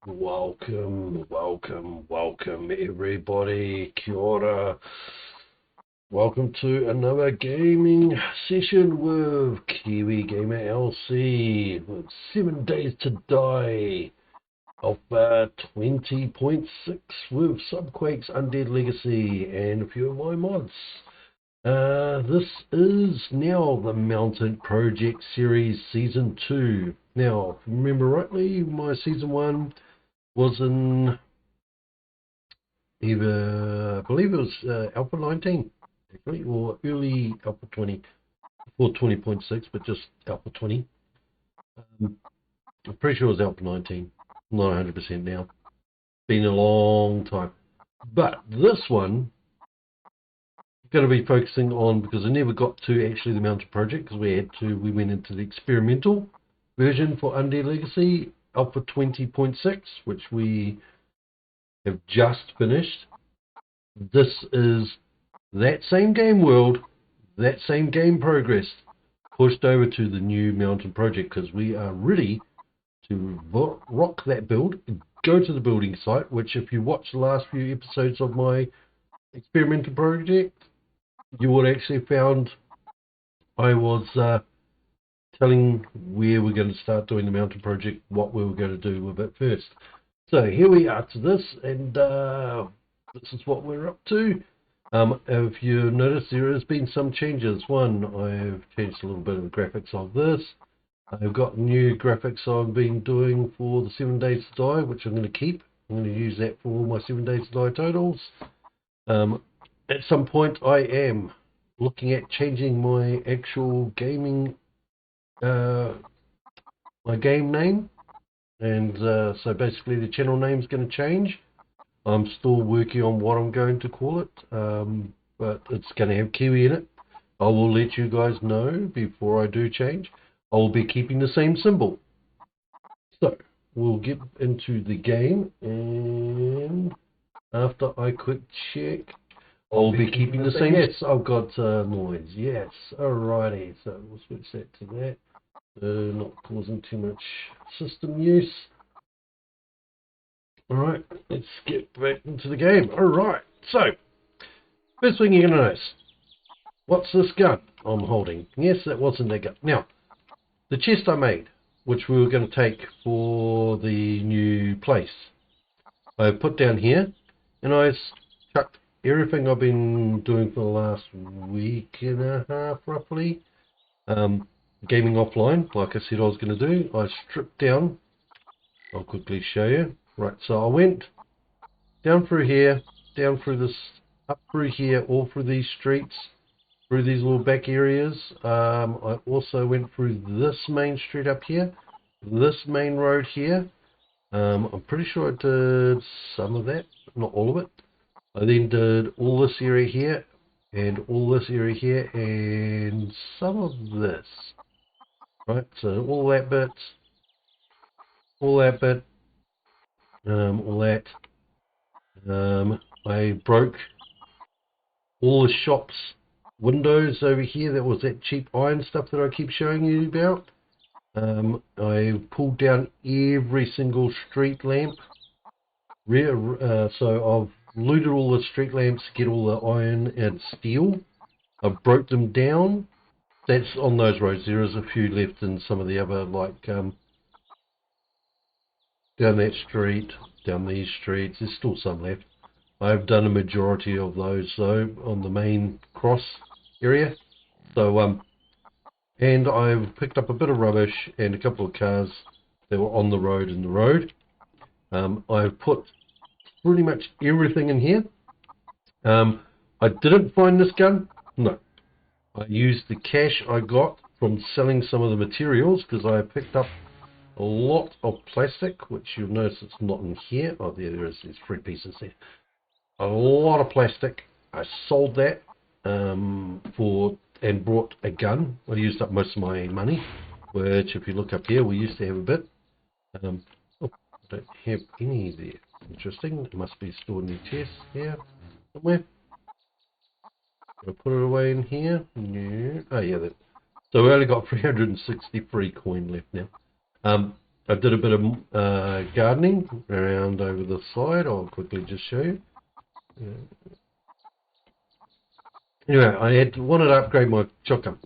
Welcome everybody. Kia ora. Welcome to another gaming session with Kiwi Gamer LC with 7 Days to Die Alpha 20.6 with Subquake's Undead Legacy and a few of my mods. This is now the Mountain Project Series Season 2. Now, if you remember rightly, my Season 1 was in either, I believe it was Alpha 19, actually, or early Alpha 20, or 20.6, but just Alpha 20. I'm pretty sure it was Alpha 19, not 100% now. Been a long time. But this one, I'm going to be focusing on, because I never got to actually the Mountain Project, because we went into the experimental version for Undead Legacy, Alpha 20.6, which we have just finished. This is that same game world, that same game progress, pushed over to the new Mountain Project, because we are ready to rock that build, go to the building site, which if you watch the last few episodes of my experimental project, you would actually found I was telling where we're going to start doing the Mountain Project, what we were going to do with it first. So here we are to this, and this is what we're up to. If you notice, there has been some changes. One, I've changed a little bit of the graphics of this. I've got new graphics I've been doing for the 7 Days to Die, which I'm going to keep. I'm going to use that for my 7 Days to Die totals. At some point, I am looking at changing my actual gaming, my game name. And so basically the channel name is going to change. I'm still working on what I'm going to call it, but it's going to have Kiwi in it. I will let you guys know before I do change. I will be keeping the same symbol. So we'll get into the game, and after I quick check, I'll be keeping the same. Yes, I've got noise. Yes, alrighty. So we'll switch that to that. Not causing too much system use. Alright, let's get back into the game. Alright, so first thing you're going to notice, what's this gun I'm holding? Yes, that wasn't that gun. Now, the chest I made, which we were going to take for the new place, I put down here, and I chucked everything I've been doing for the last week and a half, roughly. Gaming offline, like I said I was going to do. I stripped down. I'll quickly show you. Right, so I went down through here, down through this, up through here, all through these streets, through these little back areas. I also went through this main street up here, this main road here. I'm pretty sure I did some of that, not all of it. I then did all this area here, and all this area here, and some of this. Right, so all that bit, all that bit, all that. I broke all the shops windows over here. That was that cheap iron stuff that I keep showing you about. I pulled down every single street lamp. So I've looted all the street lamps to get all the iron and steel. I broke them down. That's on those roads. There is a few left in some of the other, like down that street, down these streets. There's still some left. I've done a majority of those though on the main cross area. So and I've picked up a bit of rubbish and a couple of cars that were on the road in the road. I've put pretty much everything in here. I didn't find this gun. No. I used the cash I got from selling some of the materials, because I picked up a lot of plastic, which you'll notice it's not in here. Oh, there is. There's 3 pieces there. A lot of plastic. I sold that and bought a gun. I used up most of my money, which if you look up here, we used to have a bit. Oh, I don't have any there. Interesting. It must be stored in the chest here somewhere. I'll put it away in here. No. Oh yeah, that. So we only got 363 coin left now. I did a bit of gardening around over the side. I'll quickly just show you. Anyway, I wanted to upgrade my shotgun.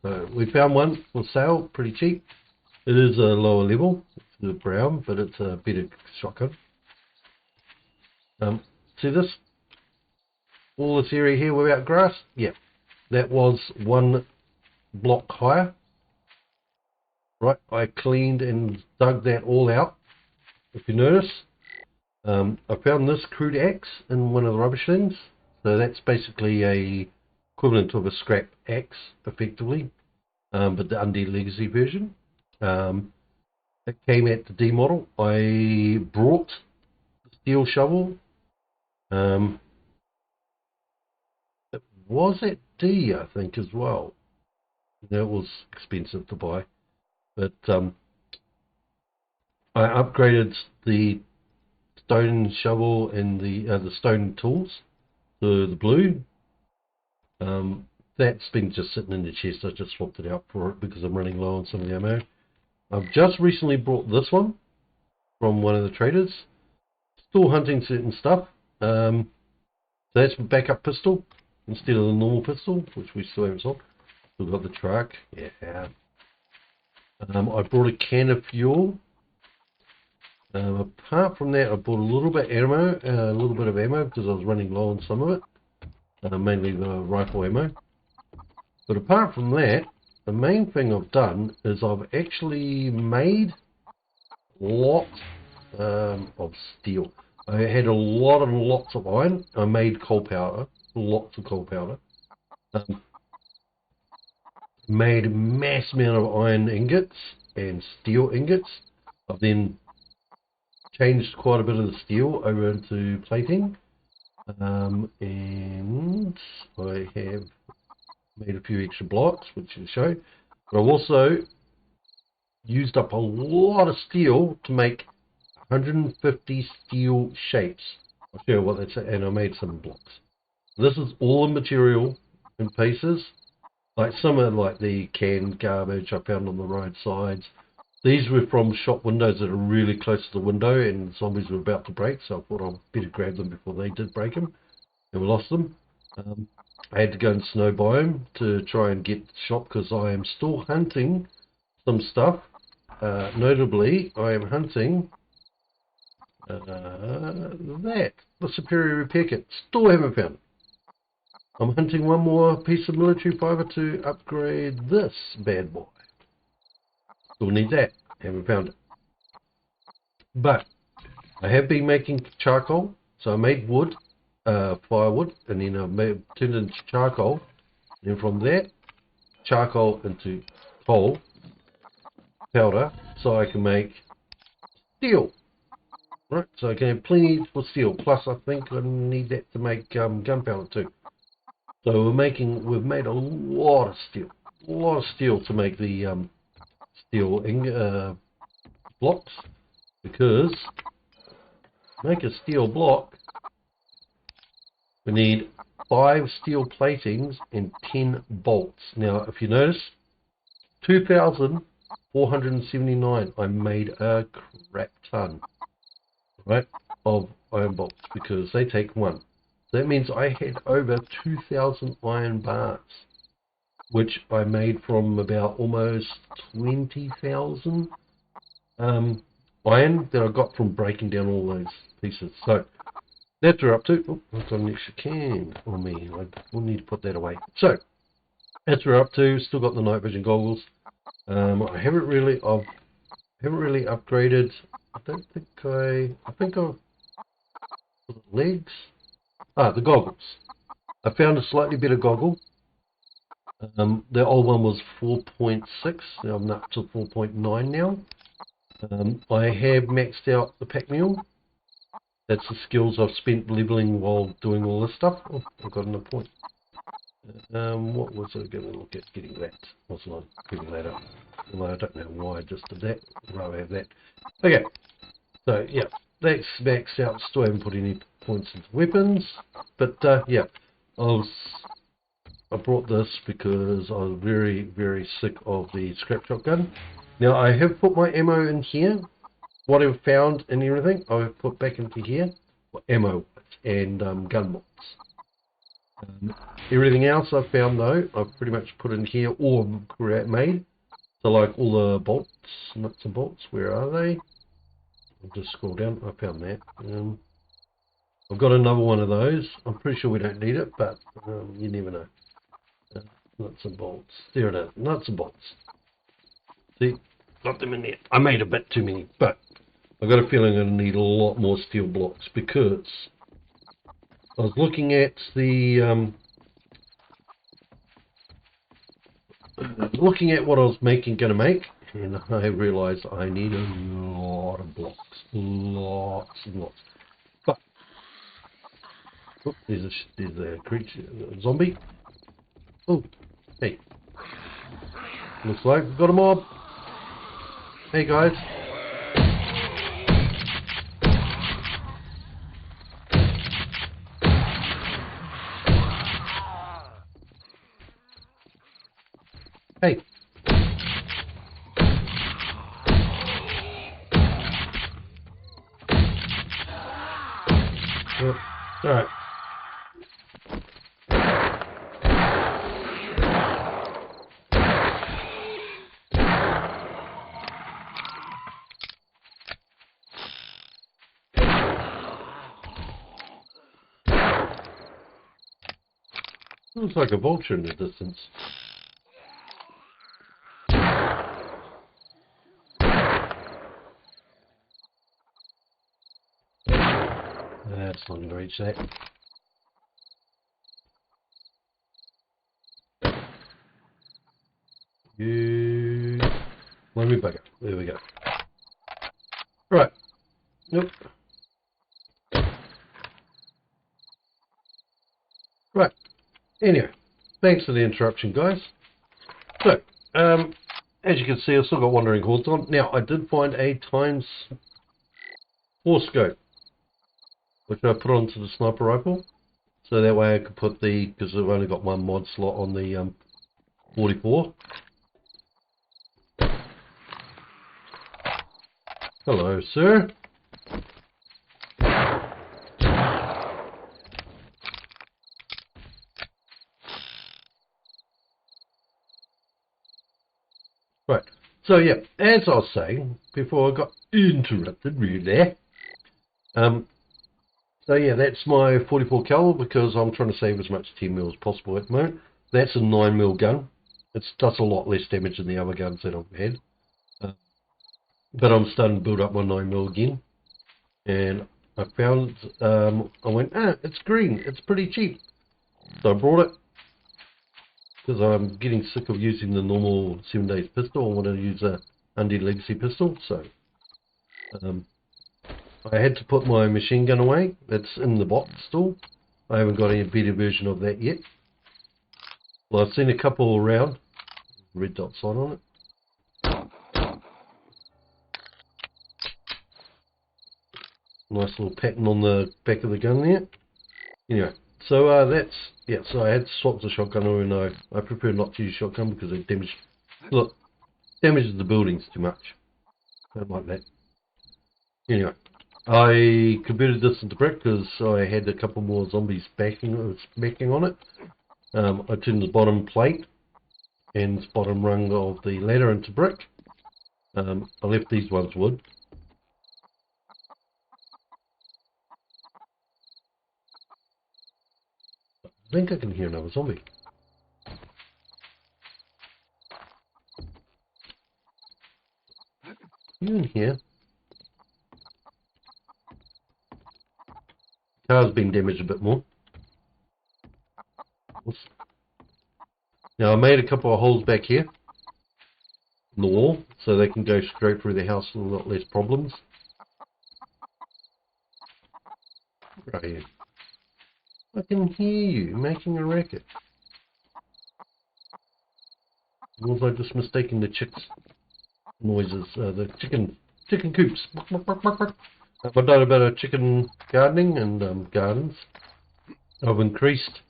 So we found one for sale, pretty cheap. It is a lower level, it's the brown, but it's a better shotgun. See this? All this area here without grass? Yeah, that was one block higher. Right, I cleaned and dug that all out. If you notice, I found this crude axe in one of the rubbish things. So that's basically a equivalent of a scrap axe, effectively, but the Undead Legacy version. It came at the D model. I brought the steel shovel. It was at D, I think, as well. That was expensive to buy, but I upgraded the stone shovel and the stone tools to the blue. That's been just sitting in the chest. I just swapped it out for it because I'm running low on some of the ammo. I've just recently brought this one from one of the traders. Still hunting certain stuff. That's my backup pistol instead of the normal pistol, which we still haven't sold. Still got the truck. Yeah. I brought a can of fuel. Apart from that, I bought a little bit of ammo because I was running low on some of it, mainly the rifle ammo. But apart from that, the main thing I've done is I've actually made lots of steel. I had a lot and lots of iron. I made coal powder, lots of coal powder. Made a mass amount of iron ingots and steel ingots. I've then changed quite a bit of the steel over into plating, and I have made a few extra blocks, which I'll show. But I've also used up a lot of steel to make 150 steel shapes. I'll show you what that's, and I made some blocks. This is all the material in pieces. Like some are like the canned garbage I found on the roadsides. These were from shop windows that are really close to the window, and zombies were about to break, so I thought I'd better grab them before they did break them, and we lost them. I had to go in snow biome to try and get the shop because I am still hunting some stuff. Notably, I am hunting the superior repair kit. Still haven't found it. I'm hunting one more piece of military fiber to upgrade this bad boy. Still need that. Haven't found it. But I have been making charcoal. So I made wood, firewood, and then I turned it into charcoal. And from that, charcoal into coal powder, so I can make steel. Right, so I can have plenty for steel. Plus, I think I need that to make gunpowder too. So we've made a lot of steel to make the steel blocks, because to make a steel block we need 5 steel platings and 10 bolts. Now if you notice, 2,479, I made a crap ton, right, of iron bolts because they take 1. That means I had over 2,000 iron bars, which I made from about almost 20,000 iron that I got from breaking down all those pieces. So that's what we're up to. Oh, I've got an extra can on me. I will need to put that away. So that's what we're up to. Still got the night vision goggles. I haven't really upgraded. I think I've legs. The goggles. I found a slightly better goggle. The old one was 4.6. Now I'm up to 4.9 now. I have maxed out the pack mule. That's the skills I've spent leveling while doing all this stuff. Oh, I've got another point. What was I going to look at getting that? Wasn't I picking that up? Well, I don't know why I just did that. I'd rather have that. Okay. So yeah, that's maxed out. Still haven't put any points into weapons, but yeah, I brought this because I was very, very sick of the scrap shotgun. Now I have put my ammo in here. What I've found and everything, I've put back into here. Ammo and gun bolts. Everything else I've found though, I've pretty much put in here or made. So like all the bolts, nuts and bolts, where are they? I'll just scroll down, I found that. I've got another one of those. I'm pretty sure we don't need it, but you never know. Nuts and bolts. There it is, nuts and bolts. See, got them in there. I made a bit too many, but I've got a feeling I'm going to need a lot more steel blocks because I was looking at the what I was going to make, and I realised I need a lot of blocks, lots and lots. But oh, there's a creature, a zombie. Oh, hey, looks like we've got a mob. Hey guys. Hey. Alright. Looks like a vulture in the distance. That's not going to reach that. Let me back up. There we go. Right. Nope. Right. Anyway, thanks for the interruption, guys. So, as you can see, I've still got Wandering Hordes on. Now, I did find a times 4 scope, which I put onto the sniper rifle. So that way I could put because I've only got one mod slot on the 44. Hello, sir. Right. So yeah, as I was saying before I got interrupted, really. So yeah, that's my 44 caliber because I'm trying to save as much 10 mil as possible at the moment. That's a 9mm gun. It does a lot less damage than the other guns that I've had. But I'm starting to build up my 9mm again. And I found, I went, it's green, it's pretty cheap. So I brought it because I'm getting sick of using the normal 7 days pistol. I want to use a Undead Legacy pistol. So I had to put my machine gun away. It's in the box still. I haven't got any beta version of that yet. Well, I've seen a couple around. Red dot sign on it. Nice little pattern on the back of the gun there. Anyway, so that's, yeah, so I had to swap the shotgun over, and I prefer not to use shotgun because it damages the buildings too much. I don't like that. Anyway, I converted this into brick because I had a couple more zombies backing on it. I turned the bottom plate and bottom rung of the ladder into brick. I left these ones wood. I think I can hear another zombie. You in here? Car's been damaged a bit more. Now I made a couple of holes back here in the wall so they can go straight through the house with a lot less problems. Right here. I can hear you making a racket. Or was I just mistaking the chicks' noises? The chicken coops. I've done a bit of chicken gardening and gardens. I've increased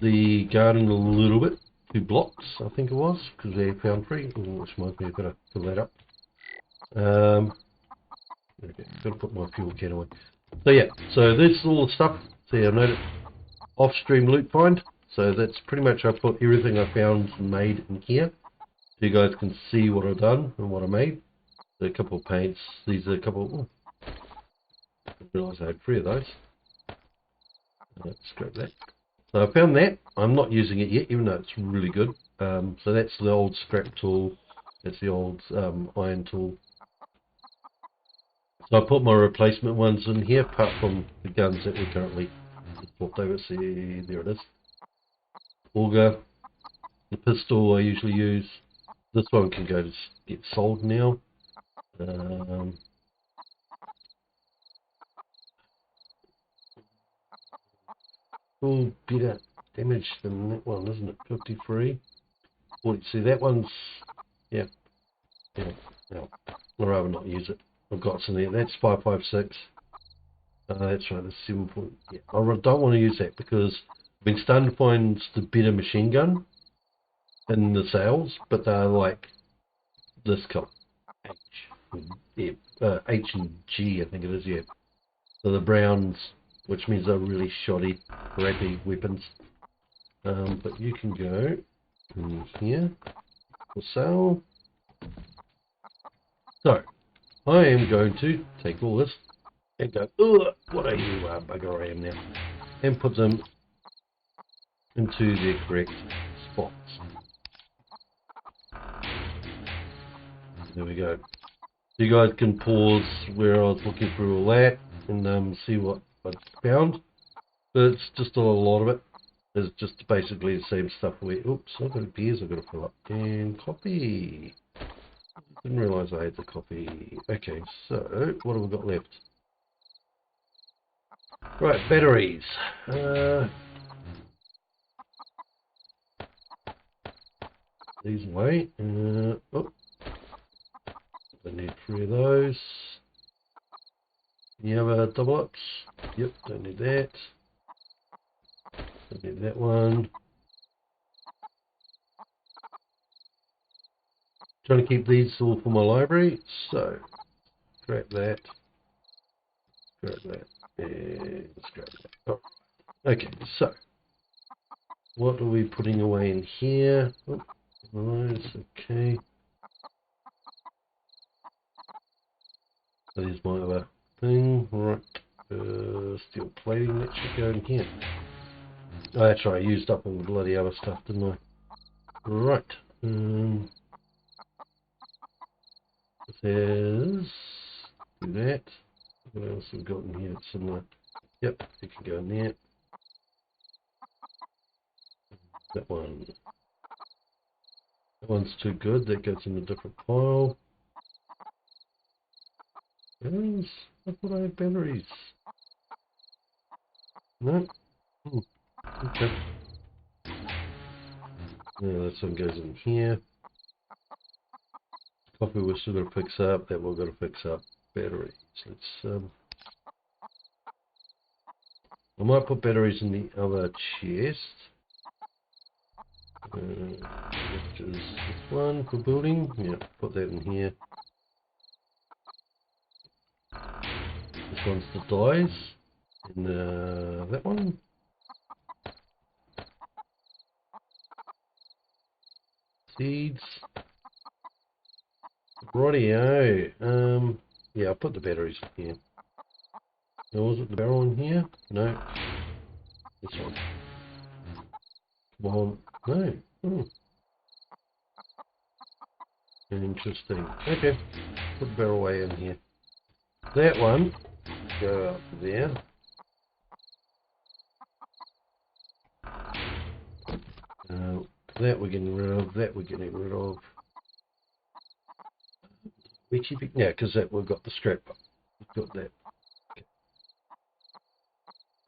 the garden a little bit 2 blocks, I think it was, because they found 3. Oh, which reminds me, I've got to fill that up. Okay, got to put my fuel can away. So yeah, so this is all the stuff. See, I noted off-stream loot find. So that's pretty much, I put everything I found and made in here. So you guys can see what I've done and what I made. So a couple of paints. These are a couple. Oh, I didn't realise I had 3 of those. Let's scrap that. So I found that. I'm not using it yet, even though it's really good. So that's the old scrap tool. That's the old iron tool. So I put my replacement ones in here, apart from the guns that we currently swapped over. See, there it is. Auger. The pistol I usually use. This one can go to get sold now. Oh, better damage than that one, isn't it? 53. 40. See, that one's, yeah. No, I'd rather not use it. I've got some there. That's 556. That's right, that's 7 point. Yeah, I don't want to use that because I've been starting to find the better machine gun in the sales, but they're like this color. H and G, I think it is, yeah. So the browns, which means they're really shoddy, crappy weapons. But you can go in here for sale. So, I am going to take all this and go, ugh, what are you, bugger I am now, and put them into their correct spots. There we go. You guys can pause where I was looking through all that and see what I found. But it's just a lot of it. It's just basically the same stuff. Oops, I've got beers I've got to fill up. And copy. Didn't realise I had the copy. Okay, so what have we got left? Right, batteries. These away. Oh, I need 3 of those. Any other double ups? Yep, don't need that. Don't need that one. Trying to keep these all for my library, so scrap that, and scrap that. Oh, okay, so what are we putting away in here? Oh, nice, okay. That is my other thing, right? Steel plating, that should go in here. Oh, that's right, I used up all the bloody other stuff, didn't I? Right. There's do that. What else have we got in here? Similar. Yep, you can go in there. That one. That one's too good. That goes in a different pile. Batteries? I thought I had batteries. No? Okay. Now this one goes in here. Coffee we're still going to fix up. That we're going to fix up. Batteries. Let's I might put batteries in the other chest. Which is this one for building. Yeah, put that in here. This one's the dyes. And that one. Seeds. Rightio. Yeah, I'll put the batteries in here. Now, was it the barrel in here? No. This one. Come on. No. Hmm. Interesting. Okay. Put the barrel away in here. That one. Go up there. That we're getting rid of. That we're getting rid of. Yeah, because that we've got the strap. We've got that. Okay.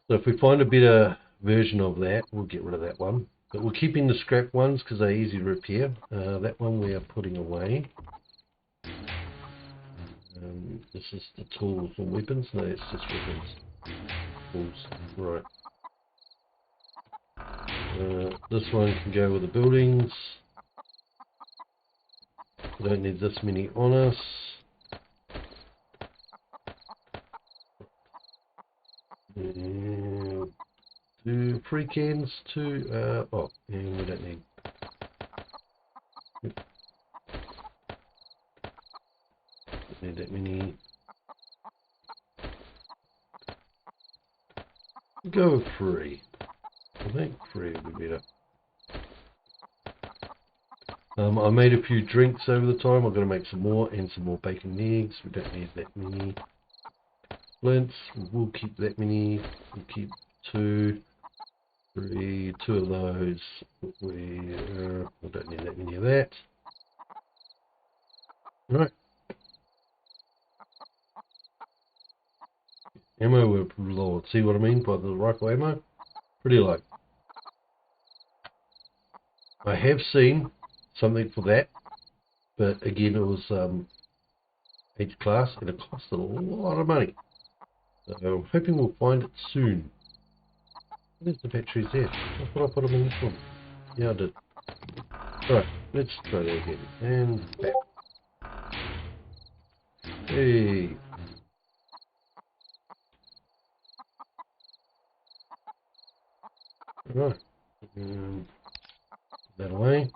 So if we find a better version of that, we'll get rid of that one. But we're keeping the scrap ones because they're easy to repair. That one we are putting away. This is the tools and weapons. No, it's just weapons. Tools. Right. This one can go with the buildings. We don't need this many on us. And do free cans to and we don't need. Don't need that many. Go with free. I think free would be better. I made a few drinks over the time. I'm going to make some more and some more bacon and eggs. We don't need that many. Splints, we'll keep that many. We'll keep 2, 3, 2 of those. We don't need that many of that. Right. Ammo we're low. See what I mean by the rifle ammo? Pretty low. I have seen something for that, but again it was H class and it costed a lot of money. So I'm hoping we'll find it soon. Where's the batteries there? I thought I put them in this one. Yeah, I did. Alright, let's try that again. And back. Hey. Alright. That away.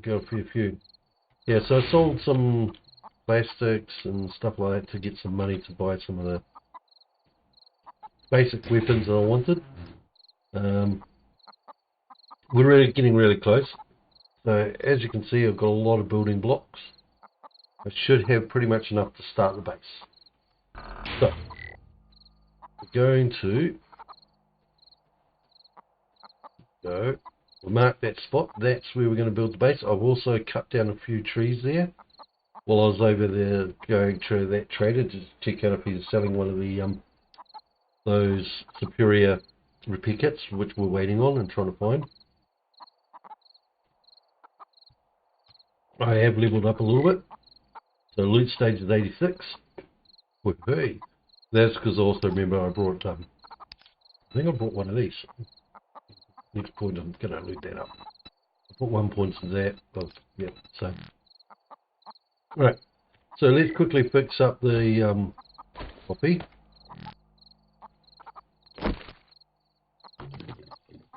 Go for a few. Yeah, so I sold some plastics and stuff like that to get some money to buy some of the basic weapons that I wanted. We're really getting really close. So as you can see, I've got a lot of building blocks. I should have pretty much enough to start the base. So we're going to go. We'll mark that spot. That's where we're going to build the base. I've also cut down a few trees there while I was over there going to that trader to check out if he's selling one of the those superior repair kits, which we're waiting on and trying to find. I have leveled up a little bit. So loot stage is 86. Hey, that's because I also remember I brought I think I brought one of these. Next point I'm going to loot that up. I put 1 point to that. But yeah, so right. So let's quickly fix up the copy.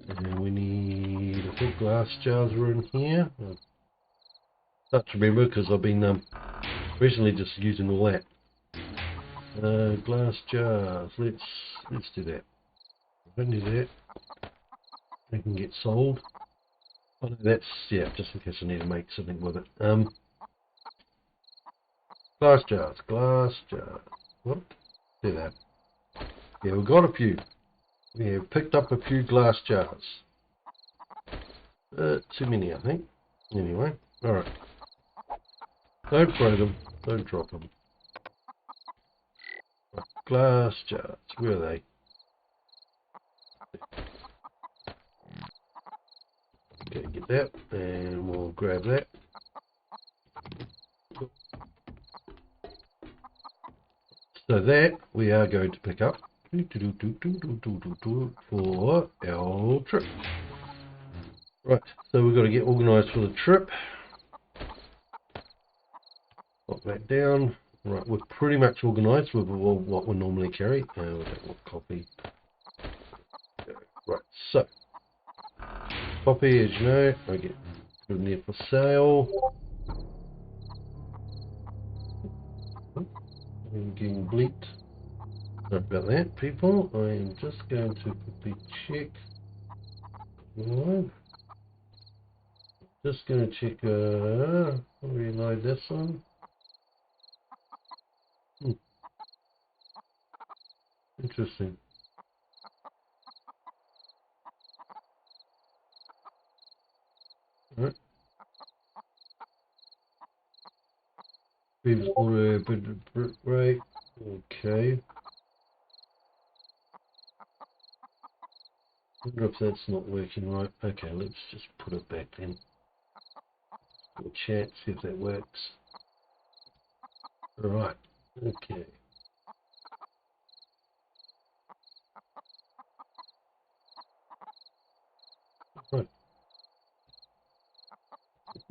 And we need, I think glass jars are in here. I start to remember because I've been recently just using all that. Glass jars. Let's do that. I don't need that. They can get sold. Oh, no, that's yeah, just in case I need to make something with it. Glass jars. Glass jars. What? Do that. Yeah, we've got a few. We have picked up a few glass jars. Too many, I think. Anyway, alright. Don't throw them. Don't drop them. Right. Glass jars. Where are they? Okay, get that. And we'll grab that. So that we are going to pick up for our trip. Right, so we've got to get organised for the trip. Pop that down. Right, we're pretty much organised with what we normally carry. We don't want coffee. Right, so coffee, as you know, I get put in there for sale. I'm getting bleeped. Sorry about that, people. I am just going to quickly check. Just going to check. Reload this one. Interesting. Right. Previous order, right. Okay. Wonder if that's not working right. Okay, let's just put it back then. We'll chat, see if that works. Right. Okay.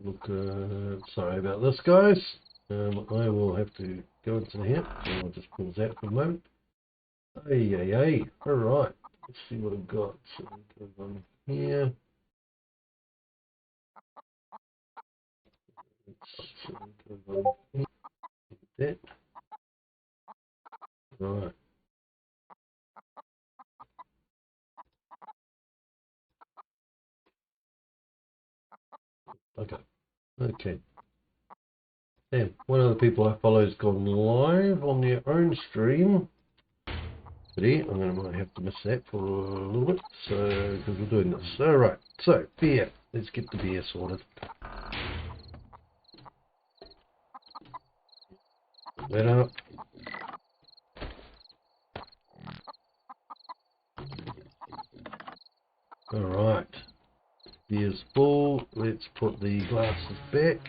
Look, sorry about this, guys. I will have to go into here. So I'll just pause that for a moment. Hey. Alright. Let's see what I've got. So go on here. Let's go on here. That. Right. Okay. Damn, one of the people I follow has gone live on their own stream. I'm going to might have to miss that for a little bit, so because we're doing this. Alright, so beer. Let's get the beer sorted. Put that up. Alright, beer's full. Let's put the glasses back.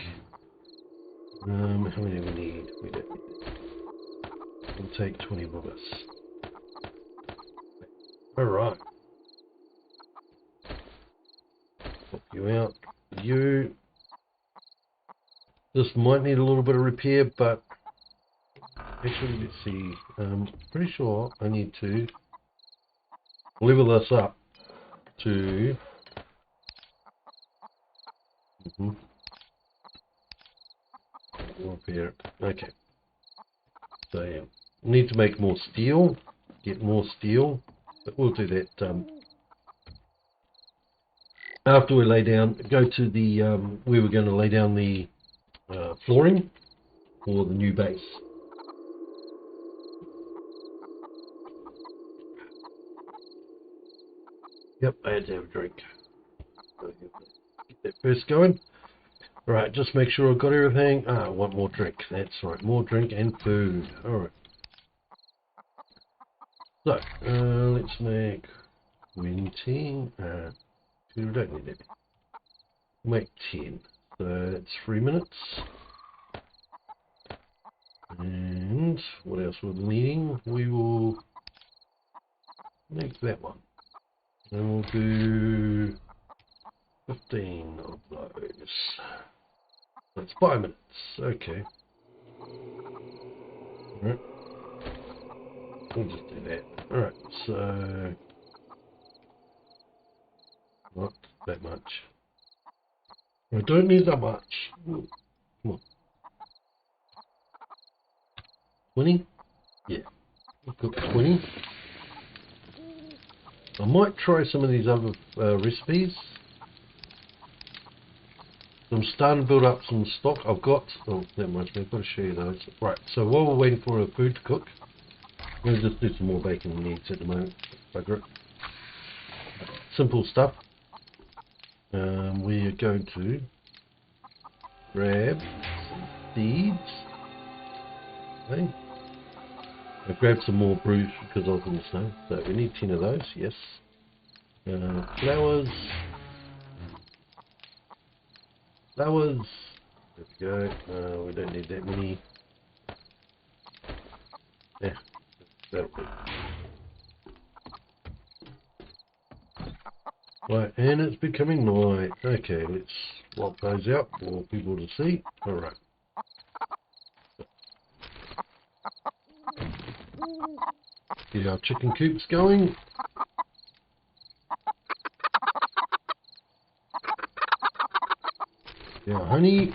How many do we need? We don't need it. We'll take 20 with us. Alright. Put you out. You. This might need a little bit of repair, but actually, let's see. Pretty sure I need to level this up to. Repair it. Okay. So yeah, need to make more steel. Get more steel, but we'll do that after we lay down. Go to the where we're going to lay down the flooring for the new base. Yep, I had to have a drink. Get that first going. Right, just make sure I've got everything. I want more drink. That's right, more drink and food. Alright. So, let's make green tea. We don't need it. Make 10. So that's 3 minutes. And what else we're needing? We will make that one. And we'll do 15 of those. That's 5 minutes. Okay. Alright. We'll just do that. Alright, so not that much. I don't need that much. Ooh, come on. 20? Yeah. I've got 20. I might try some of these other recipes. I'm starting to build up some stock. I've got, oh, that much, I've got to show you those. Right, so while we're waiting for our food to cook, I'm going to just do some more bacon and eggs at the moment. Bugger it. Simple stuff. We are going to grab some seeds. Okay. I grabbed some more brews because I was in the snow. So we need 10 of those, yes. Flowers. Flowers. There we go. We don't need that many. Yeah, that'll do. Right, and it's becoming night. Okay, let's swap those out for people to see. Alright. Get our chicken coops going. Get our honey.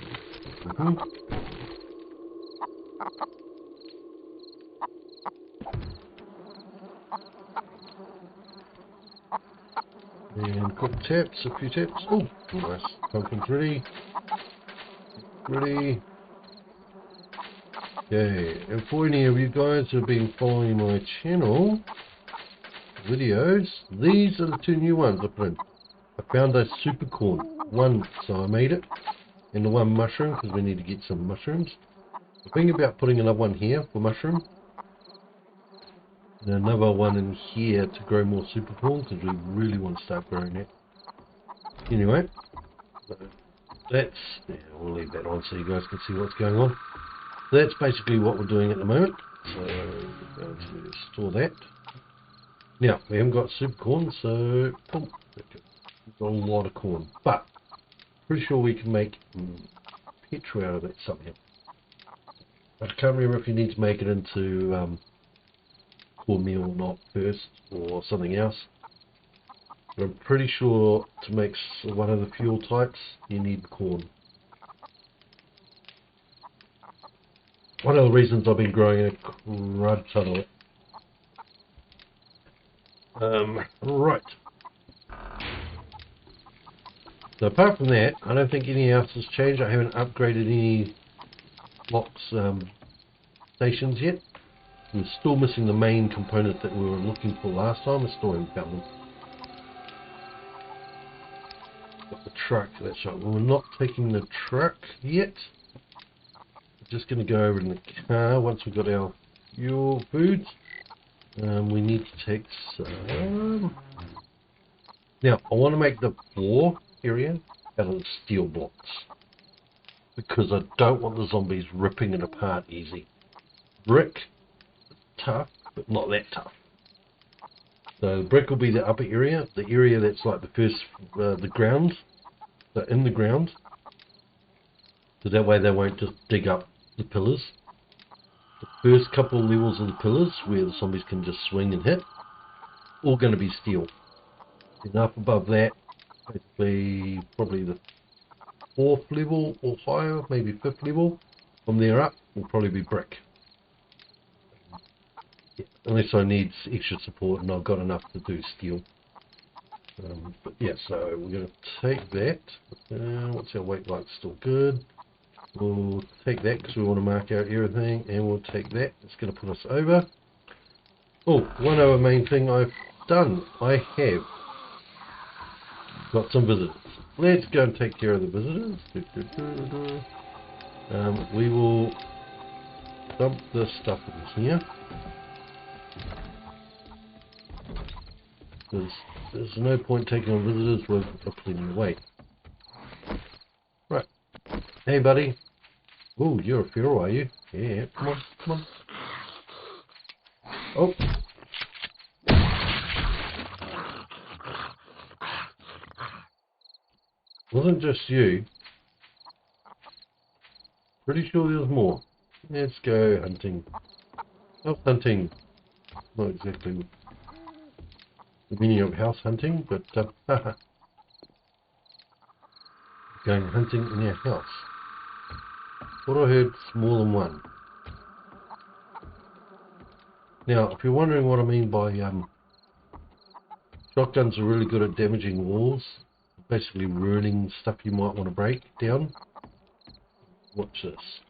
And cook taps, a few taps. Oh, nice. Pumpkin's ready. Ready. Okay, and for any of you guys who have been following my channel videos, these are the 2 new ones I put in. I found a super corn. One, so I made it. And the one mushroom, because we need to get some mushrooms. I'm thinking about putting another one here for mushroom. And another one in here to grow more super corn, because we really want to start growing that. Anyway, so that's, yeah, we'll leave that on so you guys can see what's going on. So that's basically what we're doing at the moment. So we're going to store that. Now, we haven't got super corn, so we've got a lot of corn. But pretty sure we can make petrol out of it somehow. I can't remember if you need to make it into cornmeal or not first, or something else. But I'm pretty sure to make one of the fuel types, you need corn. One of the reasons I've been growing a crud ton of it. Right. So apart from that, I don't think anything else has changed. I haven't upgraded any blocks stations yet. We're still missing the main component that we were looking for last time. I still haven't found them. Got the truck, that's right. Well, we're not taking the truck yet. We're just going to go over in the car once we've got our fuel foods. We need to take some... Now, I want to make the floor area out of the steel blocks, because I don't want the zombies ripping it apart easy. Brick, tough, but not that tough. So the brick will be the upper area, the area that's like the first, the ground, so in the ground, so that way they won't just dig up the pillars. The first couple of levels of the pillars where the zombies can just swing and hit, all going to be steel. And up above that, basically probably the 4th level or higher, maybe 5th level. From there up will probably be brick. Yeah, unless I need extra support and I've got enough to do steel. But yeah, so we're going to take that. What's our weight like? Still good. We'll take that because we want to mark out everything, and we'll take that. It's going to put us over. Oh, one other main thing I've done. I have got some visitors. Let's go and take care of the visitors. We will dump this stuff in here. There's no point taking on visitors with plenty of weight. Right. Hey, buddy. Oh, you're a feral, are you? Yeah, come on, come on. Oh. Wasn't just you. Pretty sure there's more. Let's go hunting. House hunting. Not exactly the meaning of house hunting, but going hunting in our house. What I heard is more than one. Now, if you're wondering what I mean by shotguns are really good at damaging walls, basically ruining stuff you might want to break down. Watch this.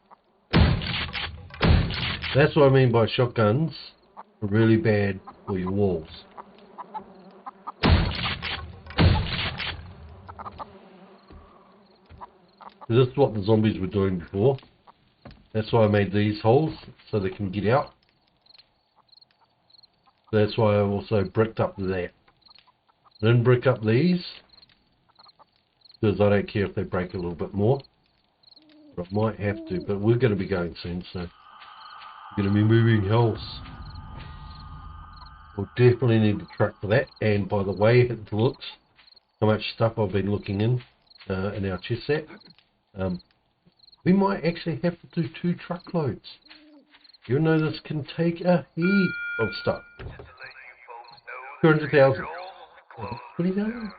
That's what I mean by shotguns are really bad for your walls. This is what the zombies were doing before. That's why I made these holes, so they can get out. That's why I also bricked up that. I didn't brick up these, because I don't care if they break a little bit more. But I might have to, but we're going to be going soon, so we're going to be moving house. We'll definitely need a truck for that, and by the way it looks, how much stuff I've been looking in our chest set, we might actually have to do 2 truckloads. You know this can take a heap of stuff. 200,000. 20,000?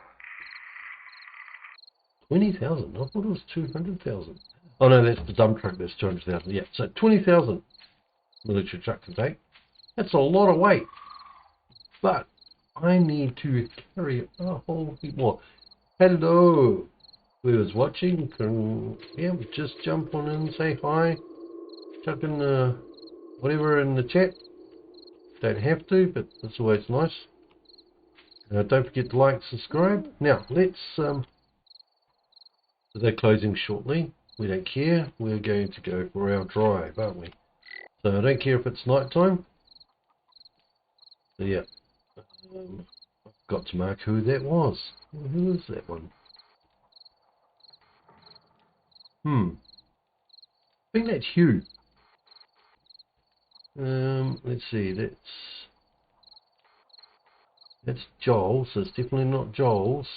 20,000? I thought it was 200,000. Oh no, that's the dump truck, that's 200,000. Yeah, so 20,000 military truck can take. That's a lot of weight. But I need to carry a whole heap more. Hello, whoever's watching, can just jump on in and say hi. Chuck in whatever in the chat. Don't have to, but it's always nice. Don't forget to like, subscribe. Now let's. They're closing shortly. We don't care. We're going to go for our drive, aren't we? So I don't care if it's night time. So yeah. I've got to mark who that was. Who is that one? I think that's Hugh. Let's see, that's Joel, so it's definitely not Joel's.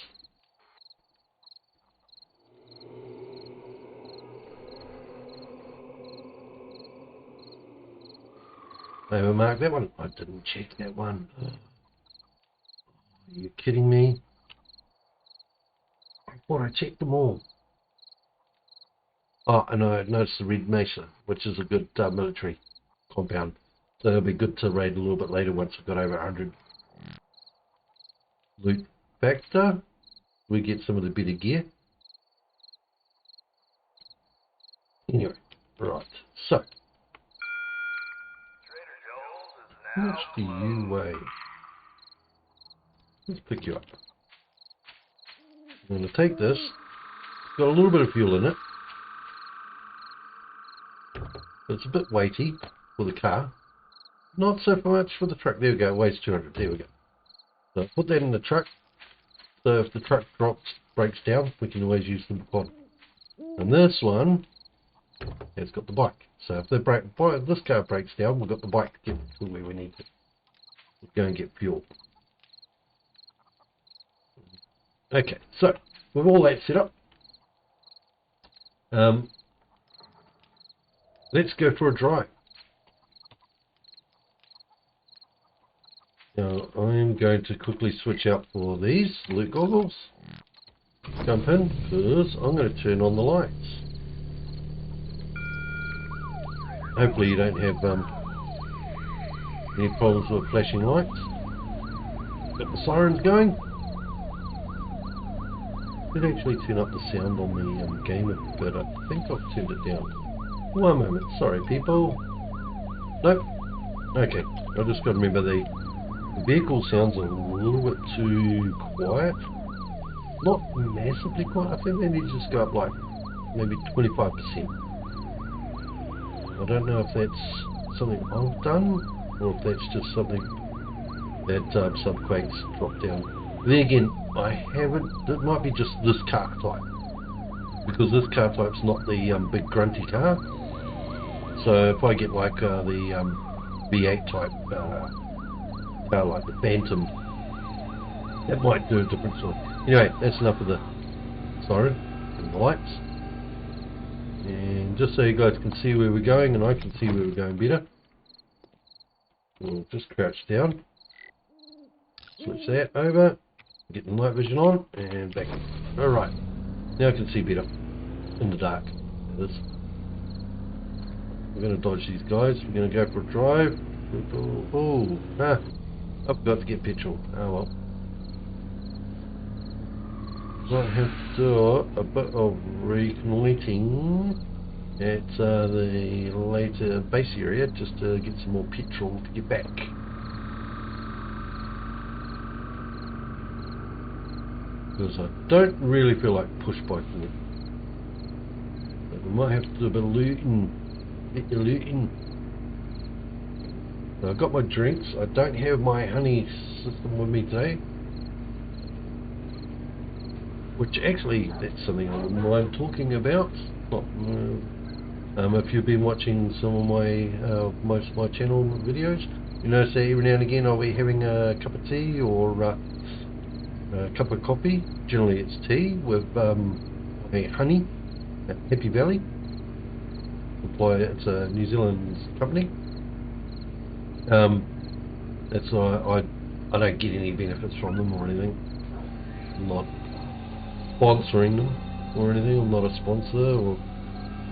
I haven't marked that one. I didn't check that one. Are you kidding me? I thought I checked them all. Oh, and I noticed the red mesa, which is a good military compound. So it'll be good to raid a little bit later once I've got over 100. Loot factor. We get some of the better gear. Anyway, right. So, how much do you weigh? Let's pick you up. I'm going to take this. It's got a little bit of fuel in it. It's a bit weighty for the car. Not so much for the truck. There we go. It weighs 200. There we go. So I'll put that in the truck. So if the truck breaks down, we can always use the quad. And this one has got the bike. So if this car breaks down, we've got the bike to get to where we need to. We'll go and get fuel. Okay, so with all that set up, let's go for a drive. Now I'm going to quickly switch out for these loot goggles. Jump in, because I'm going to turn on the lights. Hopefully you don't have any problems with flashing lights. Got the sirens going. Did actually turn up the sound on the game a bit. I think I've turned it down. One moment, sorry people. Nope. Okay, I just got to remember the vehicle sounds a little bit too quiet. Not massively quiet. I think they need to just go up like maybe 25%. I don't know if that's something I've done or if that's just something that Subquake's dropped down. Then again, I haven't. It might be just this car type, because this car type's not the big grunty car. So if I get like the V8 type car, like the Phantom, that might do a different sort. Anyway, that's enough of the siren and the lights. And just so you guys can see where we're going, and I can see where we're going better, we'll just crouch down, switch that over. Get the night vision on and back. Alright, now I can see better in the dark. We're going to dodge these guys. We're going to go for a drive. Oh, I forgot to get petrol. Oh well. So I have to do a bit of reconnoitering at the later base area just to get some more petrol to get back. Because I don't really feel like push biking it. But we might have to do a bit of looting. Get your looting. So I've got my drinks. I don't have my honey system with me today. Which actually, that's something I wouldn't mind talking about. Not, if you've been watching some of my most of my channel videos, you notice that every now and again I'll be having a cup of tea or a cup of coffee. Generally it's tea with honey at Happy Valley. It's a New Zealand company. That's I don't get any benefits from them or anything. I'm not sponsoring them or anything. I'm not a sponsor, or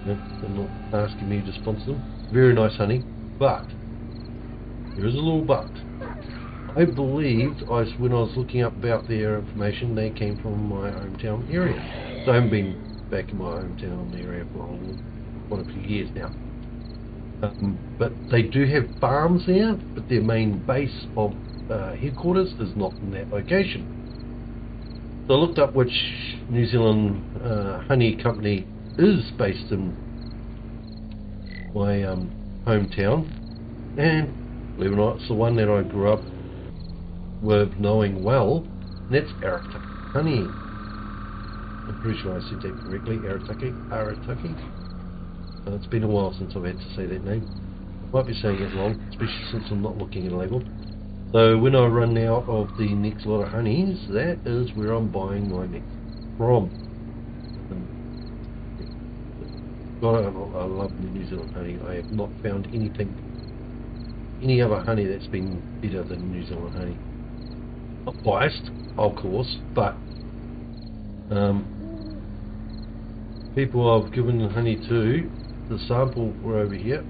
they're not asking me to sponsor them. Very nice honey, but there is a little but. I believed when I was looking up about their information, they came from my hometown area. So I haven't been back in my hometown area for quite a few years now. But they do have farms there, but their main base of headquarters is not in that location. So I looked up which New Zealand honey company is based in my hometown, and believe it or not, it's the one that I grew up with knowing well, and that's Arataki Honey. I'm pretty sure I said that correctly, Arataki. It's been a while since I've had to say that name. I might be saying it wrong, especially since I'm not looking at a label. So when I run out of the next lot of honeys, that is where I'm buying my next from. God, I love the New Zealand honey. I have not found anything any other honey that's been better than New Zealand honey. Not biased, of course, but people I've given the honey to, the sample were over here,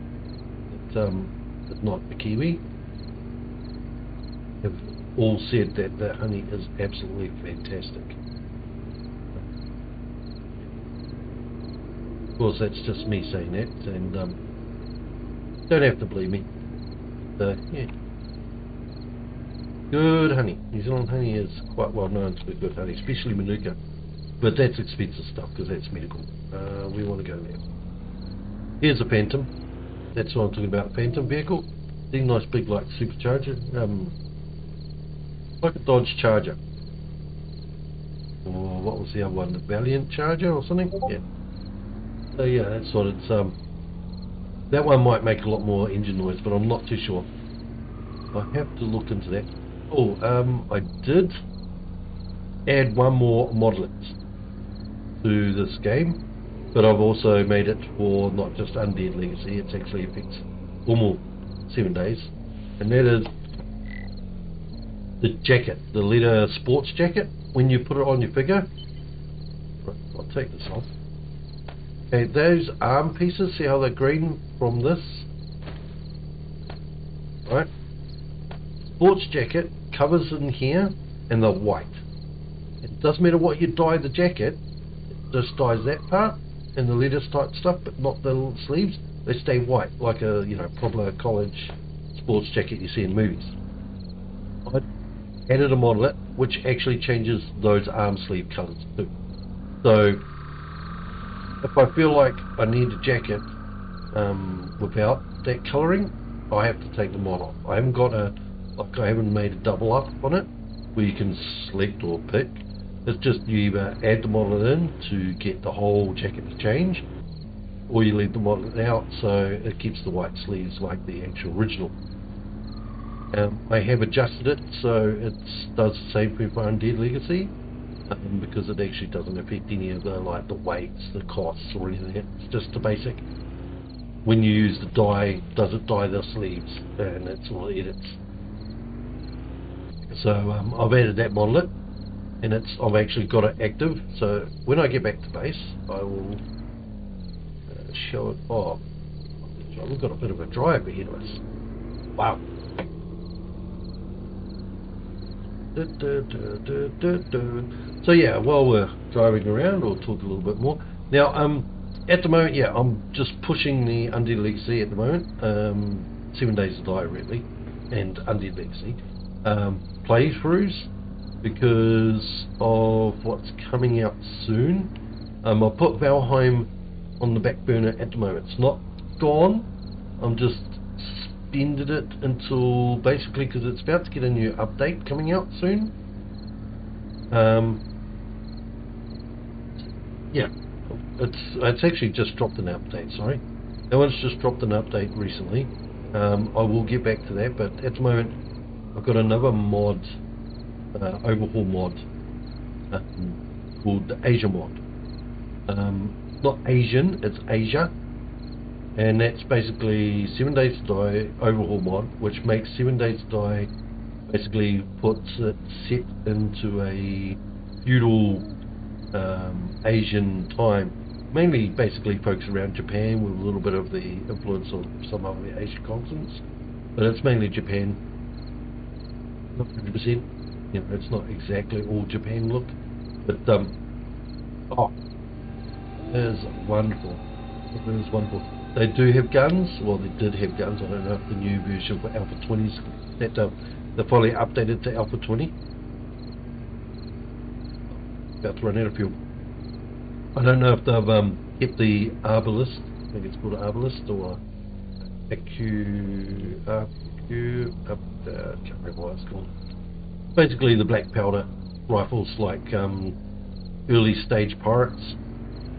it's not a kiwi, have all said that the honey is absolutely fantastic. Of course, that's just me saying that, and don't have to believe me. Yeah, good honey. New Zealand honey is quite well known to be good honey, especially Manuka. But that's expensive stuff because that's medical. We want to go there. Here's a Phantom. That's what I'm talking about. Phantom vehicle. See, nice big like supercharger. Like a Dodge Charger. Or what was the other one? The Valiant Charger or something? Yeah. So yeah, that's what it's. That one might make a lot more engine noise, but I'm not too sure. I have to look into that. Oh, I did add one more Modlets to this game, but I've also made it for not just Undead Legacy, it's actually affects normal 7 days, and that is the jacket, the leather sports jacket. When you put it on your figure, right, I'll take this off. Okay, those arm pieces, see how they're green from this? Right? Sports jacket covers in here and they're white. It doesn't matter what you dye the jacket, it just dyes that part and the leather type stuff, but not the little sleeves. They stay white, like a proper college sports jacket you see in movies. I added a modelet which actually changes those arm sleeve colours too. So if I feel like I need a jacket without that colouring, I have to take the mod off. I haven't made a double up on it where you can select or pick. It's just you either add the model in to get the whole jacket to change, or you leave the model out so it keeps the white sleeves like the actual original. I have adjusted it so it does the same thing for Undead Legacy, because it actually doesn't affect any of the the weights, the costs or anything. It's just the basic. When you use the dye, does it dye the sleeves, and that's all it edits. So I've added that modelet, and I've actually got it active. So when I get back to base, I will show it off. So we've got a bit of a drive ahead of us. Wow. So yeah, while we're driving around, we'll talk a little bit more. Now, at the moment, yeah, I'm just pushing the Undead Legacy at the moment. 7 Days to Die, really, and Undead Legacy playthroughs because of what's coming out soon. I'll put Valheim on the back burner at the moment. It's not gone. I'm just suspended it until basically because it's about to get a new update coming out soon. Yeah, it's actually just dropped an update. Sorry, that one's just dropped an update recently. I will get back to that, but at the moment I've got another mod, overhaul mod called the Asia mod. Not Asian, it's Asia. And that's basically 7 Days to Die overhaul mod, which makes 7 Days to Die basically puts it set into a feudal Asian time, mainly basically focused around Japan with a little bit of the influence of some of the Asian continents, but it's mainly Japan, not 100%. It's not exactly all Japan look, but oh, it is wonderful. It is wonderful. They do have guns. Well, they did have guns. I don't know if the new version for Alpha 20's that they finally updated to Alpha 20. About to run out of fuel. I don't know if they've kept the Arbalist. I think it's called an Arbalist or AQ. Can't remember what it's called. Basically, the black powder rifles, like early stage pirates.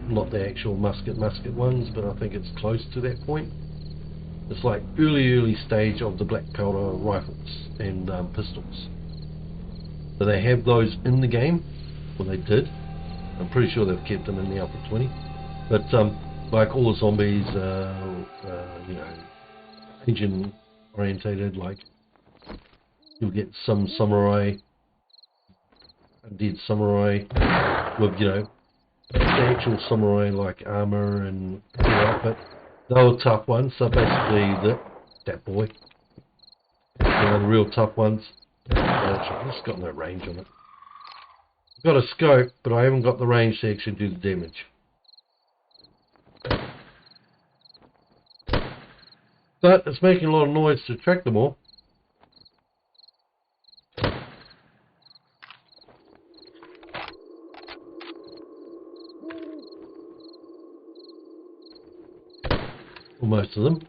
Not the actual musket ones, but I think it's close to that point. It's like early stage of the black powder rifles and pistols. So they have those in the game, well they did. I'm pretty sure they've kept them in the Alpha 20. But like all the zombies, Asian orientated, like you'll get some samurai, undead samurai, with, you know, the actual samurai like armor and outfit. They were tough ones, so basically that boy, you know, the real tough ones. I've just got no range on it. I've got a scope, but I haven't got the range to actually do the damage. But it's making a lot of noise to attract them all. Or most of them.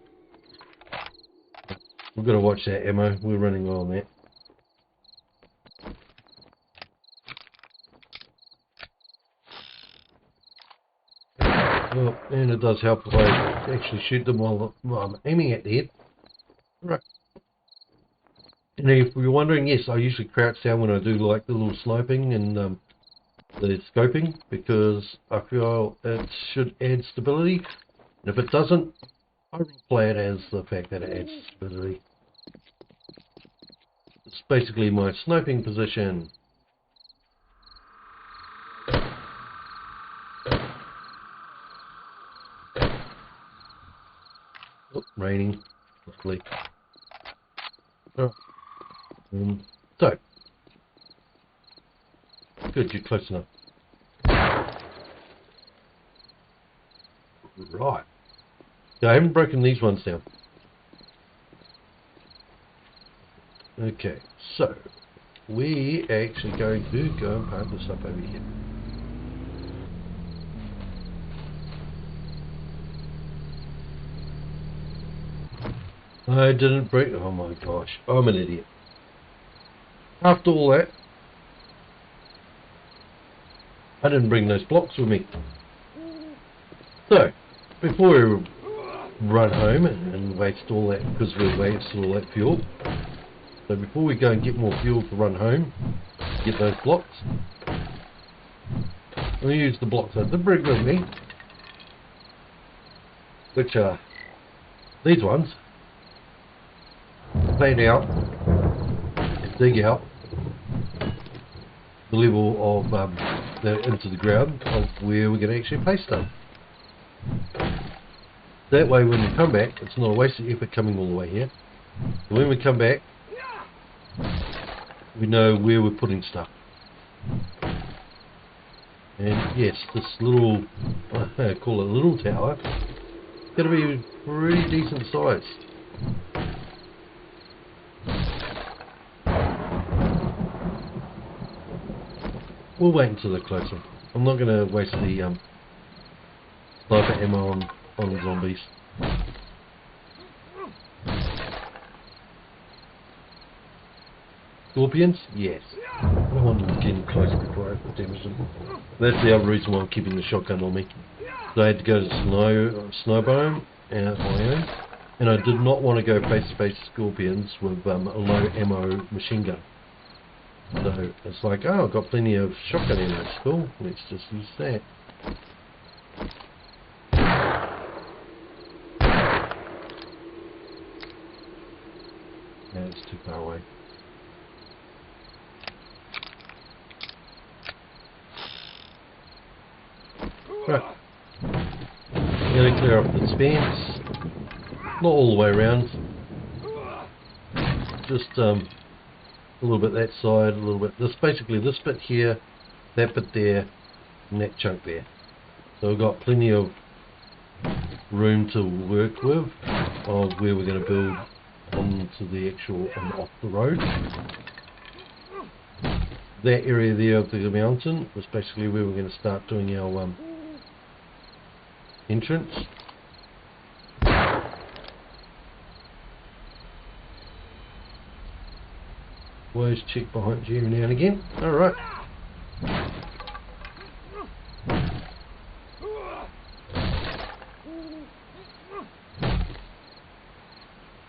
We've got to watch that ammo. We're running low on that. Well, and it does help if I actually shoot them while I'm aiming at the head. Right. And if you're wondering, yes, I usually crouch down when I do like the little sniping and the scoping, because I feel it should add stability. And if it doesn't, I will play it as the fact that it adds stability. It's basically my sniping position. Oh, raining, luckily. Oh. So, good, you're close enough. Right. So I haven't broken these ones down. Okay, so we actually going to go and park this up over here. I didn't break. Oh my gosh, I'm an idiot. After all that, I didn't bring those blocks with me. So, before we run home and waste all that, because we wasted all that fuel, so before we go and get more fuel to run home, get those blocks, I'll use the blocks I did bring with me, which are these ones. Plan out and dig out the level of into the ground of where we're going to actually place them. That way when we come back, it's not a waste of effort coming all the way here. So when we come back, we know where we're putting stuff. And yes, this little, I call it a little tower, it's going to be pretty decent size. We'll wait until they're closer. I'm not going to waste the sniper ammo on zombies. Scorpions? Yes. I don't want them getting close before I damage them. That's the other reason why I'm keeping the shotgun on me. So I had to go to snow biome on my own, and I did not want to go face to face scorpions with a low ammo machine gun. So it's like, oh, I've got plenty of shotgun ammo, it's cool, let's just use that. No, it's too far away. Right. I'm going to clear off the spans. Not all the way around. Just a little bit that side, a little bit basically this bit here, that bit there, and that chunk there. So we've got plenty of room to work with of where we're going to build onto the actual off the road. That area there of the mountain was basically where we're going to start doing our entrance. Always check behind you every now and again. Alright.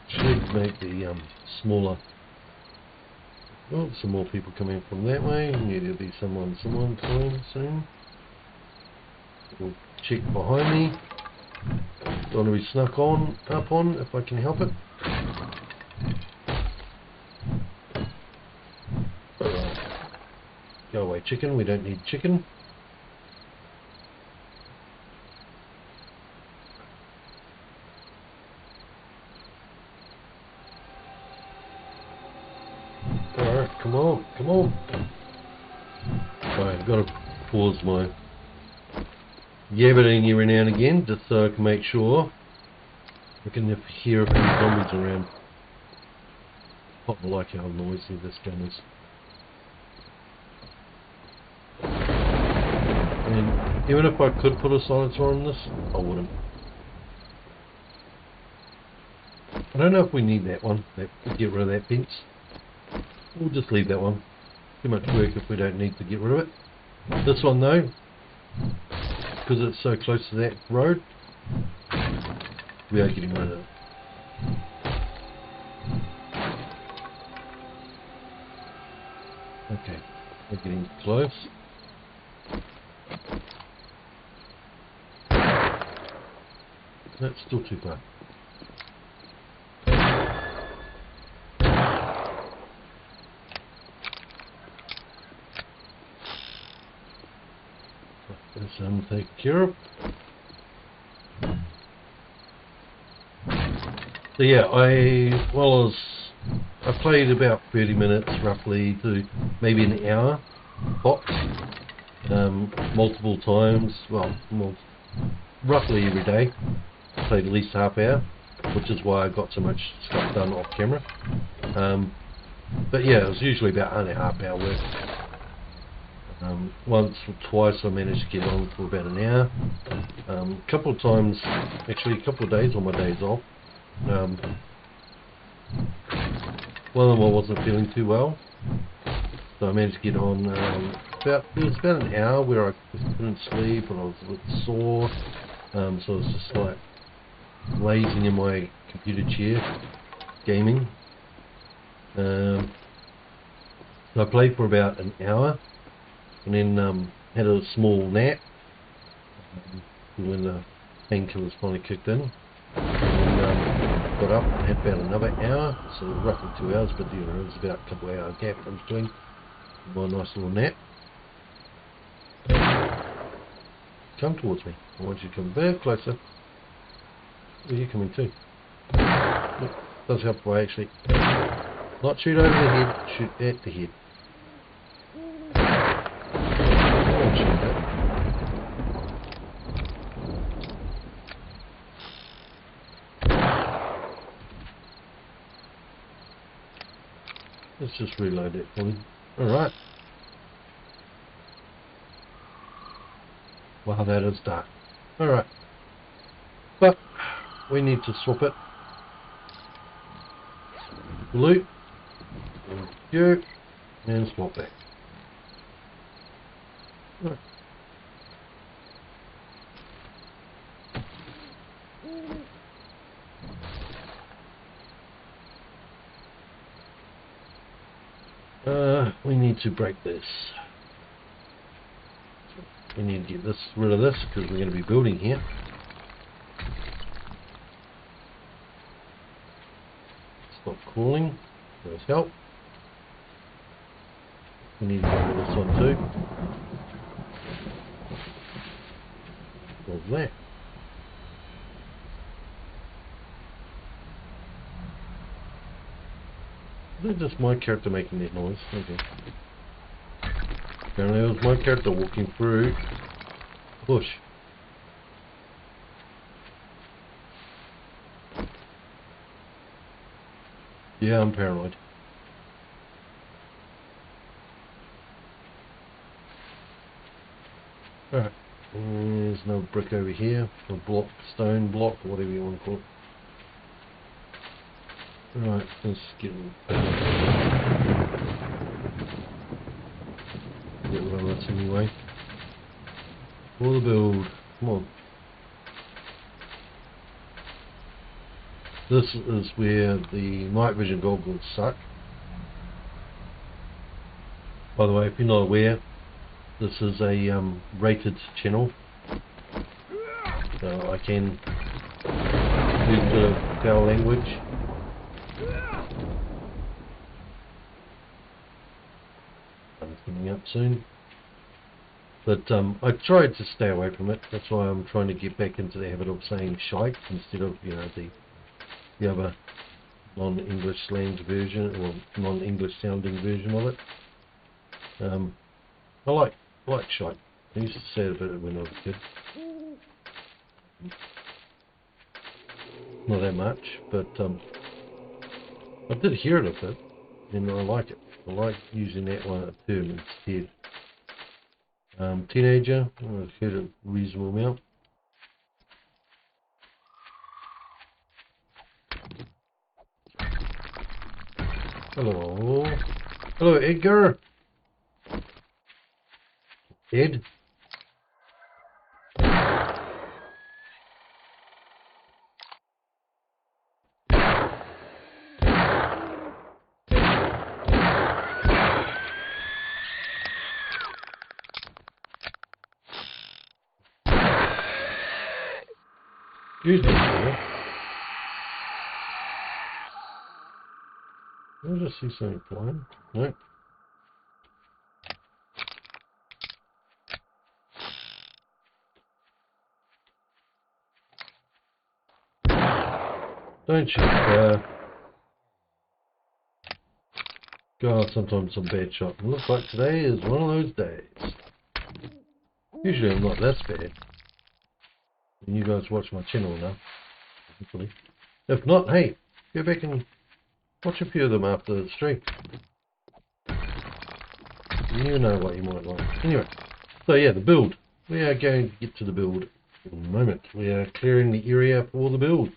Should make the smaller. Oh, some more people coming from that way. There'll be someone coming soon. We'll check behind me. Don't want to be snuck up on if I can help it. chicken. We don't need chicken. Alright, come on, come on. Alright, I've got to pause my yabberting every now and again, just so I can make sure I can hear if any zombies around. I like how noisy this gun is. And even if I could put a silencer on this, I wouldn't. I don't know if we need that one, get rid of that fence. We'll just leave that one. Too much work if we don't need to get rid of it. This one though, because it's so close to that road, we are getting rid of it. Okay, we're getting close. That's still too far. This taken care of. So yeah, I played about 30 minutes roughly to maybe an hour box, multiple times, roughly every day. I played at least half hour, which is why I got so much stuff done off camera. But yeah, it was usually about an half hour work. Once or twice I managed to get on for about an hour. A couple of times, actually a couple of days on my days off. One of them I wasn't feeling too well, so I managed to get on it was about an hour where I couldn't sleep and I was a bit sore, so I was just like lazing in my computer chair, gaming. So I played for about an hour and then had a small nap when the painkillers finally kicked in. And got up and had about another hour, so roughly 2 hours, but you know, it was about a couple of hour gap in between my nice little nap. Come towards me. I want you to come a bit closer. Where are you coming to? Look, does help if I actually not shoot over the head, shoot at the head. I won't shoot that. Let's just reload that for me. Alright. Wow, that is dark. Alright. But we need to swap it. Loot. Thank you. And swap back. Right. We need to break this. We need to get rid of this because we're going to be building here. Stop crawling. There's help. We need to get rid of this one too. What's that? Is that just my character making that noise? Okay. Apparently it was my character walking through the bush. Yeah, I'm paranoid. Alright. There's no brick over here. A block, stone block, whatever you want to call it. Right, let's get rid of this anyway. For the build, come on. This is where the night vision goggles suck. By the way, if you're not aware, this is a rated channel, so I can use a bit of foul language. Sun's coming up soon. But I tried to stay away from it. That's why I'm trying to get back into the habit of saying shite instead of, you know, the other non-English slang version or non-English sounding version of it. I like shite. I used to say it a bit when I was a kid. Not that much, but I did hear it a bit, and I like it. I like using that one term instead. Teenager, I've heard a reasonable amount. Hello. Hello, Edgar. Ed. Excuse me, sir. I just see something flying. No. Don't you? God, sometimes I'm a bad shot. It looks like today is one of those days. Usually I'm not this bad. And you guys watch my channel enough, hopefully. If not, hey, go back and watch a few of them after the stream. You know what you might like. Anyway, so yeah, the build. We are going to get to the build in a moment. We are clearing the area for the build.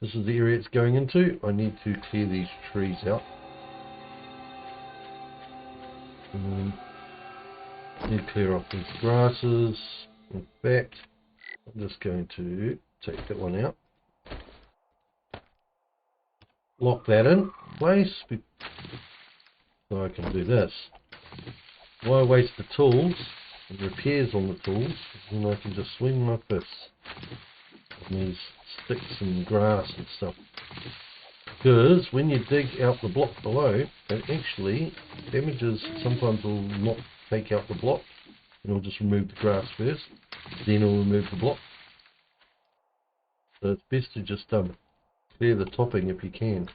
This is the area it's going into. I need to clear these trees out. Need to clear off these grasses. In fact, I'm just going to take that one out. Lock that in place so I can do this. Why waste the tools and repairs on the tools when I can just swing my fists on these sticks and grass and stuff? Because when you dig out the block below, it actually damages. Sometimes will not take out the block, and it'll just remove the grass first, then it'll remove the block. So it's best to just clear the topping if you can.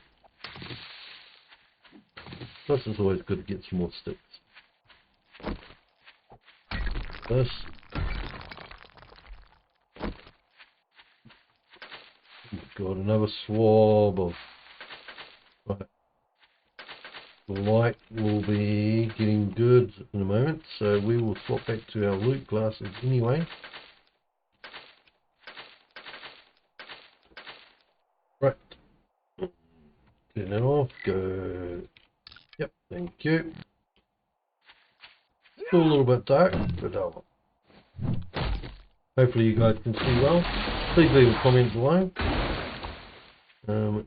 Plus it's always good to get some more sticks. This. Got another swab of. Right. The light will be getting good in a moment, so we will swap back to our loot glasses anyway. Right. Turn that off. Go. Yep. Thank you. Still a little bit dark, but hopefully you guys can see well. Please leave a comment below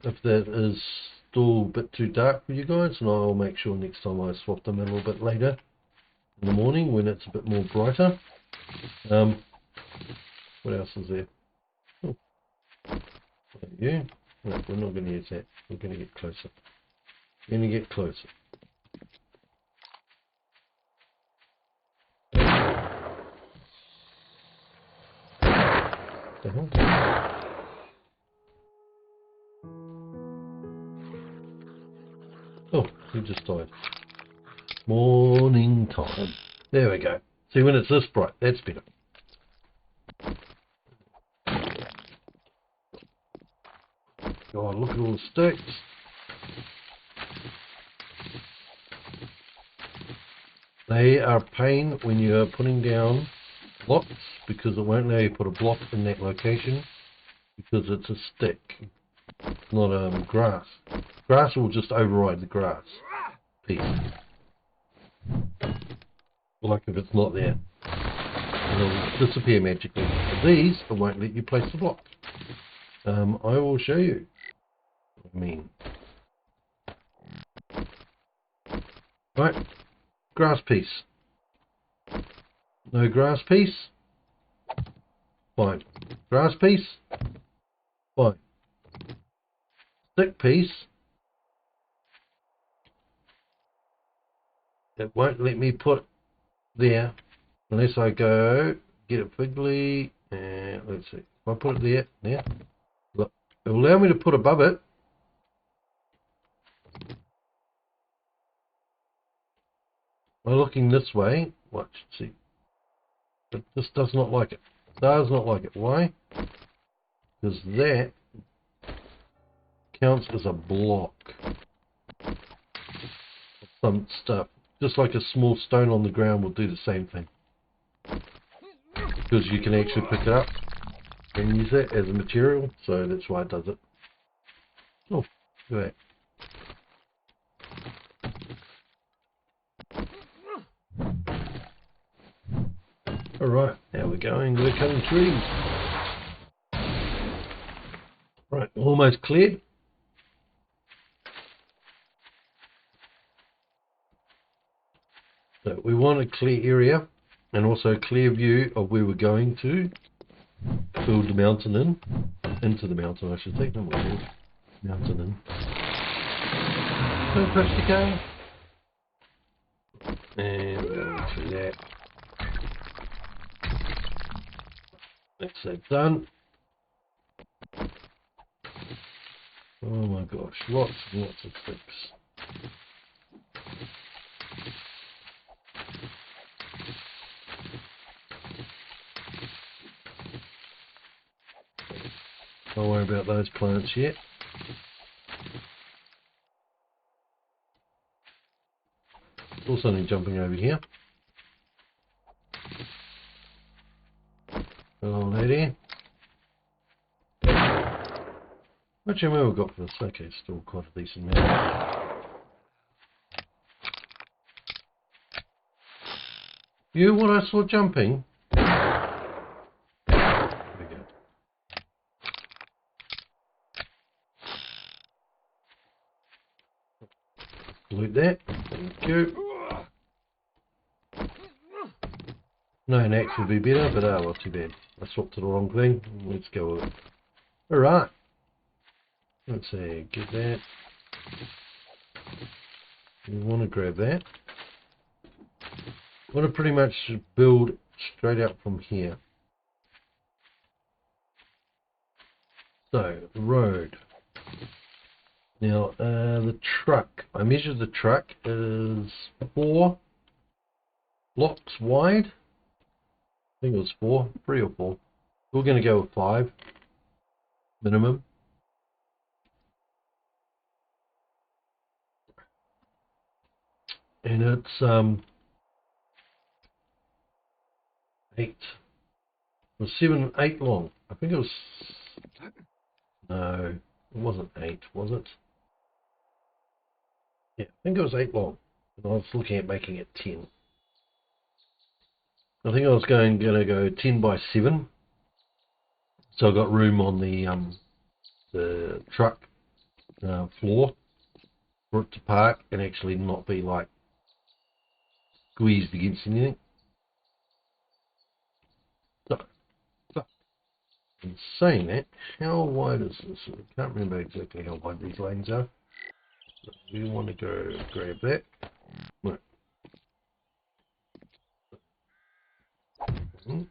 if that is still a bit too dark for you guys, and I'll make sure next time I swap them in a little bit later in the morning when it's a bit more brighter. What else is there? Oh, yeah. No, we're not going to use that. We're going to get closer. We're going to get closer. The hell? Oh, he just died. Morning time. There we go. See, when it's this bright, that's better. God, look at all the sticks. They are a pain when you are putting down blocks, because it won't allow you to put a block in that location because it's a stick, not grass. Grass will just override the grass piece. Like if it's not there, it'll disappear magically. But these, it won't let you place the block. I will show you what I mean. Right, grass piece. No grass piece. Fine. Grass piece. Fine. Stick piece. It won't let me put there. unless I go get it figly, and let's see. If I put it there, now, look, it will allow me to put above it. By looking this way, watch, see. But this does not like it. Does not like it. Why? Because that counts as a block of some stuff. Just like a small stone on the ground will do the same thing. Because you can actually pick it up and use it as a material, so that's why it does it. Oh, look at that. Alright, now we're going, we're cutting trees. Right, almost cleared. So we want a clear area and also a clear view of where we're going to build the mountain into the mountain I should say, not mountain in. So press the go. And we're going through that. That's that done. Oh my gosh, lots and lots of sticks. Don't worry about those plants yet. Also need jumping over here. Oh lady. What do you mean we've got for this? Okay, still quite a decent amount. You what I saw jumping? There we go. Loot that. Thank you. No, an axe would be better, but not too bad. I swapped to the wrong thing. Let's go with it. Alright. Let's see, get that. We want to grab that. I want to pretty much build straight out from here. So, the road. Now, the truck. I measured the truck is 4 blocks wide. I think it was 4, 3 or 4. We're going to go with 5 minimum. And it's 8. It was 7, 8 long. I think it was. No, it wasn't 8, was it? Yeah, I think it was 8 long. And I was looking at making it 10. I think I was going to go 10 by 7. So I got room on the truck floor for it to park and actually not be like squeezed against anything. So in saying that, how wide is this? I can't remember exactly how wide these lanes are. So we want to go grab that. Right. 1,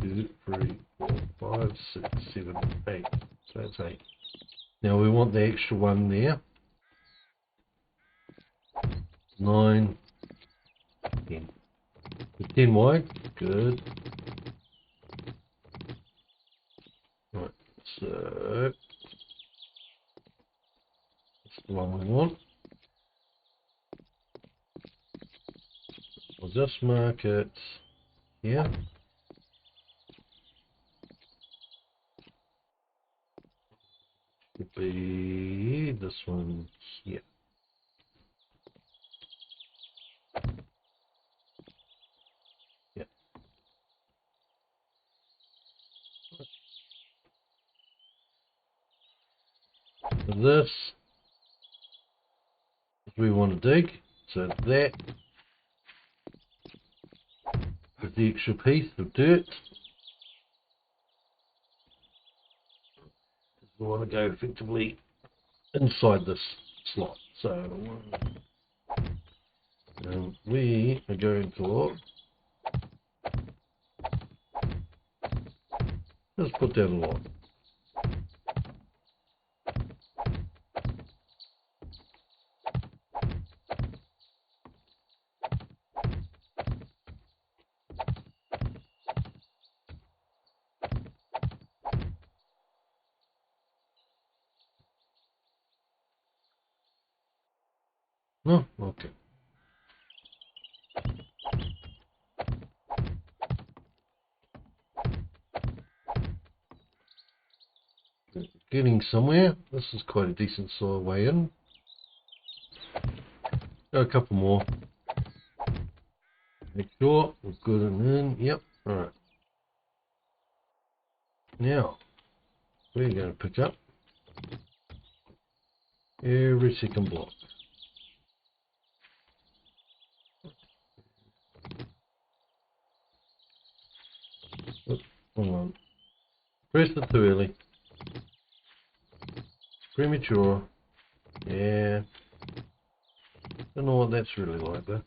2, 3, 4, 5, 6, 7, 8. So that's 8. Now we want the extra one there. 9, 10. 10 wide. Good. Right. So that's the one we want. I'll just mark it here. Could be this one here. Yeah. So this is we want to dig. So that is the extra piece of dirt. We want to go effectively inside this slot. So we are going for Let's put that a lot. No? Okay. Getting somewhere. This is quite a decent soil way in. Go a couple more. Make sure we're good and in. Yep. Alright. Now, we're going to pick up every second block. Oops, hold on. Pressed it too early. Premature. Yeah. Don't know what that's really like though.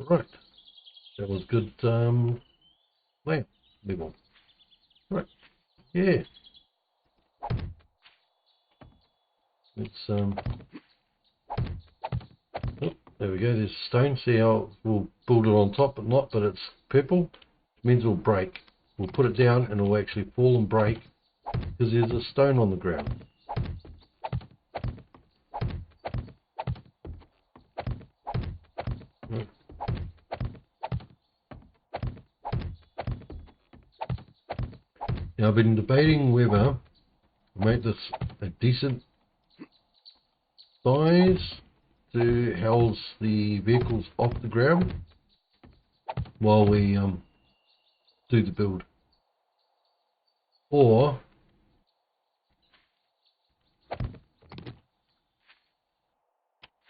Right. That was good. Wow. Big one. Right. Yeah. Let's oh, there we go. There's a stone. See how we'll build it on top, but it's purple. It means it'll break. We'll put it down and it'll actually fall and break because there's a stone on the ground. Right. Now I've been debating whether to make this a decent size to house the vehicles off the ground while we do the build, or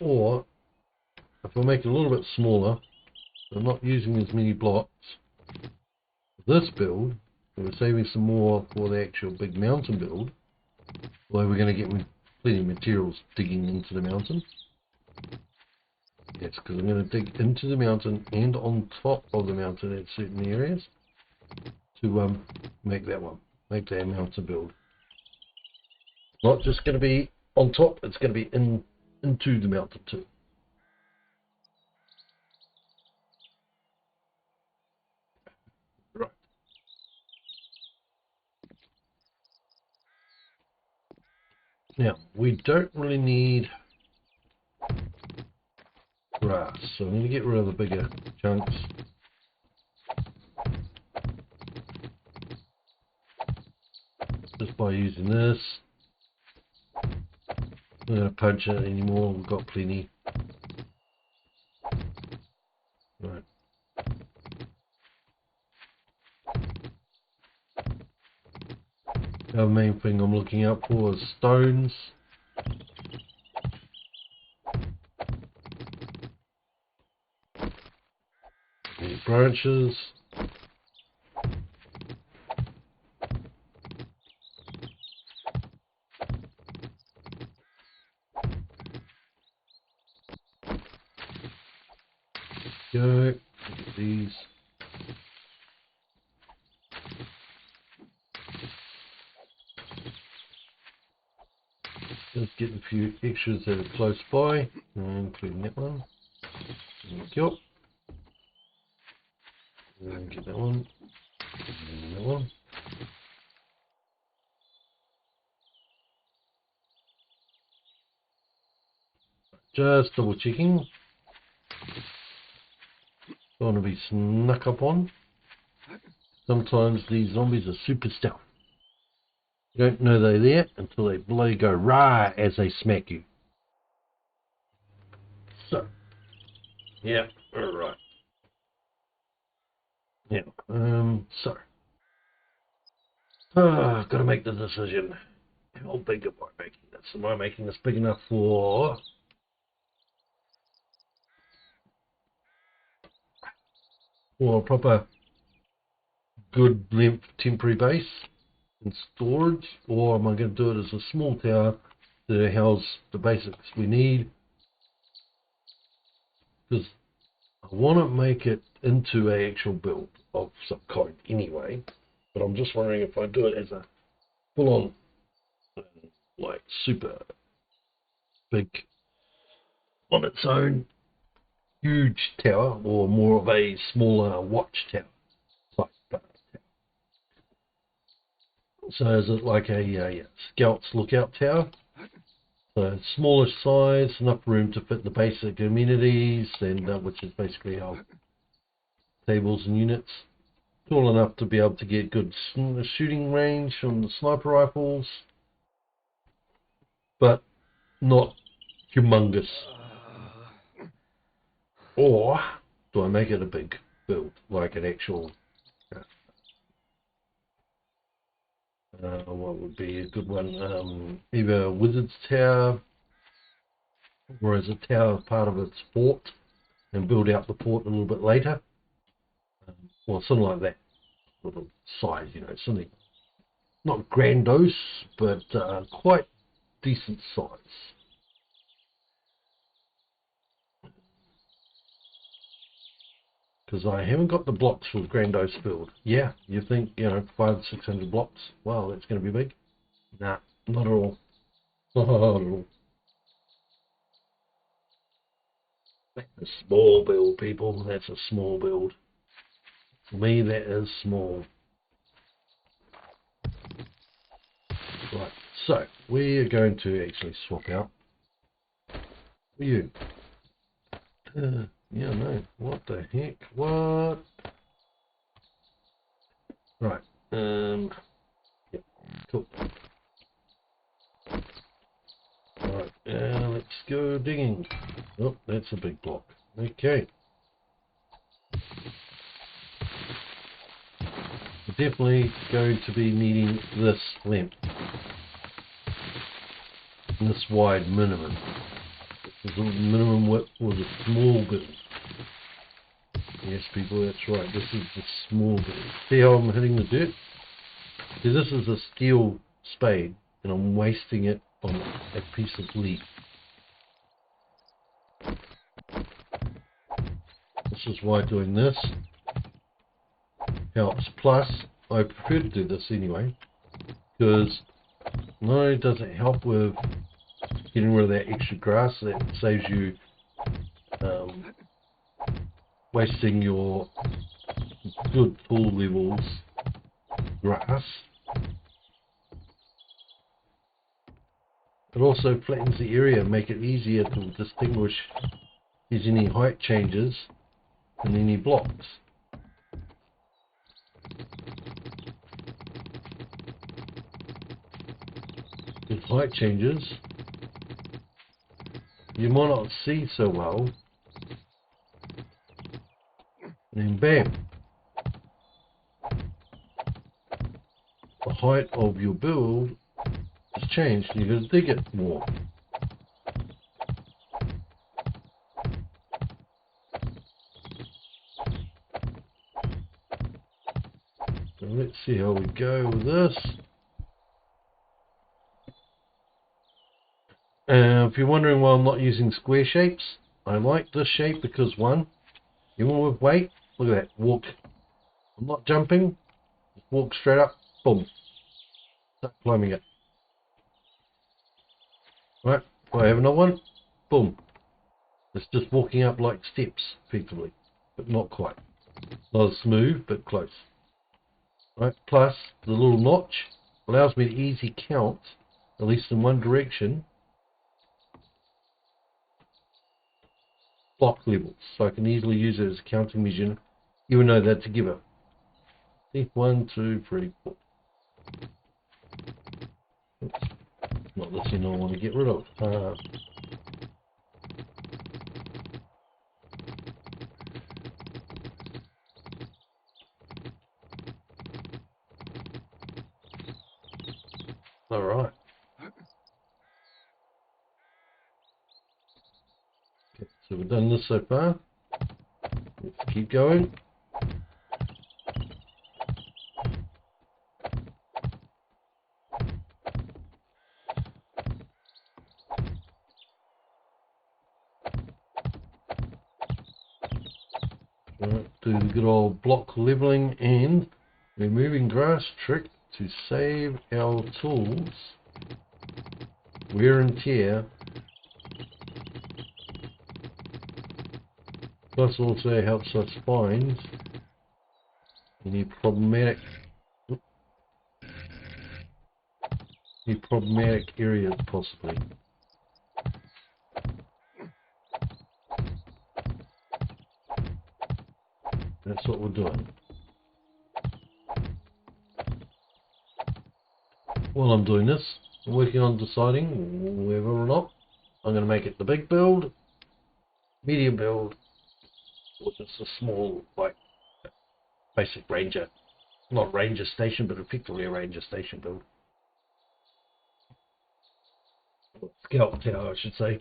if I make it a little bit smaller, I'm not using as many blocks. This build, we're saving some more for the actual big mountain build, although we're going to get plenty of materials digging into the mountain. Yes, because I'm going to dig into the mountain and on top of the mountain at certain areas to make that mountain build. Not just going to be on top, it's going to be into the mountain too. Right. Now, we don't really need grass, so I'm going to get rid of the bigger chunks. Just by using this. I'm not going to punch it anymore, we've got plenty. Right. The main thing I'm looking out for is stones. And branches. Go. These. Let's get a few extras that are close by, including that one. Thank you. And get that one. And that one. Just double checking. Don't want to be snuck up on. Sometimes these zombies are super stealth. You don't know they're there until they bloody go rah as they smack you. So, yeah, alright. Yeah, I've got to make the decision. How big am I making this? Am I making this big enough for a proper good length temporary base and storage, or am I going to do it as a small tower to house the basics we need because I want to make it into an actual build of some kind anyway, but I'm just wondering if I do it as a full-on, like, super big, on its own, huge tower, or more of a smaller watchtower type. So is it like a Scout's lookout tower? So smaller size, enough room to fit the basic amenities, and which is basically our tables and units. Tall enough to be able to get good shooting range on the sniper rifles, but not humongous. Or do I make it a big build, like an actual? What would be a good one? Either a wizard's tower, or as a tower part of its fort, and build out the fort a little bit later. Well, something like that, little size, you know, something not grandiose, but quite decent size. Because I haven't got the blocks for the grandiose build. Yeah, you think, you know, 500-600 blocks? Wow, that's going to be big. Nah, not at all. Not at all. That's a small build, people. That's a small build. For me, that is small. Right, so we are going to actually swap out you. Yeah, no. What the heck? What? Right. Yep. Cool. Right. Let's go digging. Oh, that's a big block. Okay. We're definitely going to be needing this length. This wide minimum. This is the minimum width for the small build. Yes, people, that's right. This is the small build. See how I'm hitting the dirt? See, this is a steel spade, and I'm wasting it on a piece of leaf. This is why doing this helps. Plus, I prefer to do this anyway, because not only does it help with getting rid of that extra grass, that saves you wasting your good full levels grass. It also flattens the area and make it easier to distinguish if there's any height changes in any blocks. With height changes, you might not see so well, and then bam, the height of your build has changed. You've got to dig it more. So let's see how we go with this. If you're wondering why I'm not using square shapes, I like this shape because one, even with weight, look at that, walk. I'm not jumping, just walk straight up, boom, start climbing it. Right, if I have another one, boom. It's just walking up like steps, effectively, but not quite. Not as smooth, but close. Right, plus the little notch allows me to easily count, at least in one direction, block levels, so I can easily use it as a counting measure, even though that's a given. See, 1, 2, 3, 4. Oops. Not this thing I want to get rid of. All right. Okay, so we've done this so far. Let's keep going. Do the good old block leveling and removing grass trick to save our tools wear and tear. Plus also helps us find any problematic areas possibly. That's what we're doing. While I'm doing this, I'm working on deciding whether or not I'm going to make it the big build, medium build, or just a small, like, basic ranger. Not ranger station, but effectively a ranger station build. Scout tower, I should say.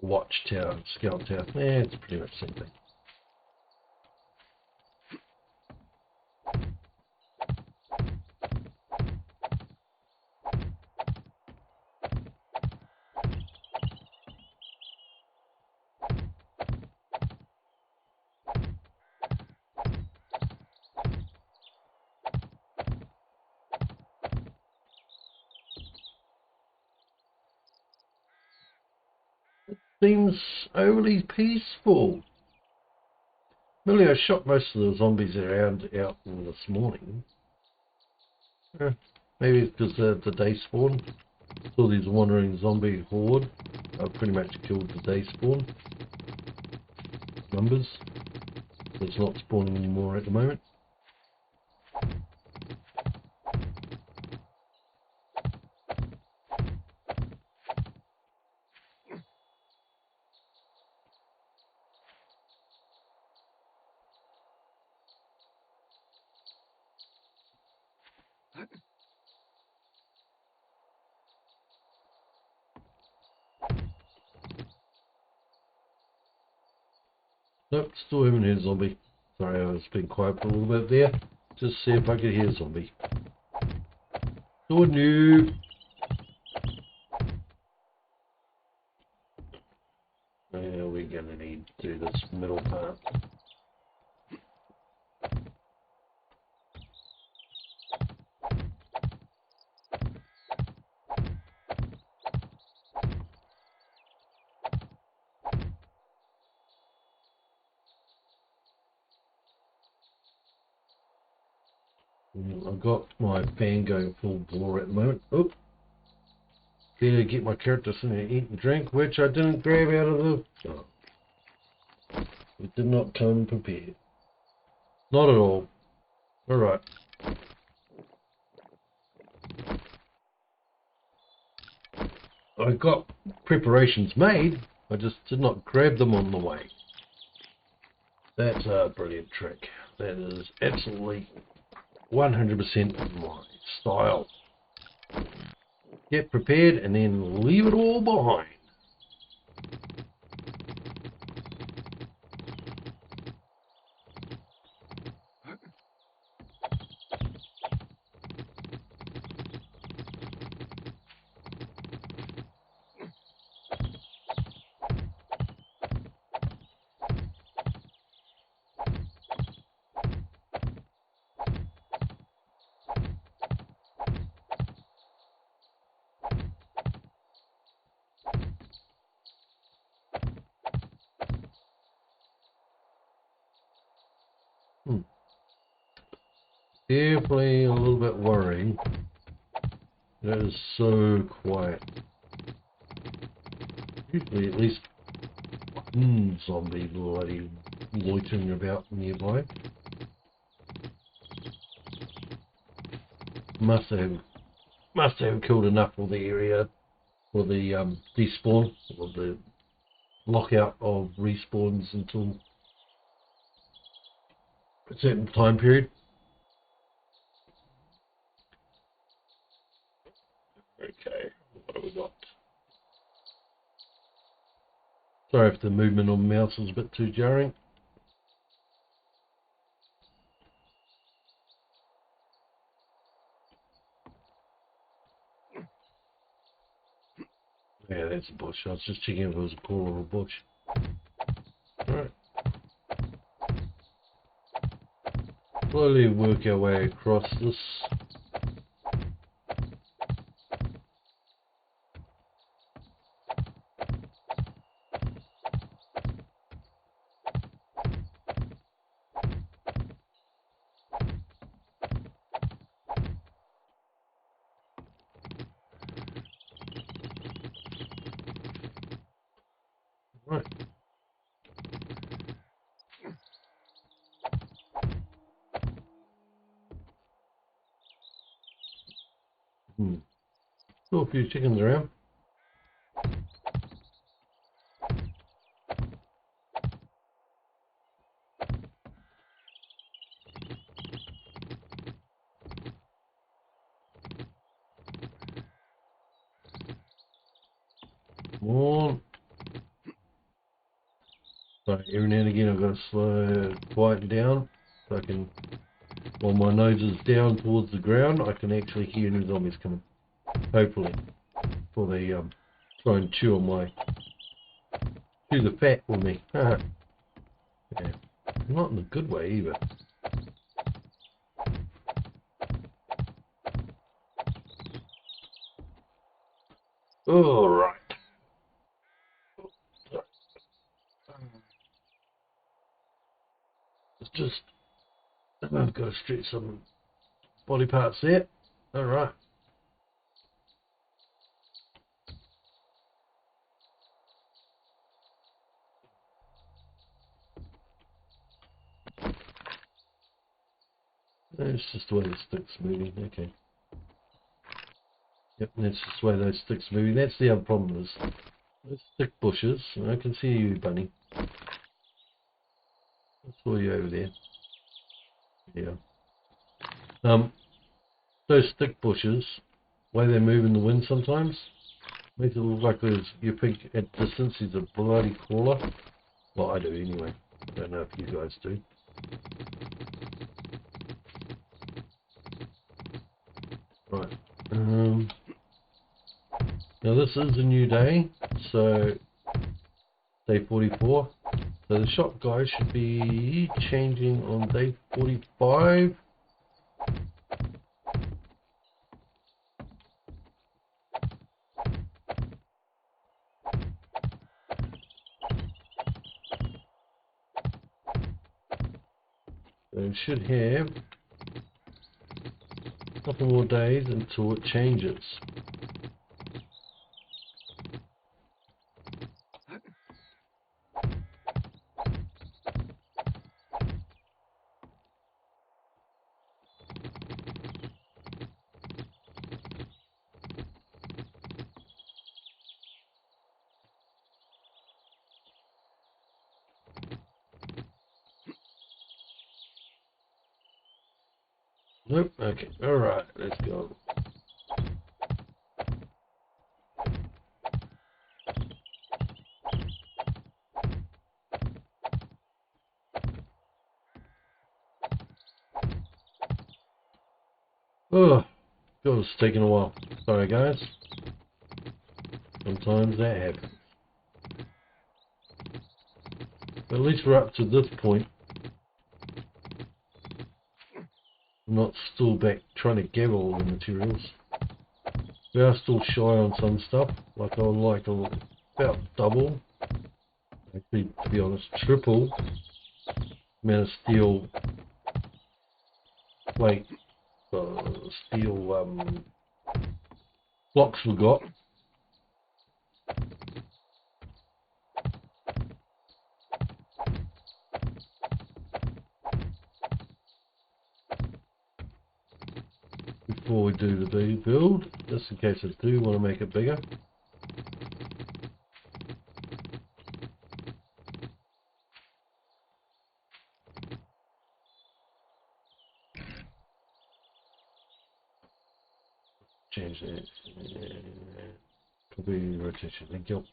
Watchtower, scout tower. It's pretty much the same thing. Seems overly peaceful. Really, I shot most of the zombies around out this morning. Maybe it's because the day spawn. Saw these wandering zombie horde. I've pretty much killed the day spawn numbers. So it's not spawning anymore at the moment. Nope, still haven't heard zombie. Sorry, I was being quiet for a little bit there. Just see if I could hear zombie. Still new. Yeah, we're gonna need to do this middle part. I've got my fan going full bore at the moment. Oop. Better get my character some to eat and drink, which I didn't grab out of the... Oh. It did not come prepared. Not at all. Alright. I got preparations made, I just did not grab them on the way. That's a brilliant trick. That is absolutely 100% my style. Get prepared and then leave it all behind. Definitely a little bit worrying. It is so quiet. Usually at least one zombie bloody loitering about nearby. Must have killed enough for the area for the despawn or the lockout of respawns until a certain time period. Okay, what have we got? Sorry if the movement on the mouse is a bit too jarring. Yeah, that's a bush. I was just checking if it was a call or a bush. Alright. Slowly work our way across this. Right. Saw a few chickens around. Come on. So every now and again I've got to slow, quieten down so I can, while my nose is down towards the ground, I can actually hear new zombies coming. Hopefully, before they try and chew the fat with me. Yeah. Not in a good way either. All right. It's just I've got to stretch some body parts there. All right. That's just the way the stick's moving. Okay. Yep, that's just the way those sticks are moving. That's the other problem is those stick bushes. I can see you, bunny. I saw you over there. Yeah. Those stick bushes, the way they move in the wind sometimes, makes it look like you think at distance he's a bloody crawler. Well, I do anyway. I don't know if you guys do. Right. Now this is a new day, so day 44. So the shop guy should be changing on day 45. So it should have a couple more days until it changes. Nope. Okay. Alright, let's go. Oh, God, it's taking a while. Sorry, guys. Sometimes that happens. But at least we're up to this point. I'm not still back trying to gather all the materials. We are still shy on some stuff. Like I would like about double. Actually, to be honest, triple amount of steel plate, steel blocks we got. Before we do the build, just in case I do want to make it bigger. Change that. Completely rotation. Thank you.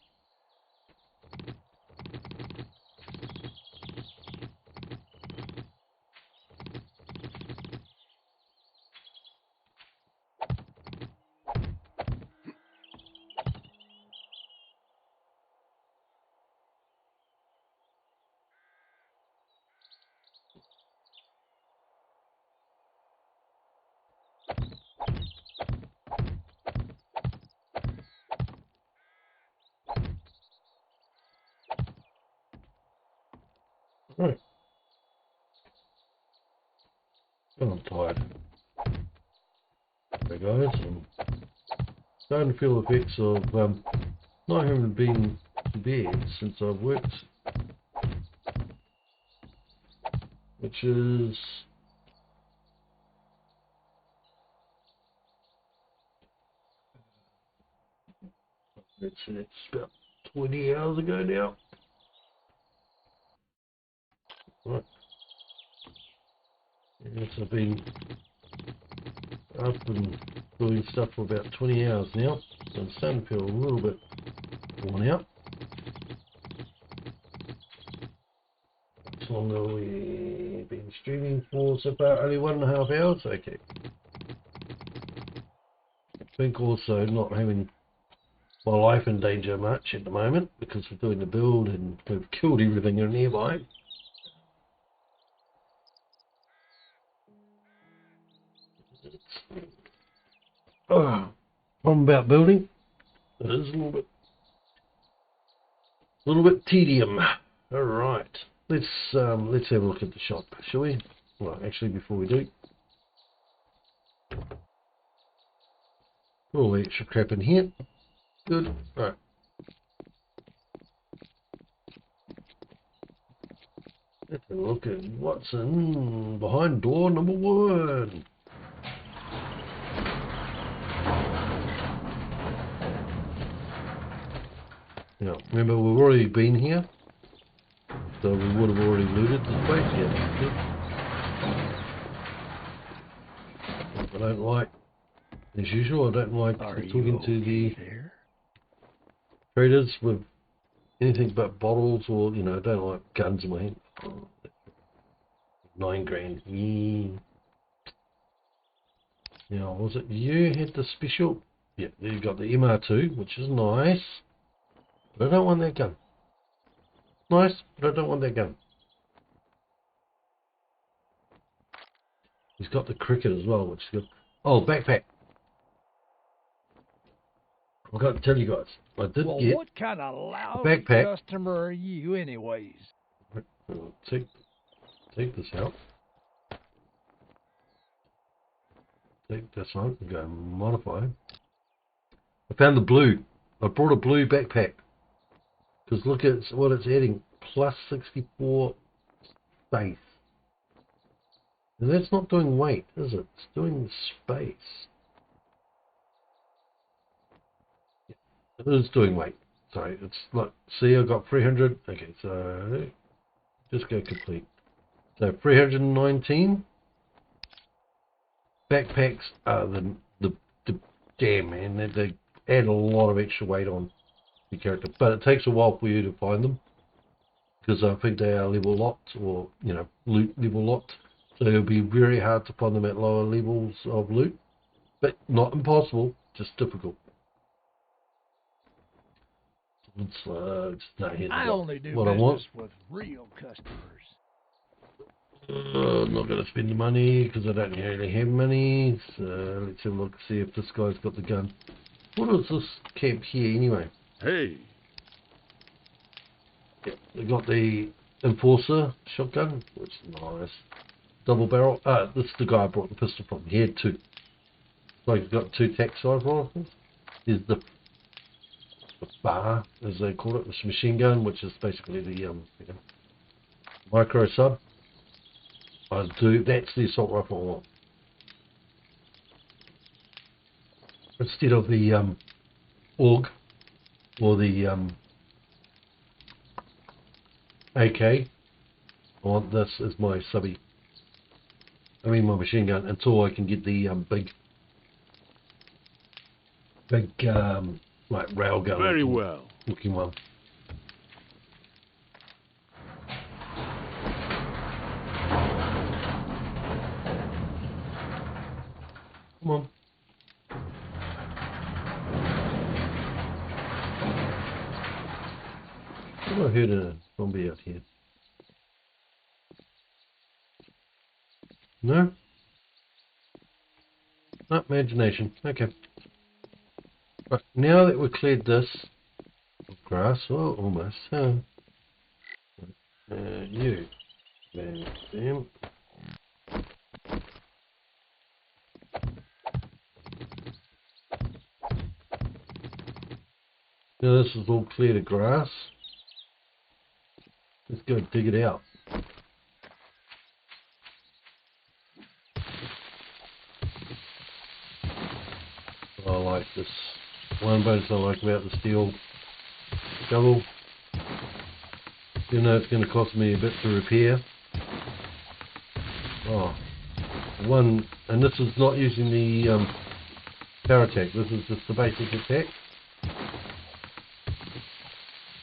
Right. Oh, I'm tired. Okay guys, I'm starting to feel the effects of not having been to bed since I've worked, which is it's about 20 hours ago now. Right. Yes, I've been up and doing stuff for about 20 hours now, so I'm starting to feel a little bit worn out. How long have we been streaming for so far? Only 1.5 hours? Okay. I think also not having my life in danger much at the moment because we're doing the build and we've killed everything in nearby. Oh, problem about building, it is a little bit tedium. All right, let's have a look at the shop, shall we? Well, actually, before we do, all the extra crap in here. Good. All right. Let's have a look at what's in behind door number 1. Now, remember we've already been here, so we would have already looted this place. Yeah. I don't like, as usual, I don't like talking to the traders with anything but bottles or, I don't like guns in my hand. Oh, 9 grand. Yeah. Now, was it you had the special? Yeah, you got the MR2, which is nice. But I don't want that gun. Nice, but I don't want that gun. He's got the cricket as well, which is good. Oh, backpack. I've got to tell you guys, I did get what kind of lousy backpack. customer are you anyways? I'll take this out. Take this out and go and modify. I found the blue. I brought a blue backpack. Because look at what it's adding. Plus 64 space. And that's not doing weight, is it? It's doing space. It is doing weight. Sorry, it's like, see, I got 300. Okay, so just go complete. So 319 backpacks are the damn, man. They add a lot of extra weight on your character, but it takes a while for you to find them because I think they are level locked or loot level locked. So it'll be very hard to find them at lower levels of loot, but not impossible, just difficult. I only do what I want. with real customers. I'm not going to spend the money because I don't really have money. So let's have a look, see if this guy's got the gun. What is this camp here anyway? Hey. Yeah, they got the Enforcer shotgun, which is nice. Double barrel. This is the guy I brought the pistol from. He had 2. So he's got 2 tac size rifles. There's the bar, as they call it, this machine gun, which is basically the micro sub. That's the assault rifle I want. Instead of the AUG or the AK, I want this as my subby. I mean my machine gun until I can get the big like railgun. Very well. Looking one. Come on. I heard a zombie out here. No? No, imagination. Okay. Right, now that we've cleared this grass, well, almost. You. Bam, bam. Now this is all clear to grass. Let's go dig it out. I like this. One bonus I like about the steel shovel, even though it's going to cost me a bit to repair. Oh, one, and this is not using the power attack. This is just the basic attack.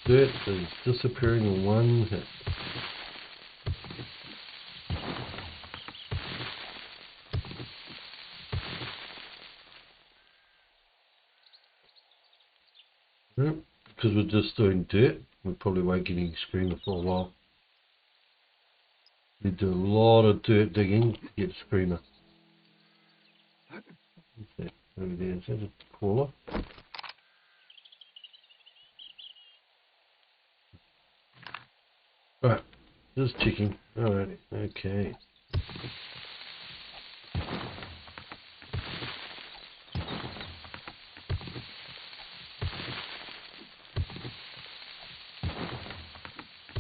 Dirt is disappearing in one hit. Because we're just doing dirt, we probably won't get any screamer for a while. We do a lot of dirt digging to get screamer. What's that over there? Is that a crawler? Right, just checking. Alright, okay.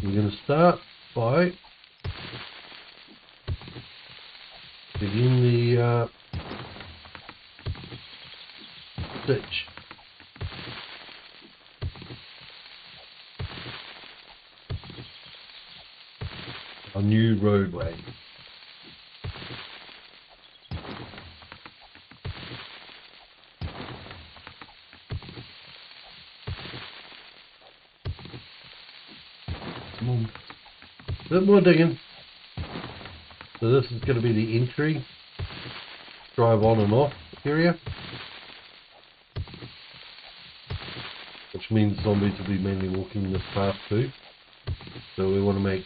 We're going to start by digging the ditch. A new roadway. Come on. A bit more digging. So this is going to be the entry, drive on and off area, which means zombies will be mainly walking this path too. So we want to make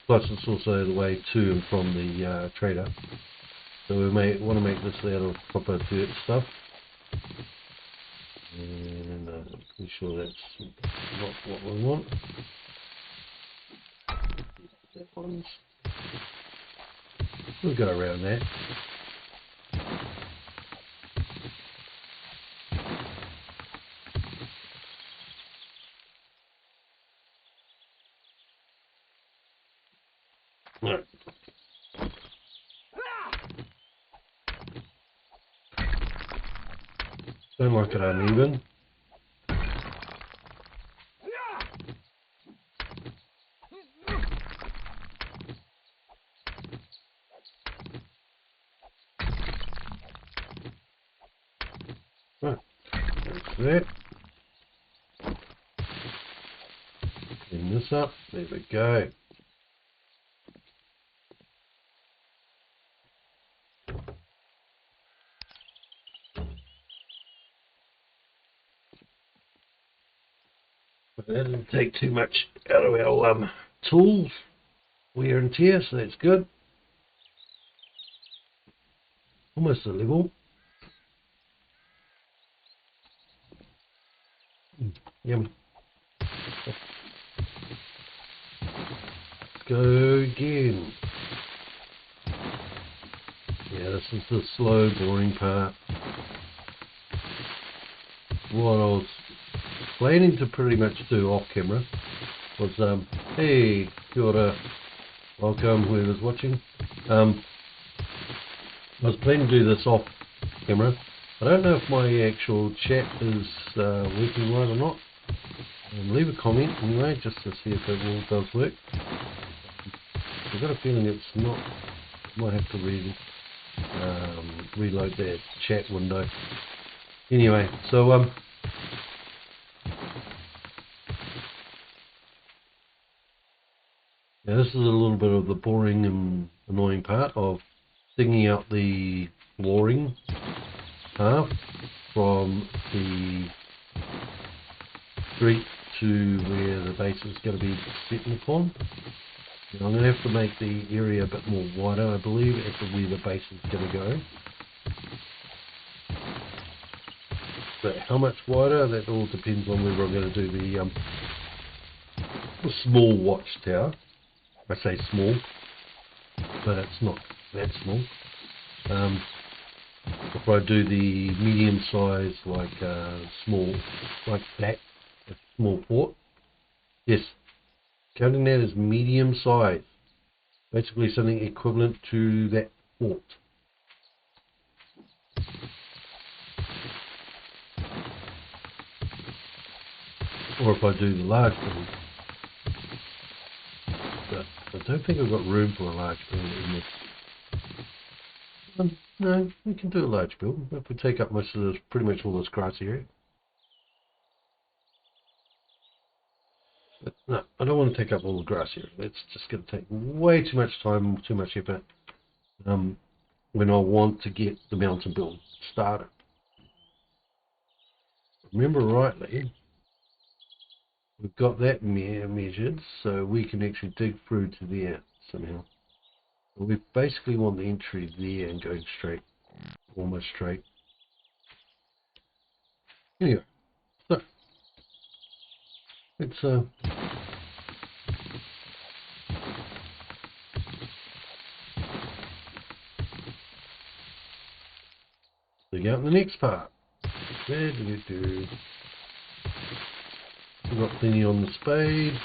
plus it's also the way to and from the trader. So we want to make this out of proper dirt stuff. And I'm pretty sure that's not what we want. That one's, we'll go around that. Right. Don't like it uneven. Right, that's that. Clean this up. There we go. That didn't take too much out of our tools, wear and tear, so that's good. Almost a level. Yum. Let's go again. Yeah, this is the slow, boring part. What I was planning to pretty much do off camera was, hey, kia ora, welcome whoever's watching. I was planning to do this off camera. I don't know if my actual chat is working right or not. Leave a comment anyway, just to see if it all does work. I've got a feeling it's not. Might have to reload that chat window. Anyway, so now this is a little bit of the boring and annoying part of digging out the flooring path from the street to where the base is going to be set upon. Now I'm going to have to make the area a bit more wider, I believe, as to where the base is going to go. But how much wider, that all depends on whether I'm going to do the a small watchtower. I say small, but it's not that small. If I do the medium size, like small, like that, a small fort, yes, counting that as medium size, basically something equivalent to that fort. Or if I do the large build, but I don't think I've got room for a large build in this. No, we can do a large build if we take up most of this, pretty much all this grass area. But no, I don't want to take up all the grass area. It's just going to take way too much time, too much effort. When I want to get the mountain build started. Remember rightly, we've got that measured, so we can actually dig through to there somehow. We basically want the entry there and going straight, almost straight. Anyway, so let's dig out the next part. We've got plenty on the spade.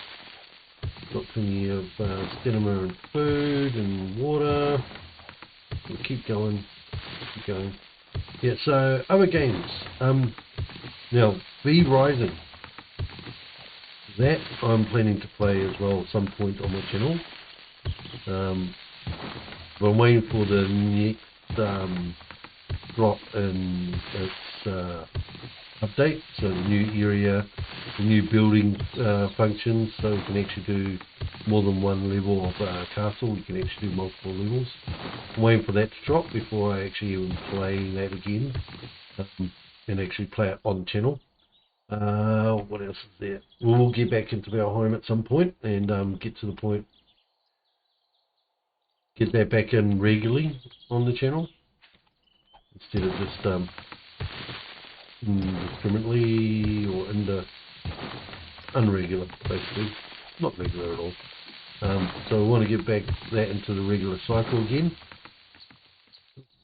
Got plenty of stamina and food and water. We'll keep going. Keep going. Yeah, so other games. Now, V Rising. That I'm planning to play as well at some point on my channel. But I'm waiting for the next drop in its update, so the new area, the new building functions, so we can actually do more than one level of castle. We can actually do multiple levels. I'm waiting for that to drop before I actually even play that again, and actually play it on the channel. What else is there? We'll get back into our home at some point and get to the point, get that back in regularly on the channel instead of just indiscriminately or unregular, basically, not regular at all. So we want to get back that into the regular cycle again.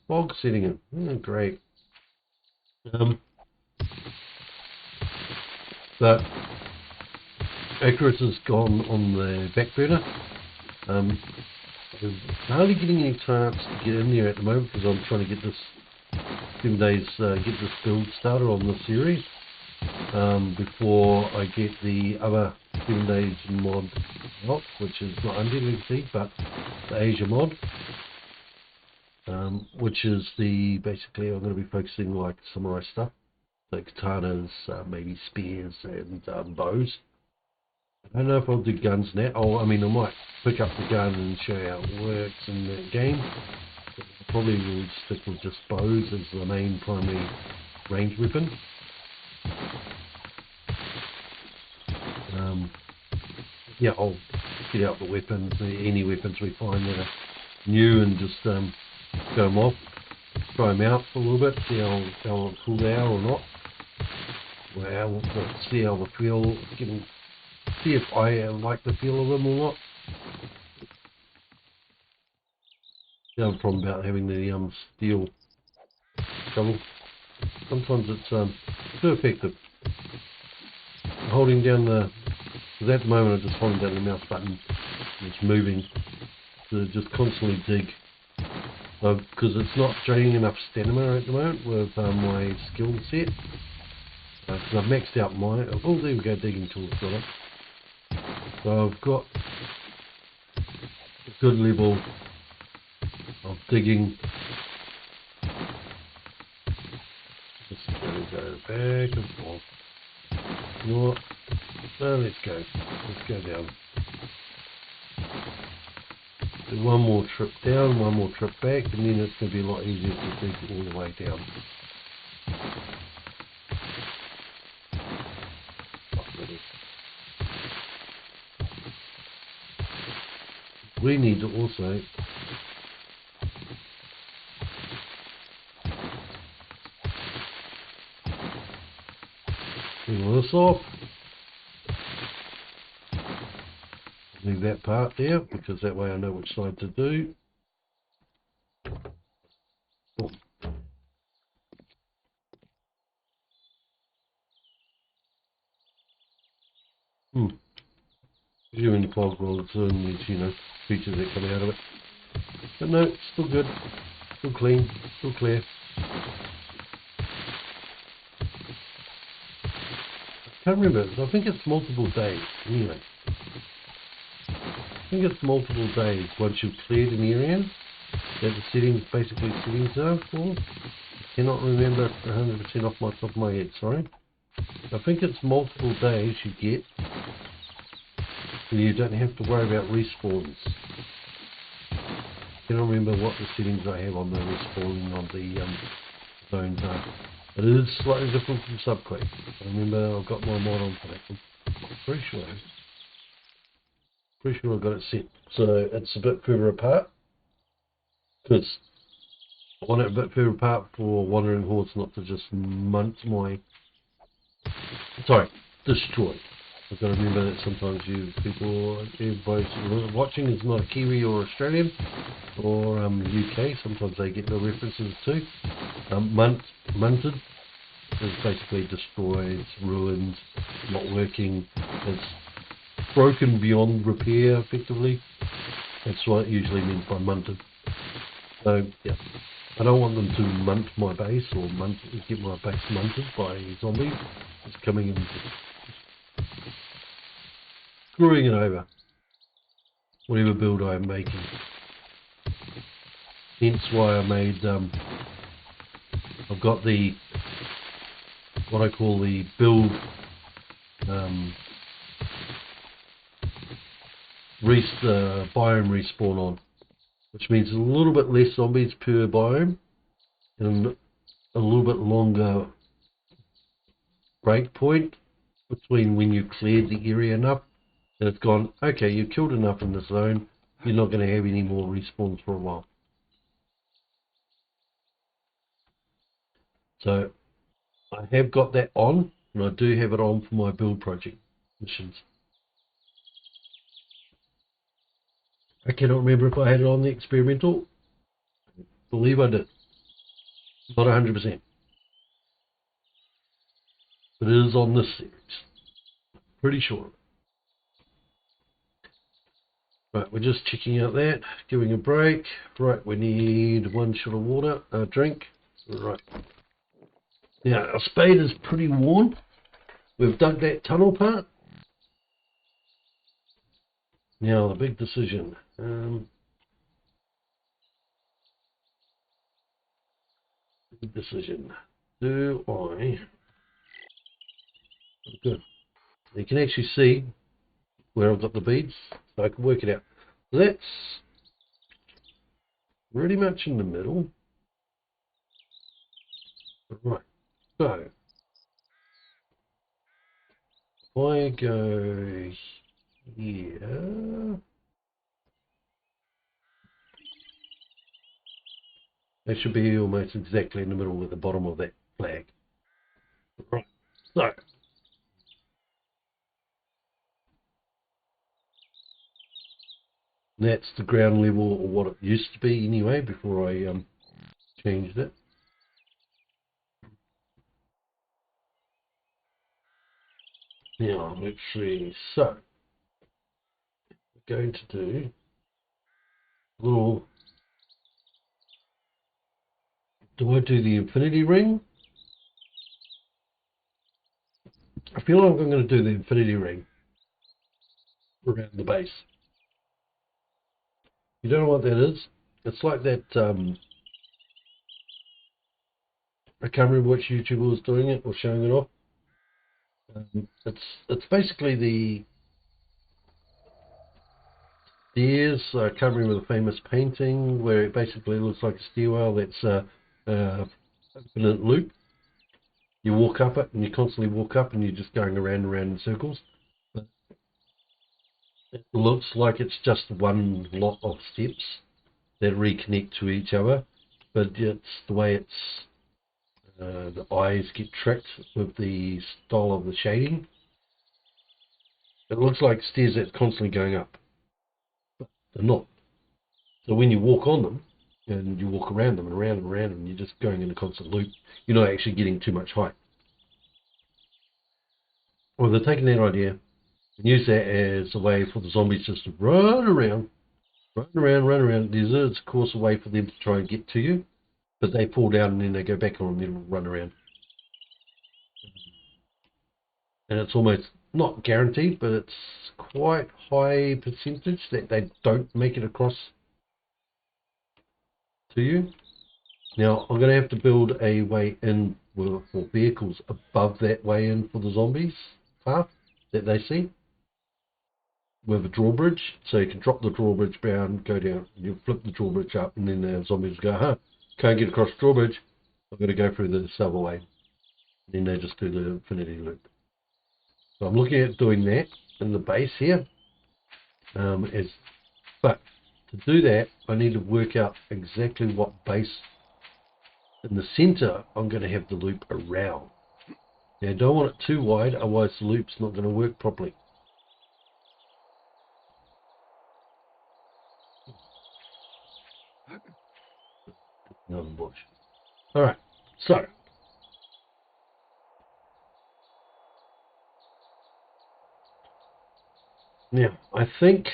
Fog setting in, great. But Icarus has gone on the back burner. I'm hardly getting any chance to get in there at the moment because I'm trying to get this 7 days, get this build started on this series before I get the other 7 days mod out, which is not Undead, but the Asia mod, which is the basically I'm going to be focusing like samurai stuff, like katanas, maybe spears and bows. I don't know if I'll do guns now. Oh, I mean, I might pick up the gun and show you how it works in the game. Probably will stick with just bows as the main primary range weapon. Yeah, I'll get out the weapons, any weapons we find that are new, and just go them off, try them out for a little bit, see how cool they are or not. Well, see how they feel, see if I like the feel of them or not. The other problem about having the steel shovel, sometimes it's too effective. Holding down because at the moment I'm just holding down the mouse button, and it's moving, to just constantly dig. Because it's not draining enough stamina at the moment with my skill set. Because I've maxed out my, oh there we go, digging tools, got it. So I've got a good level of digging. Just go back and forth. You know what? No, let's go down. Do one more trip down, one more trip back, and then it's going to be a lot easier to dig all the way down. We need to also clean all this off. leave that part there, because that way I know which side to do. Oh. Usually in the fog roll, it's only these, you know, features that come out of it. But no, it's still good, still clean, still clear. I can't remember, I think it's multiple days, anyway. I think it's multiple days once you've cleared an area that the settings, basically settings are for. I cannot remember 100% off my top of my head, sorry. I think it's multiple days you get, and you don't have to worry about respawns. I cannot remember what the settings I have on the respawning of the zones are. It is slightly different from subclass. I remember I've got my mod on for that one. Pretty sure I've got it set. So it's a bit further apart, because I want it a bit further apart for wandering hordes not to just munt my... Sorry, destroy. I've got to remember that sometimes you people, everybody watching is not a Kiwi or Australian or UK. Sometimes they get the references too. Munted is basically destroyed, ruined, not working. It's broken beyond repair, effectively. That's what it usually means by munted. So yeah, I don't want them to munt my base or get my base munted by zombies. It's coming in, screwing it over, whatever build I'm making. Hence why I made, I've got the, what I call the build biome respawn on, which means a little bit less zombies per biome and a little bit longer break point between when you cleared the area enough and it's gone, okay, you've killed enough in this zone, you're not going to have any more respawns for a while. So I have got that on, and I do have it on for my build project missions. I cannot remember if I had it on the experimental. I believe I did. Not 100%. But it is on this series. Pretty sure. Right, we're just checking out that, giving a break. Right, we need one shot of water, drink. Right. Now, our spade is pretty worn. We've dug that tunnel part. Now, the big decision. Big decision. Do I... Good. You can actually see where I've got the beads, so I can work it out. So that's pretty much in the middle. Right, so if I go here, that should be almost exactly in the middle with the bottom of that flag. Right, so that's the ground level, or what it used to be anyway, before I changed it. Now, let's see. So, we're going to do a little... Do I do the infinity ring? I feel like I'm going to do the infinity ring around the base. You don't know what that is? It's like that, I can't remember which YouTuber was doing it or showing it off. It's basically the stairs. I can't remember the famous painting where it basically looks like a stairwell that's infinite loop. You walk up it and you constantly walk up and you're just going around and around in circles. But it looks like it's just one lot of steps that reconnect to each other, but it's the way it's the eyes get tricked with the style of the shading. It looks like stairs that's constantly going up. They're not. So when you walk on them, and you walk around them and around and around them, you're just going in a constant loop. You're not actually getting too much height. Well, they're taking that idea and use that as a way for the zombies just to run around. There's of course a way for them to try and get to you, but they fall down and then they go back on and then run around. And it's almost not guaranteed, but it's quite high percentage that they don't make it across to you. Now I'm going to have to build a way in for vehicles above that way in for the zombies path that they see, with a drawbridge, so you can drop the drawbridge down, go down, you flip the drawbridge up, and then the zombies go, can't get across the drawbridge, I'm going to go through this other way. And then they just do the infinity loop. So I'm looking at doing that in the base here. But to do that, I need to work out exactly what base in the center I'm going to have the loop around. Now I don't want it too wide, otherwise the loop's not going to work properly. Another bush. Alright, so now I think,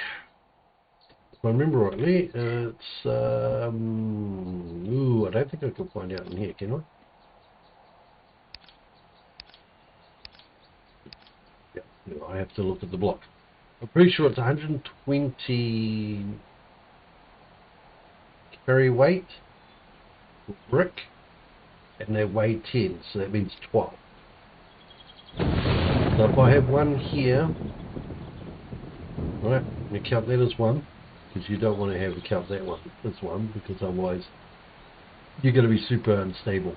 if I remember rightly, it's I don't think I can find out in here, can I? Yeah, no, I have to look at the block. I'm pretty sure it's 120 carry weight brick, and they weigh 10, so that means 12. So if I have one here, right, you count that as one, because you don't want to have to count that one as one, because otherwise you're going to be super unstable.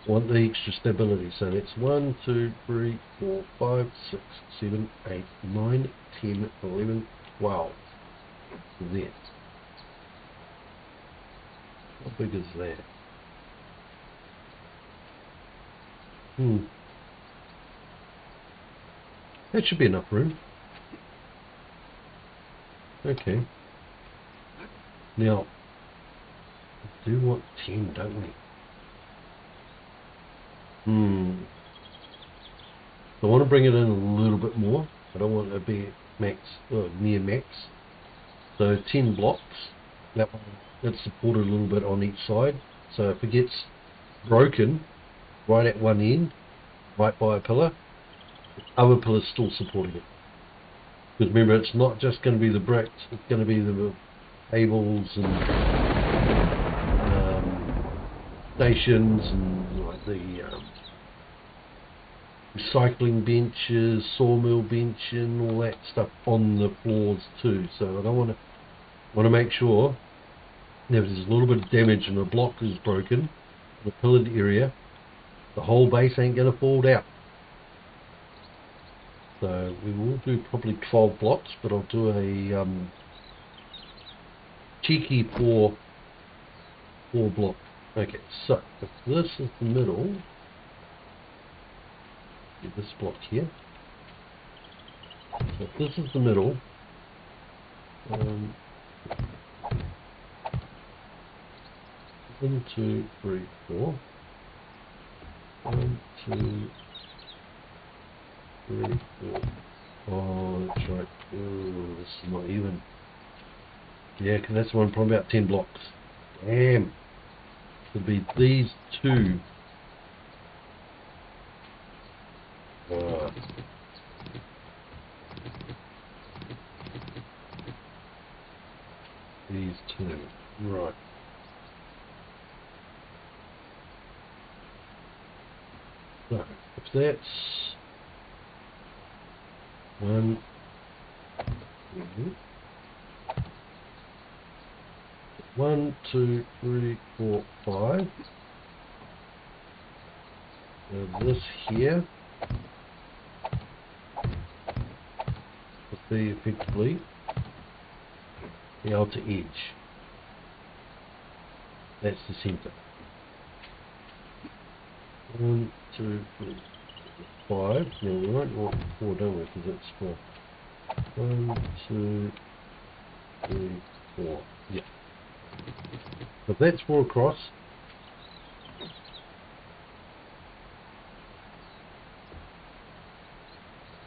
Want the extra stability, so that's 1, 2, 3, 4, 5, 6, 7, 8, 9, 10, 11, 12. So there. How big is that? That should be enough room. Okay. Now, we do want 10, don't we? I want to bring it in a little bit more. I don't want it to be max, near max. So 10 blocks. That one, it's supported a little bit on each side. So if it gets broken right at one end, right by a pillar, the other pillar's still supporting it. Because remember, it's not just going to be the bricks, it's going to be the tables and stations and like the recycling benches, sawmill bench and all that stuff on the floors too. So I don't want to make sure that if there's a little bit of damage and a block is broken, the pillared area, the whole base ain't going to fall down. So we will do probably 12 blocks, but I'll do a cheeky 4 block. Okay, so if this is the middle, this block here. So if this is the middle, 1, 2, 3, 4. 1, 2, 3, 4. Oh, that's right. Oh, this is not even. Yeah, because that's one from about 10 blocks. Damn. It'd be these two. These two. Right. So, if that's 1, 1, 2, 3, 4, 5. So this here would be effectively the outer edge. That's the center. 1, 2, 3, 5. Now we won't want 4, don't we? Because that's 4. 1, 2, 3, 4. Yeah. So that's 4 across.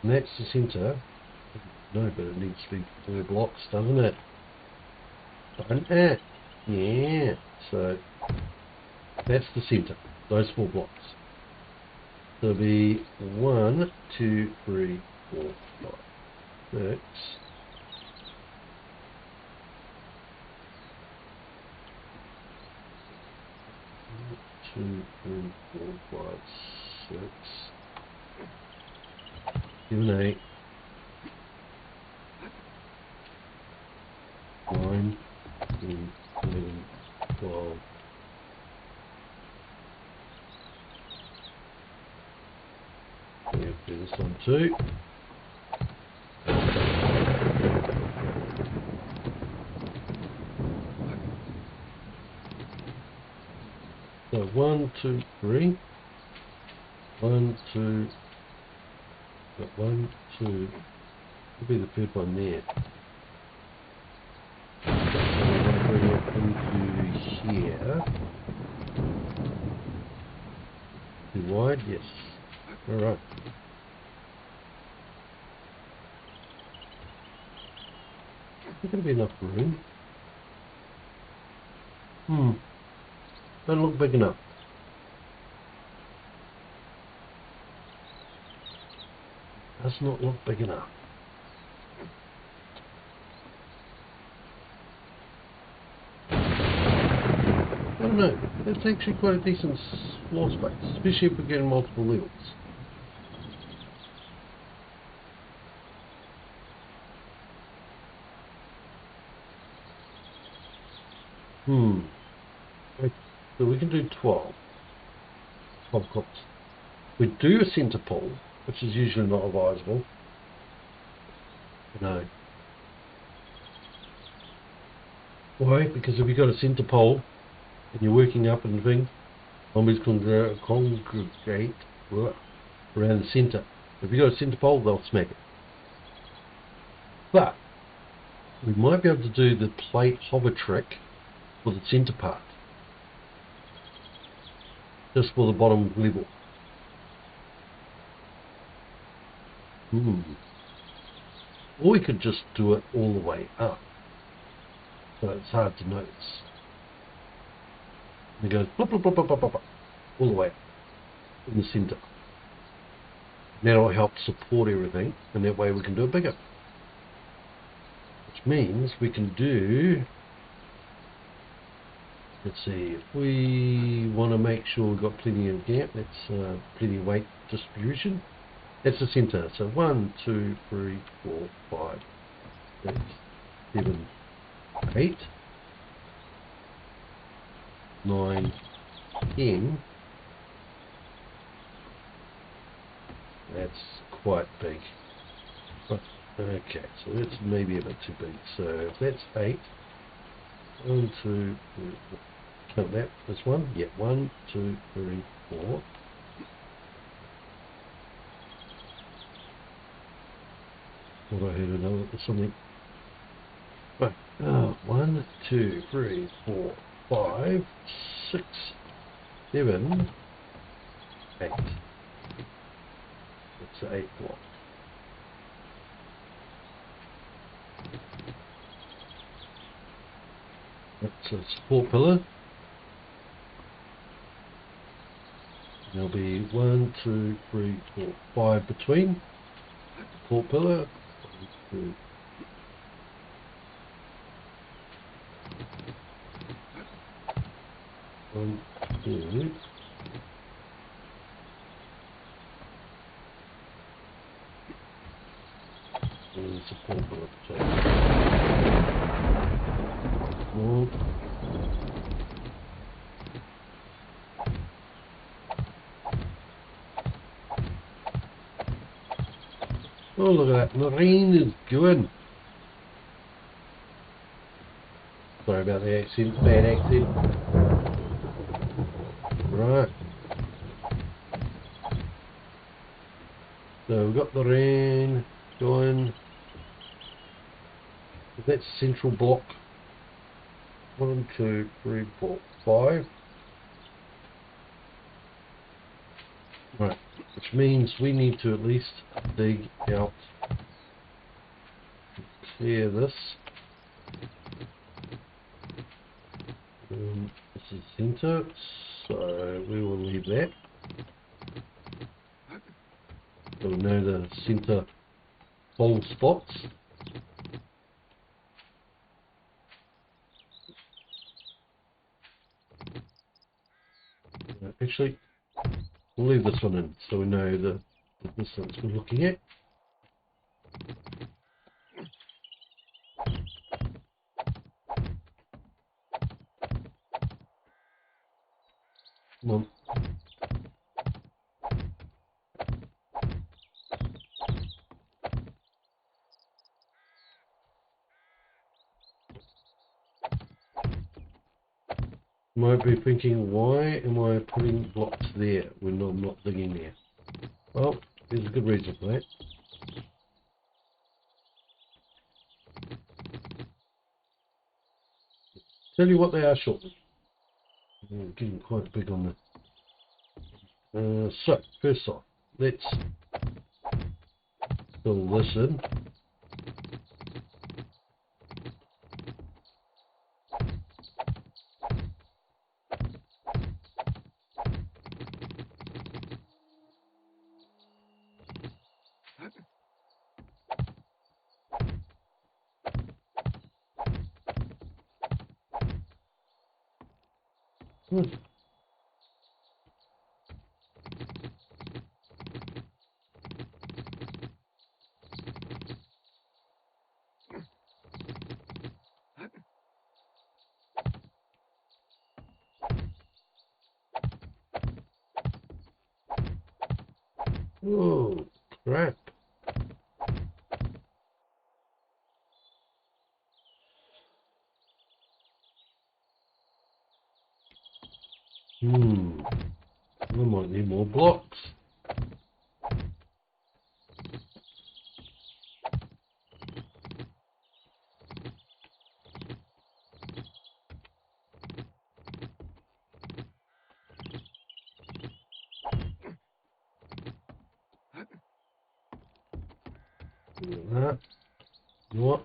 And that's the centre. No, but it needs to be 4 blocks, doesn't it? Don't it? Yeah. So that's the centre. Those 4 blocks. So it'll be 1, 2, 3, 4, 5, 6. 2, 3, 4, 5, 6, 7, 8, 9, 10, 11, 12. We have to do this one too. So 1, 2, 3. 1, 2. Got 1, 2. Will be the third one there. So I'm going to bring it into here. Too wide? Yes. Alright. There's going to be enough room. Don't look big enough. Does not look big enough. I don't know. That's actually quite a decent floor space, especially if we're getting multiple levels. Okay. So we can do 12 cops. We do a centre pole, which is usually not advisable. No. Why? Because if you've got a centre pole and you're working up and things, zombies congregate around the centre. If you've got a centre pole, they'll smack it. But we might be able to do the plate hover trick for the centre part, just for the bottom level. Or we could just do it all the way up, so it's hard to notice. And it goes blop, blop, blop, blop, blop, blop, all the way up in the centre. That'll help support everything, and that way we can do it bigger. Which means we can do, let's see, if we want to make sure we've got plenty of gap, that's plenty of weight distribution. That's the centre. So 1, 2, 3, 4, 5, 6, 7, 8, 9, 10. That's quite big. But, okay, so that's maybe a bit too big. So if that's 8, 1, 2, 3, 4. Count that. This one? Yeah, 1, 2, 3, 4. Thought I heard another something. Right. 1, 2, 3, 4, 5, 6, 7, 8. It's an 8 block. That's a support pillar. There'll be 1, 2, 3, 4, 5 between. Support pillar. 1, 2. One, two. And support pillar between. One. Oh, look at that. The rain is good. Sorry about the accent. Bad accent. Right. So we've got the rain going. We've That's central block. 1, 2, 3, 4, 5. Right, which means we need to at least dig out, clear this. This is center, so we will leave that. So we know the center hole spots. Actually, we'll leave this one in so we know the distance we're looking at. Come on. You might be thinking, why am I putting blocks there when I'm not digging there? Well, there's a good reason for that. Tell you what they are shortly. I'm getting quite big on the. So, first off, let's fill this in. Good. Oh, crap. I might need more blocks. That. You know what?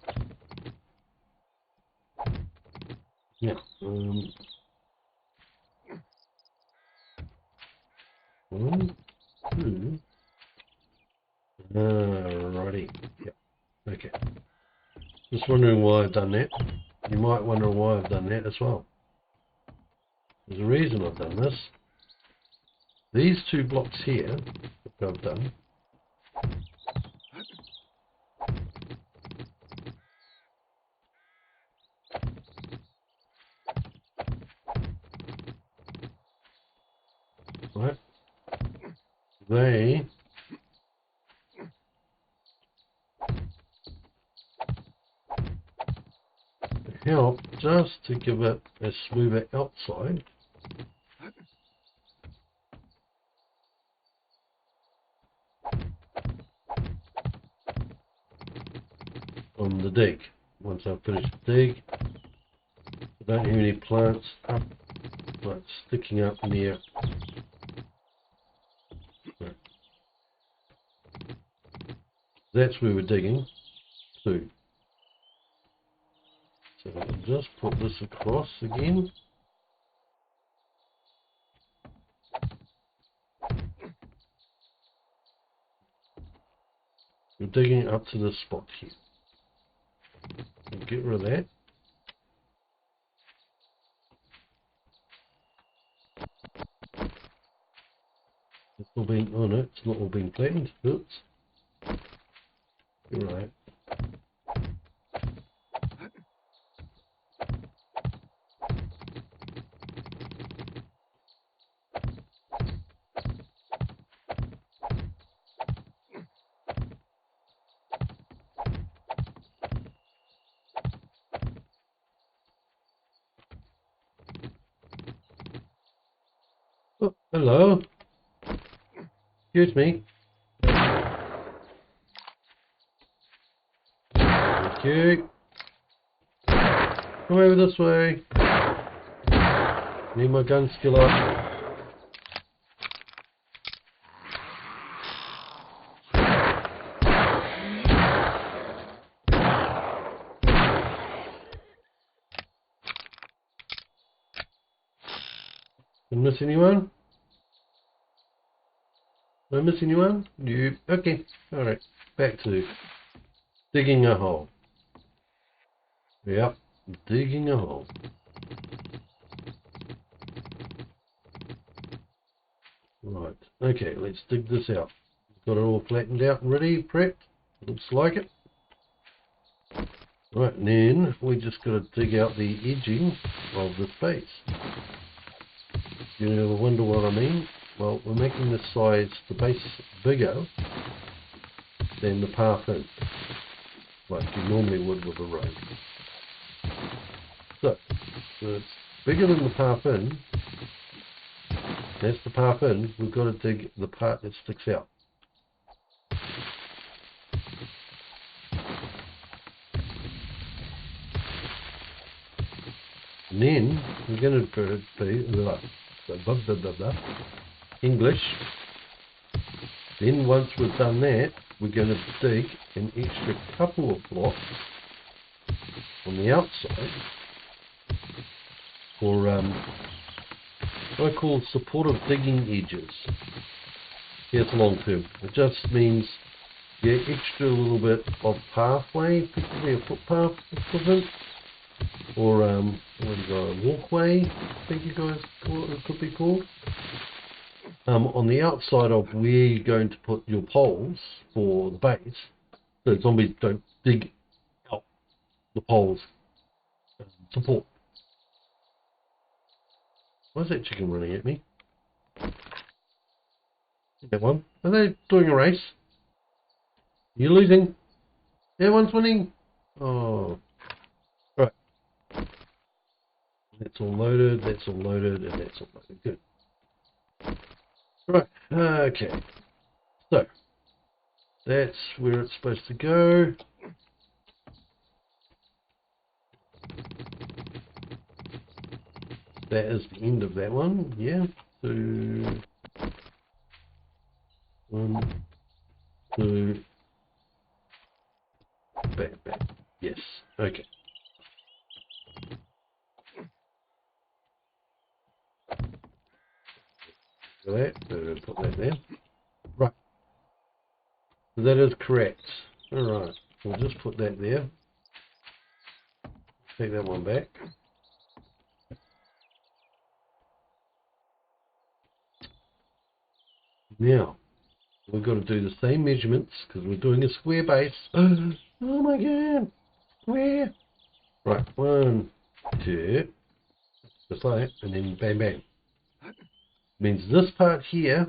Yeah. 1, 2. Alrighty. Yep. Okay. Just wondering why I've done that. You might wonder why I've done that as well. There's a reason I've done this. These 2 blocks here that I've done. Right. They help just to give it a smoother outside. On the dig. Once I've finished the dig, I don't have any plants up, like sticking up near. Right. That's where we're digging to. So I'll just put this across again. We're digging up to this spot here. So get rid of that. It's all been, oh no, it's not all been flattened. Oops. You're right. Oh, hello. Excuse me. Thank you. Come over this way. Need my gun skill up. Did I miss anyone? Did I miss anyone? You okay? Alright. Back to digging a hole. Yep, digging a hole. Right, okay, let's dig this out. Got it all flattened out and ready, prepped. Looks like it. Right, and then we just got to dig out the edging of the space. You ever wonder what I mean? Well, we're making this size, the base, bigger than the path in, like you normally would with a road. So it's bigger than the path in. That's the path in. We've got to dig the part that sticks out. And then we're going to be English. Then once we've done that, we're going to dig an extra couple of blocks on the outside for what I call supportive digging edges. Yeah, it's long term. It just means get extra little bit of pathway, particularly a footpath equivalent, or what do you got, a walkway, I think you guys call it could be called. On the outside of where you're going to put your poles for the base, so zombies don't dig out the poles support. Why is that chicken running at me? That one. Are they doing a race? You're losing. Everyone's winning. Oh. Right. That's all loaded, that's all loaded, and that's all loaded. Good. Right. Okay. So, that's where it's supposed to go. That is the end of that one. Yeah. 2, 1, 2. Back. Yes. Okay. That. Put that there. Right. So that is correct. Alright. We'll just put that there. Take that one back. Now, we've got to do the same measurements because we're doing a square base. Oh my god! Where? Right, 1, 2, just like that, and then bang bang. Means this part here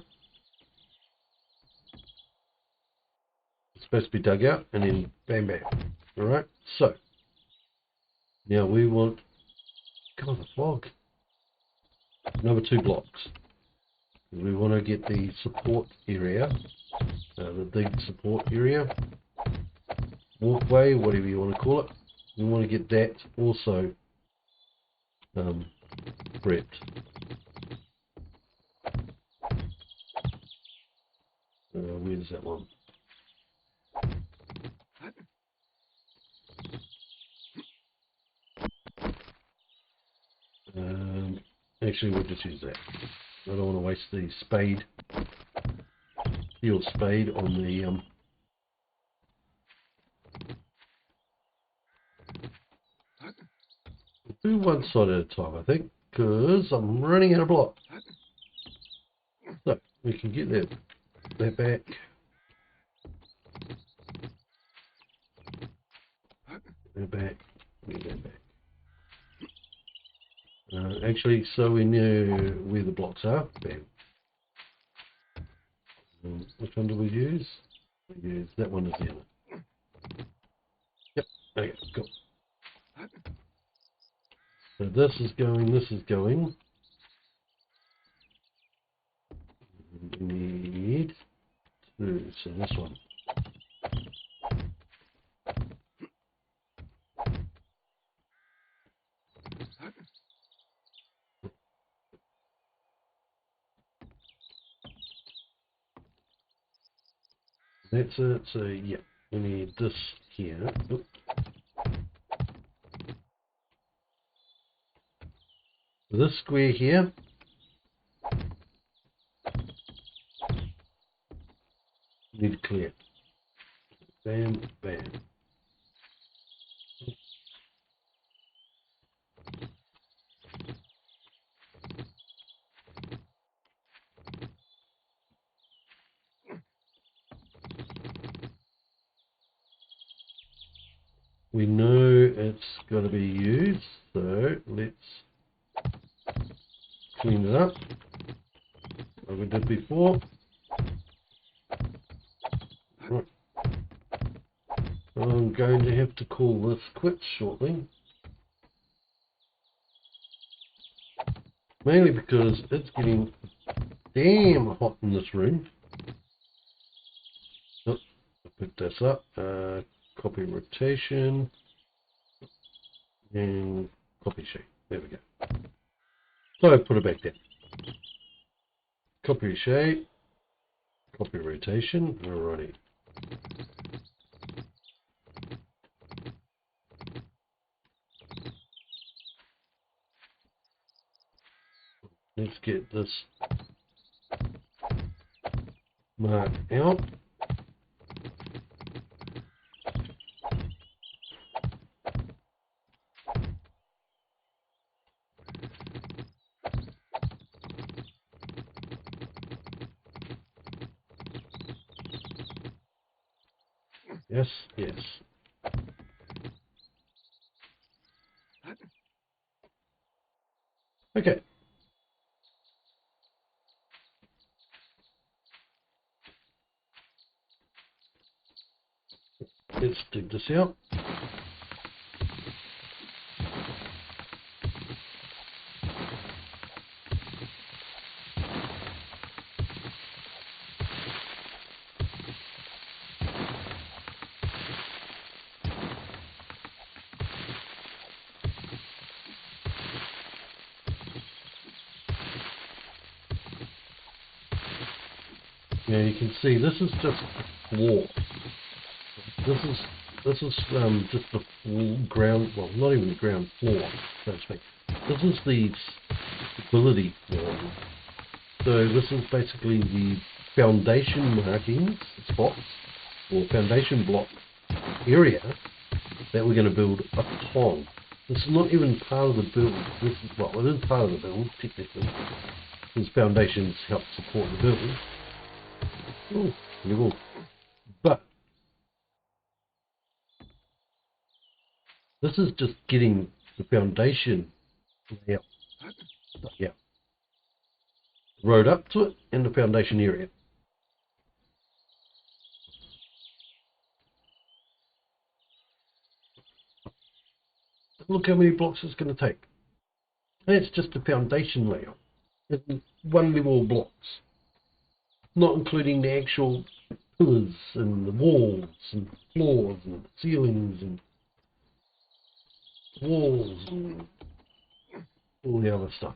is supposed to be dug out, and then bang bang. Alright, so now we want, come on, the fog. Another 2 blocks. We want to get the support area, the dig support area, walkway, whatever you want to call it. We want to get that also prepped. Where's that one? Actually, we'll just use that. I don't want to waste the steel spade on the do one side at a time, I think, because I'm running out of blocks. So we can get that back. Get that back. Actually, so we know where the blocks are. Bam. Which one do we use? We use that one as the other. Yep. Okay. Cool. So this is going. We need 2. So this one. That's it. So yeah, we need this here. Oop. This square here. Need to clear. Bam, bam. We know it's got to be used, so let's clean it up like we did before. Right. I'm going to have to call this quits shortly. Mainly because it's getting damn hot in this room. Oh, I'll pick this up. Copy rotation. And copy shape. There we go. So I put it back there. Copy shape. Copy rotation. Alrighty. Let's get this marked out. Yes, yes. Okay. Let's dig this out. Now you can see this is just a floor. This is just the full ground, well, not even the ground floor, so to speak. This is the stability floor. So this is basically the foundation markings, spots, or foundation block area that we're going to build upon. This is not even part of the build. This is, well, it is part of the build, technically. These foundations help support the build. Oh, level. But this is just getting the foundation layout. Yeah. Road up to it and the foundation area. Look how many blocks it's going to take. And it's just the foundation layout. It's one level blocks. Not including the actual pillars and the walls and floors and ceilings and walls and all the other stuff.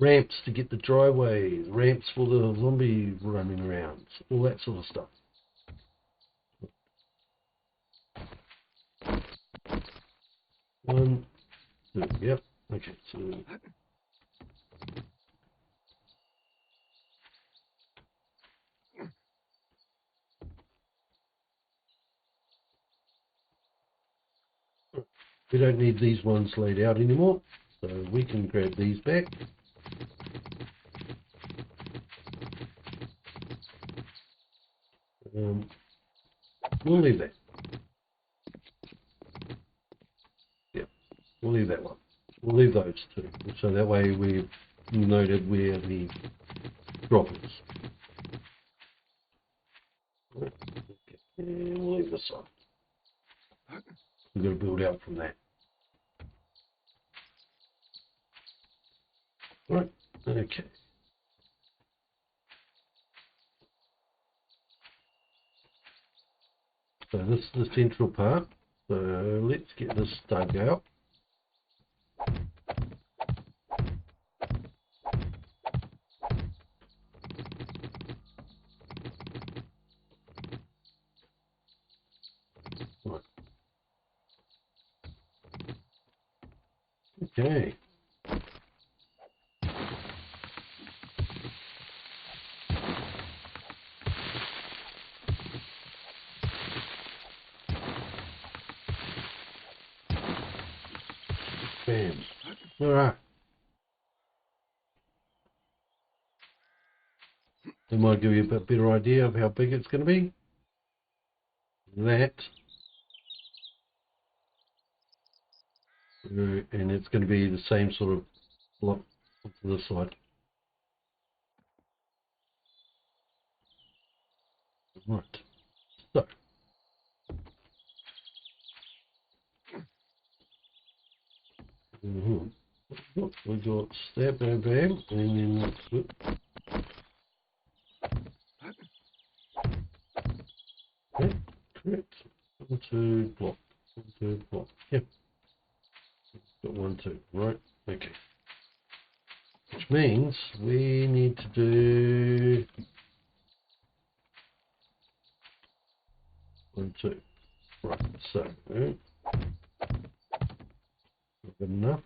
Ramps to get the driveways, ramps for the zombie running around, all that sort of stuff. One, two, yep, okay, so we don't need these ones laid out anymore, so we can grab these back. We'll leave that. Yeah, we'll leave that one. We'll leave those two, so that way we've noted where the drop is. Okay. And we'll leave this one. We've got to build out from that. Right, okay. So this is the central part. So let's get this dug out. Okay. Bam. Alright. That might give you a bit better idea of how big it's going to be. That. And it's going to be the same sort of block onto this side. Right. So. We got that, bam, bam, and then let's flip. Okay, correct. 1, 2, block. 1, 2, block. Yep. Got 1, 2. Right. Okay. Which means we need to do 1, 2. Right. So, not good enough.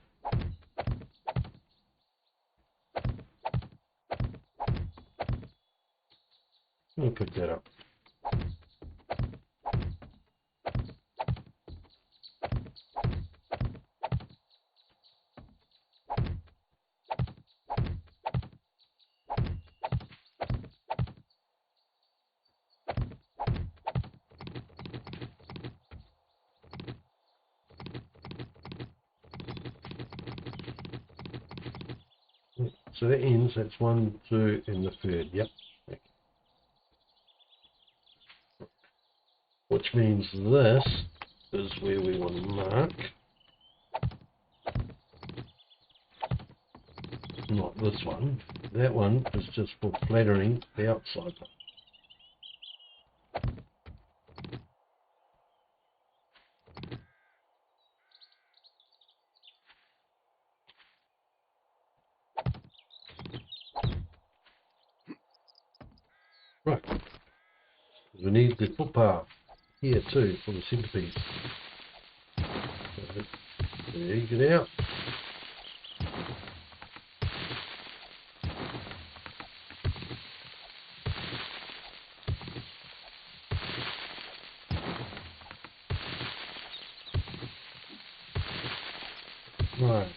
I'll pick that up. So that ends, that's 1, 2, and the third, yep. Which means this is where we want to mark. Not this one. That one is just for flattering the outside. Right. We need the footpath here too for the centerpiece. So, there you get out. Right.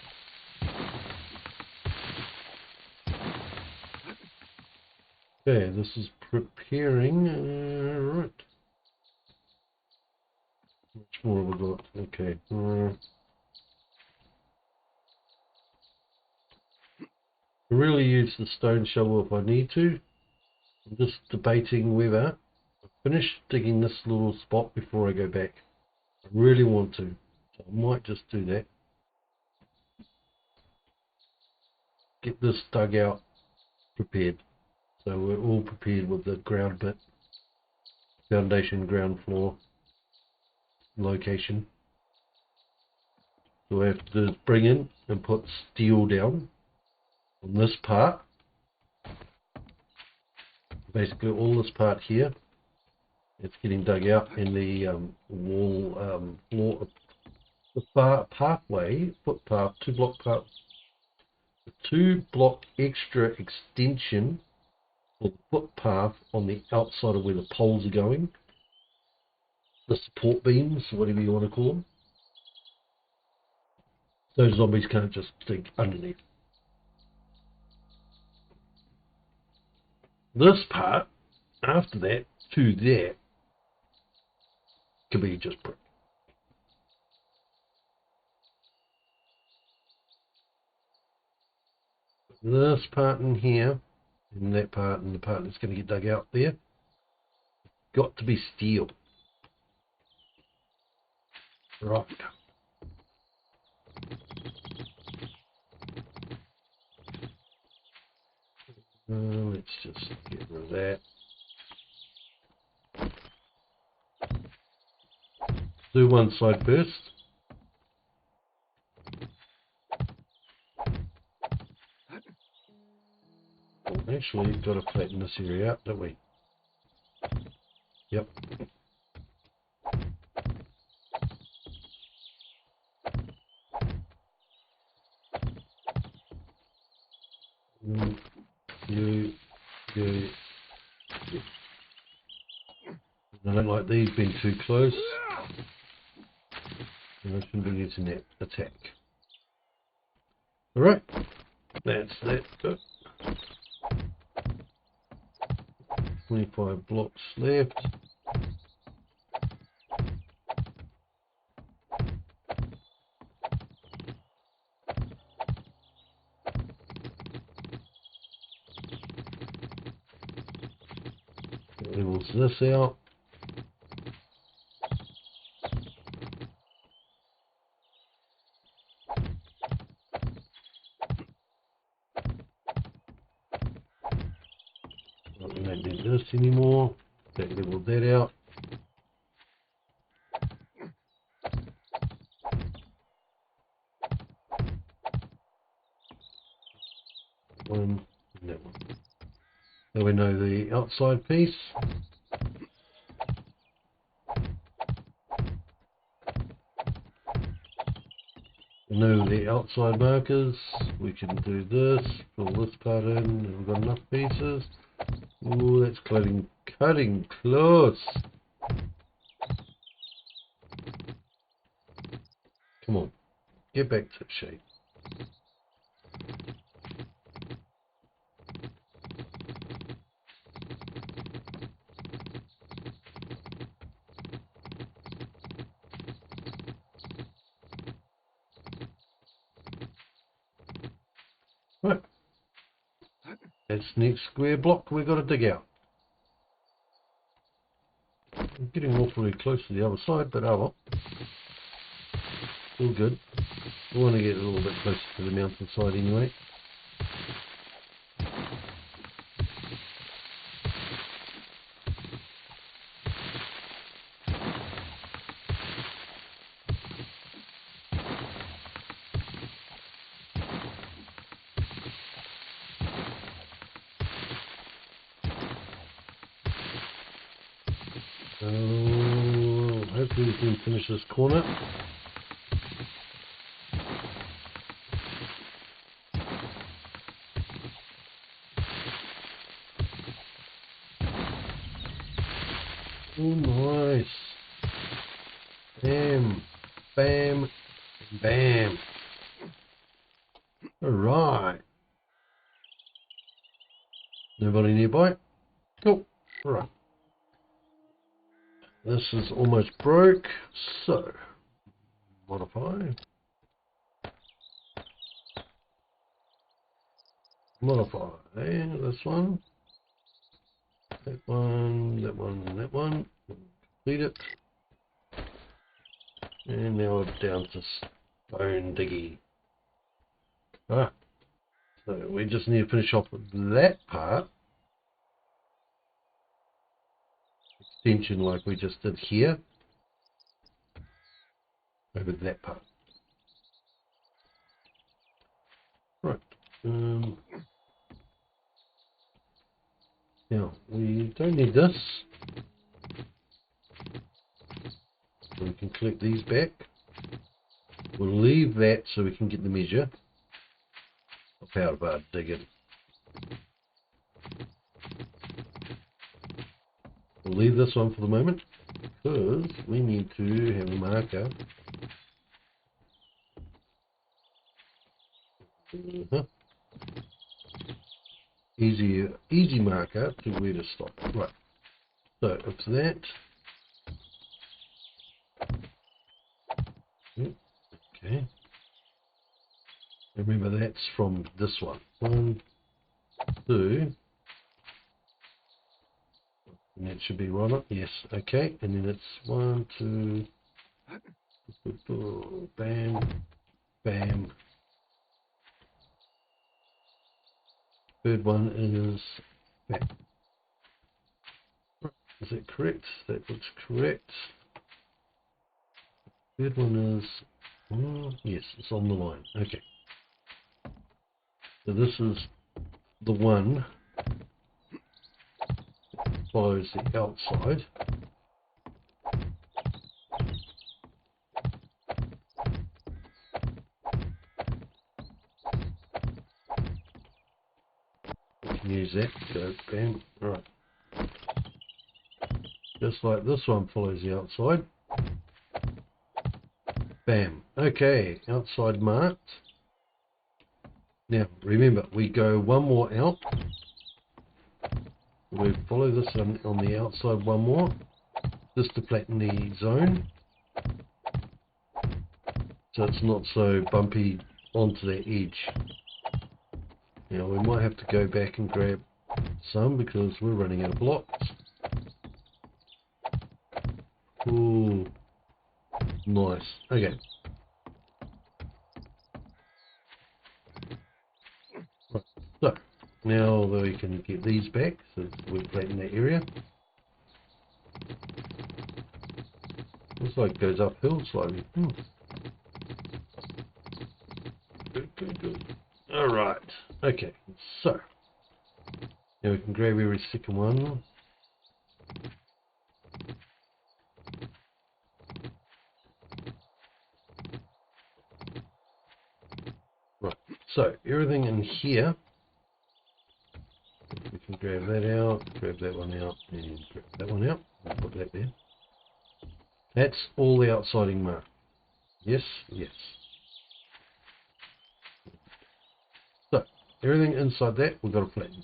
Okay, this is preparing. Right. Much more have we got? Okay. I really use the stone shovel if I need to. I'm just debating whether I finish digging this little spot before I go back. I really want to. So I might just do that. Get this dug out, prepared. So we're all prepared with the ground bit, foundation, ground floor, location. So what I have to do is bring in and put steel down on this part. Basically all this part here, it's getting dug out, and the wall floor, the pathway, footpath, 2-block path, 2-block extra extension for the footpath on the outside of where the poles are going. The support beams, whatever you want to call them. Those zombies can't just dig underneath. This part, after that, to there, could be just brick. This part in here, and that part, and the part that's going to get dug out there, got to be steel. Right. Let's just get rid of that. Do one side first. Well, actually, we've got to flatten this area out, don't we? Yep. You. I don't like these being too close. And I shouldn't be using that attack. Alright, that's that. 25 blocks left. That levels this out. We don't need this anymore. That leveled that out. One and that one. Now we know the outside piece. We know the outside markers. We can do this, fill this part in, and we've got enough pieces. Ooh, that's cutting close. Come on, get back to shape. Right, that's the next square block we've got to dig out. I'm getting awfully close to the other side, but oh well. Still good. We want to get a little bit closer to the mountainside anyway. Hopefully we can finish this corner. Oh, nice. Bam, bam, bam. Alright. Nobody nearby? Cool. Alright. This is almost broke, so modify. Modify. And this one. That one, that one, and that one. Complete it. And now we're down to stone diggy. Ah. So we just need to finish off with that part. Extension like we just did here. Over that part. Right. Now, we don't need this. We can collect these back. We'll leave that so we can get the measure of how about digging. We'll leave this one for the moment because we need to have a marker. Easy marker to where to stop. Right. So it's that. Okay. Remember that's from this one. 1, 2. And that should be right up. Yes. Okay. And then it's 1, 2. Bam. Bam. Third one is that. Is that correct? That looks correct. Third one is, yes, it's on the line. Okay. So this is the one that follows the outside. Use that. Go bam. Right. Just like this one follows the outside. Bam. Okay, outside marked. Now remember, we go one more out. We follow this on the outside one more, just to flatten the zone, so it's not so bumpy onto that edge. Now we might have to go back and grab some because we're running out of blocks. Ooh, nice. Okay. Right. So now that we can get these back, so we've flattened that area. Looks like it goes uphill slightly. Good. Alright. Okay, so now we can grab every second one. Right, so everything in here, we can grab that out, grab that one out, and grab that one out, and put that there. That's all the outsiding mark. Yes, yes. So, everything inside that, we've got to flatten.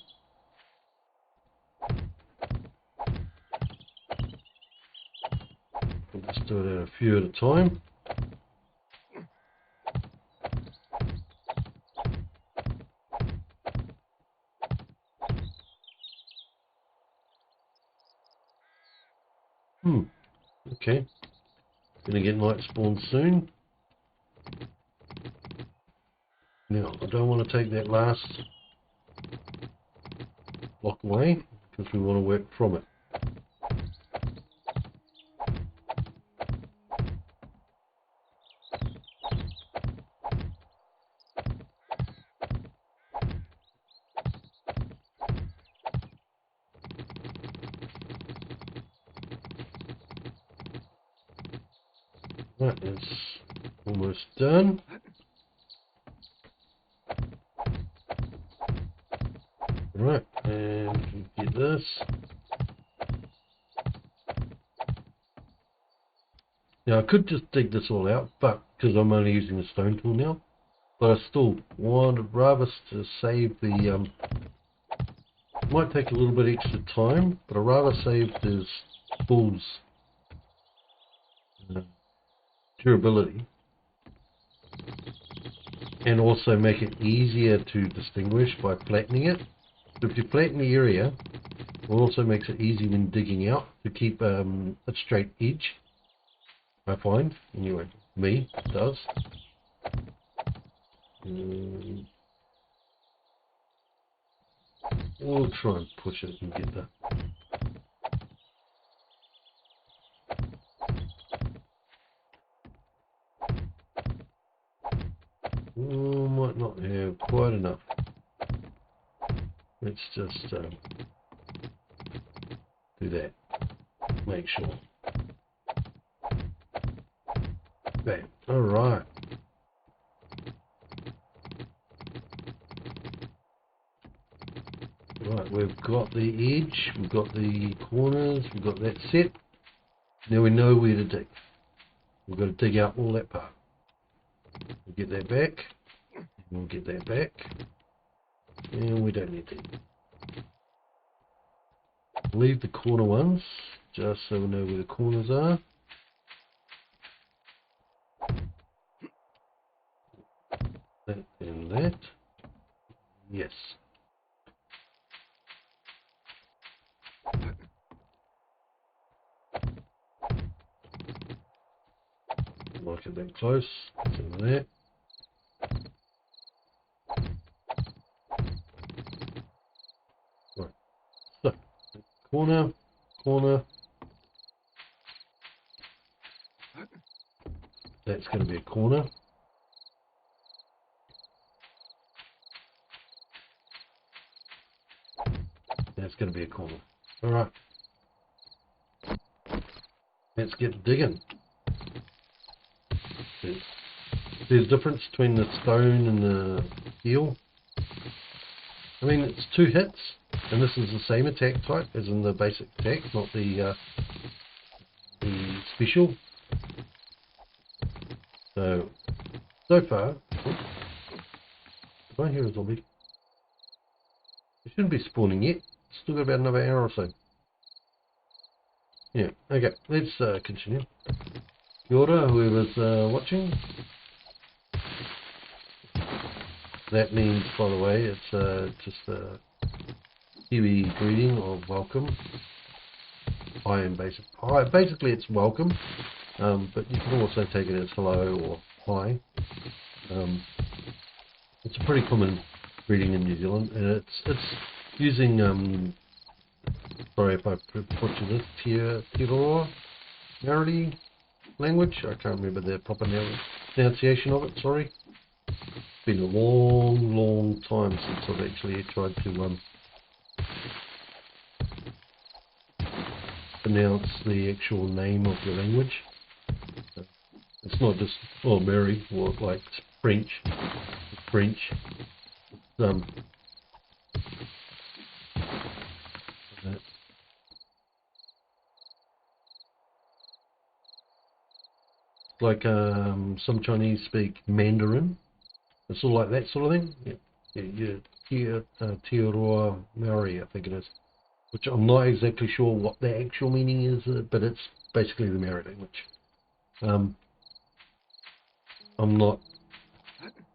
We'll just do it a few at a time. Okay. Gonna get night spawn soon. Now, I don't want to take that last block away because we want to work from it. That is almost done. Right, and get this. Now I could just dig this all out, but because I'm only using the stone tool now, but I still would rather to save the. Might take a little bit extra time, but I'd rather save this tool's durability, and also make it easier to distinguish by flattening it. So if you flatten the area, it also makes it easy when digging out to keep a straight edge. I find, anyway, me does. We'll try and push it and get that. Oh, might not have quite enough. Let's just do that. Make sure. Bam. All right. Right, we've got the edge, we've got the corners, we've got that set. Now we know where to dig. We've got to dig out all that part. We'll get that back. We'll get that back. And we don't need that. Leave the corner ones, just so we know where the corners are. That and that. Yes. Like it that close. So that. Right. So, corner, corner. That's going to be a corner. That's going to be a corner. Alright. Let's get digging. There's a difference between the stone and the steel. I mean, it's 2 hits, and this is the same attack type as in the basic attack, not the special. So far, I hear a zombie. It shouldn't be spawning yet. Still got about another hour or so. Yeah, okay, let's continue. Kia ora, whoever's watching. That means, by the way, it's just a Kiwi greeting of welcome. Hi and basic. Hi, basically it's welcome, but you can also take it as hello or hi. It's a pretty common greeting in New Zealand, and it's using sorry if I butcher this, Tiroa Maori language. I can't remember the proper pronunciation of it, sorry. It's been a long time since I've actually tried to pronounce the actual name of the language. It's not just, oh, Maori, or like French. French. Like some Chinese speak Mandarin. It's all like that sort of thing. Yeah, Tiroa Maori, I think it is. Which I'm not exactly sure what the actual meaning is, but it's basically the Maori language. I'm not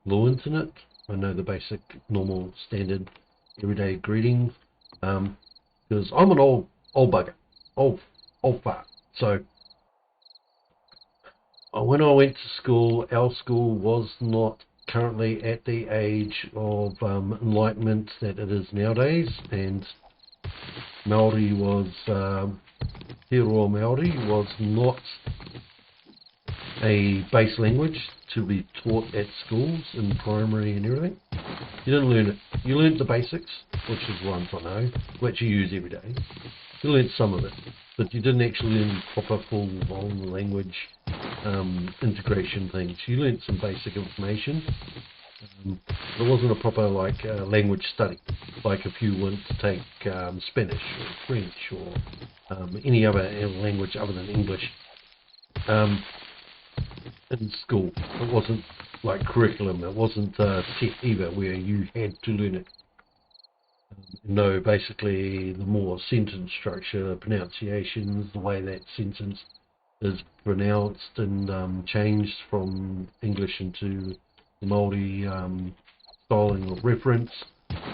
fluent in it. I know the basic, normal, standard, everyday greetings. Because I'm an old bugger, old fart. So when I went to school, our school was not currently at the age of enlightenment that it is nowadays, and Maori was, Tiroa Maori was not a base language to be taught at schools in primary and everything. You didn't learn it. You learned the basics, which is ones I know, which you use every day. You learned some of it, but you didn't actually learn proper full-on language integration things. You learned some basic information. It wasn't a proper language study, like if you went to take Spanish or French or any other language other than English in school. It wasn't like curriculum. It wasn't tech either, where you had to learn it. No, basically the more sentence structure, pronunciations, the way that sentence is pronounced and changed from English into Māori styling of reference.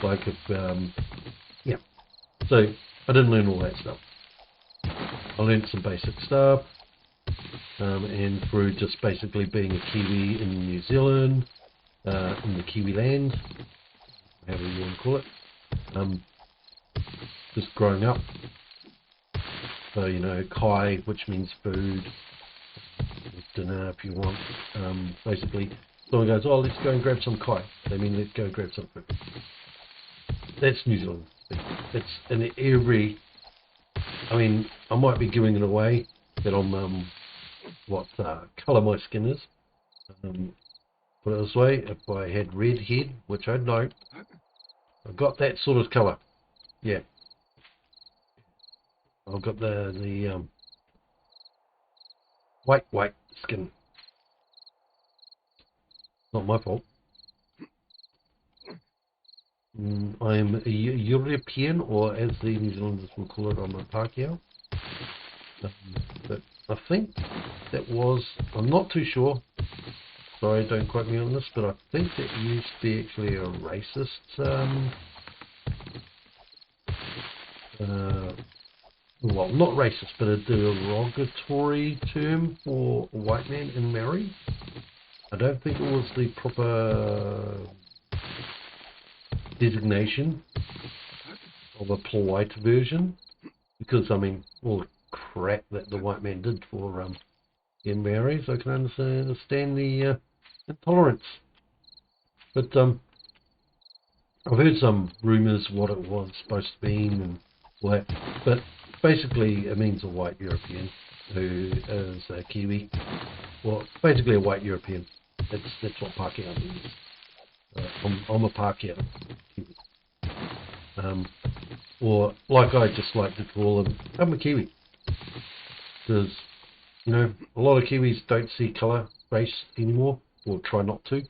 Like if, yeah. So I didn't learn all that stuff. I learned some basic stuff, and through just basically being a Kiwi in New Zealand, in the Kiwi land, however you want to call it. Just growing up, so you know, kai, which means food, dinner if you want. Basically, someone goes, "Oh, let's go and grab some kai." They mean let's go grab some food. That's New Zealand. It's in every. I mean, I might be giving it away that I'm what colour my skin is. Put it this way: if I had red head, which I don't, I've got that sort of colour. Yeah, I've got the white skin. Not my fault. I'm a European, or as the New Zealanders will call it, I'm a Pākehā. But I think that was, I'm not too sure. Sorry, don't quote me on this, but I think that used to be actually a racist. Well, not racist, but a derogatory term for a white man in Maori. I don't think it was the proper designation of a polite version, because I mean, all the crap that the white man did for the Maoris, I can understand the intolerance. But I've heard some rumours what it was supposed to be and all that, but basically it means a white European who is a Kiwi. Well, basically a white European. That's what Pākehā means. I'm a Pākehā Kiwi. or like I just like to call them, I'm a Kiwi. Because, you know, a lot of Kiwis don't see colour race anymore, or try not to.